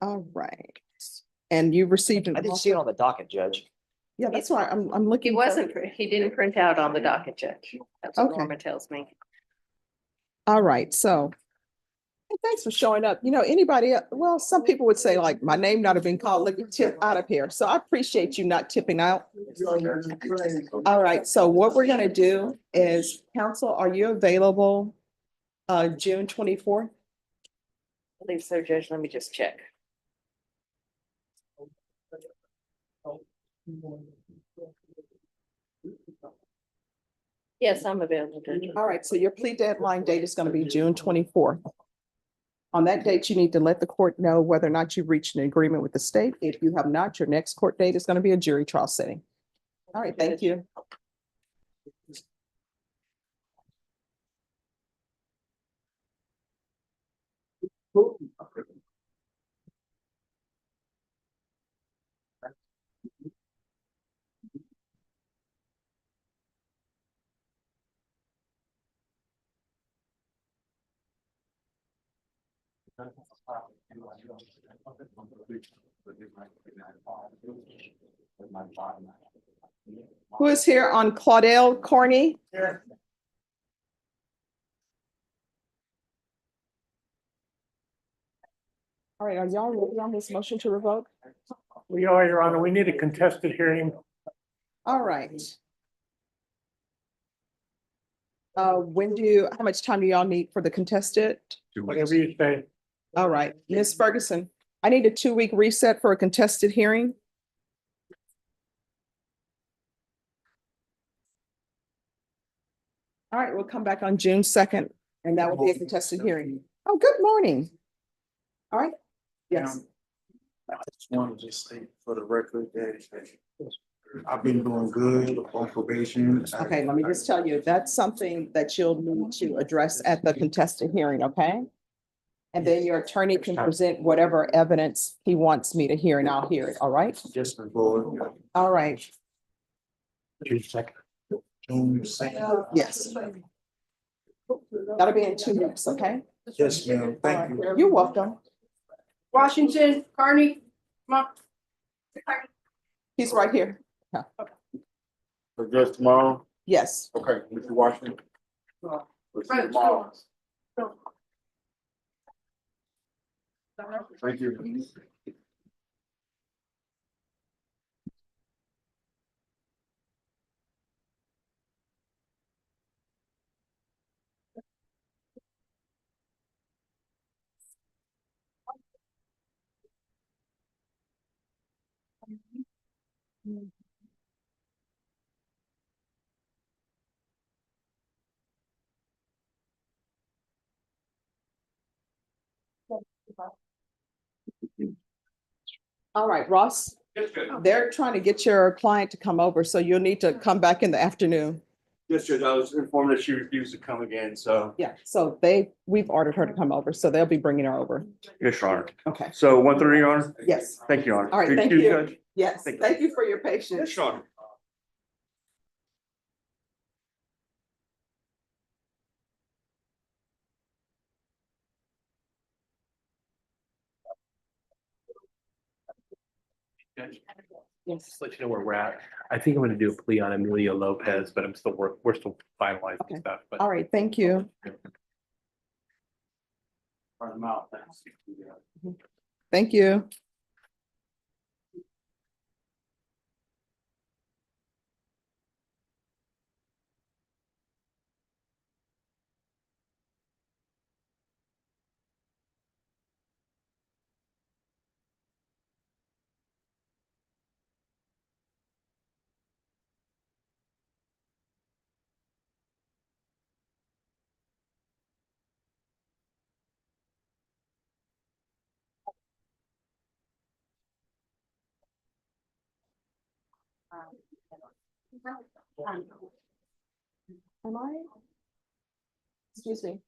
All right. And you received an. I didn't see it on the docket, Judge. Yeah, that's why I'm looking. He wasn't, he didn't print out on the docket, Judge. That's what Okay. Norma tells me. All right, so. And thanks for showing up. You know, anybody, well, some people would say like, my name not have been called, let me tip out of here. So I appreciate you not tipping out. All right, so what we're gonna do is, counsel, are you available June 24th? I believe so, Judge. Let me just check. Yes, I'm available, Judge. All right, so your plea deadline date is gonna be June 24th. On that date, you need to let the court know whether or not you've reached an agreement with the state. If you have not, your next court date is gonna be a jury trial setting. All right, thank you. Who is here on Claudel Carney? All right, are y'all ready on this motion to revoke? We are, Your Honor. We need a contested hearing. All right. How much time do y'all need for the contested? Whatever you say. All right, Ms. Ferguson, I need a 2-week reset for a contested hearing. All right, we'll come back on June 2nd, and that will be a contested hearing. Oh, good morning. All right, yes. I just wanted to say for the record that I've been doing good on probation. Okay, let me just tell you, that's something that you'll need to address at the contested hearing, okay? And then your attorney can present whatever evidence he wants me to hear, and I'll hear it, all right? Just for board. All right, June 2nd. yes. That'll be in 2 weeks, okay? Yes, ma'am. Thank you. You're welcome. Washington, Carney, come on. He's right here. For just tomorrow? Yes. Okay, Mr. Washington. We'll see you tomorrow. Thank you. All right, Ross, they're trying to get your client to come over, so you'll need to come back in the afternoon. Yes, Judge, I was informed that she refused to come again, so. Yeah, so we've ordered her to come over, so they'll be bringing her over. Yes, Your Honor. Okay, So 1:30, Your Honor? yes. Thank you, Your Honor. All right, thank Excuse, you. Judge? Yes, Thank you. thank you for your patience. Yes, Your Honor. Yes. Just let you know where we're at. I think I'm gonna do a plea on Emilio Lopez, but we're still finalizing Okay. stuff, but. All right, thank you. Thank you. Am I? Excuse me.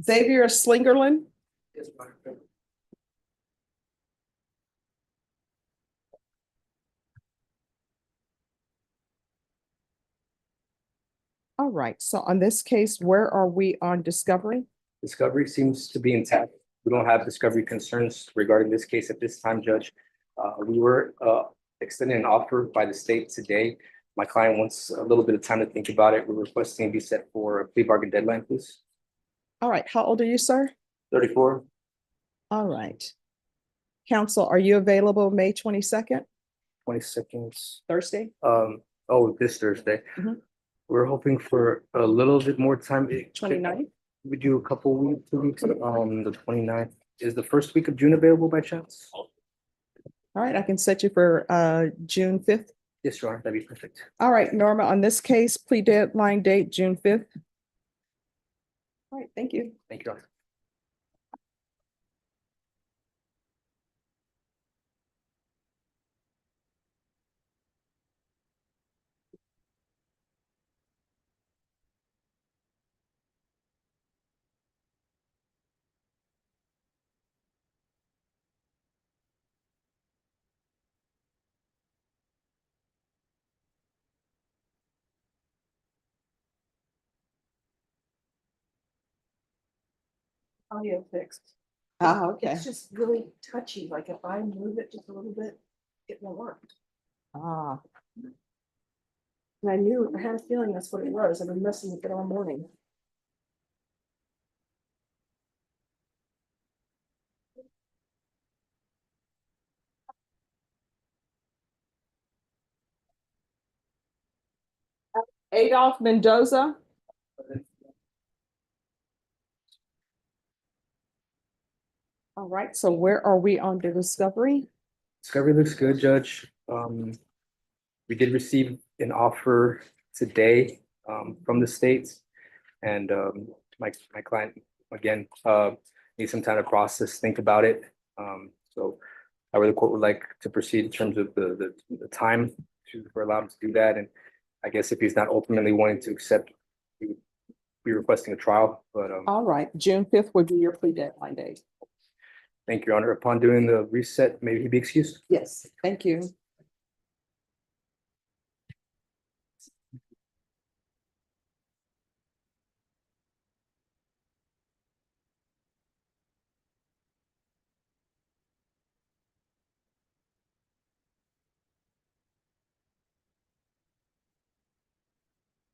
Xavier Slingerland. All right, so on this case, where are we on discovery? Discovery seems to be intact. We don't have discovery concerns regarding this case at this time, Judge. We were extended an offer by the state today. My client wants a little bit of time to think about it. We're requesting it be set for a plea bargain deadline, please. All right, how old are you, sir? 34. All right. Counsel, are you available May 22nd, 22nd. Thursday? This Thursday. Mhm. We're hoping for a little bit more time. 29th? We do a couple weeks, 2 weeks, the 29th. Is the first week of June available by chance? All right, I can set you for June 5th. Yes, Your Honor, that'd be perfect. All right, Norma, on this case, plea deadline date, June 5th. All right, thank you. Thank you, Your Honor. audio fixed. Oh, okay. It's just really touchy, like if I move it just a little bit, it won't work. Ah, And I had a feeling that's what it was. I've been messing with it all morning. Adolph Mendoza. All right, so where are we on the discovery? Discovery looks good, Judge. We did receive an offer today, from the states. And, my client, again, needs some time to process, think about it. So however the court would like to proceed in terms of the time for allowed him to do that. And I guess if he's not ultimately wanting to accept, we would be requesting a trial, but, All right, June 5th would be your plea deadline date. thank you, Your Honor. Upon doing the reset, may he be excused? Yes, thank you.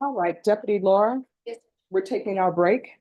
All right, Deputy Laura, Yes. we're taking our break.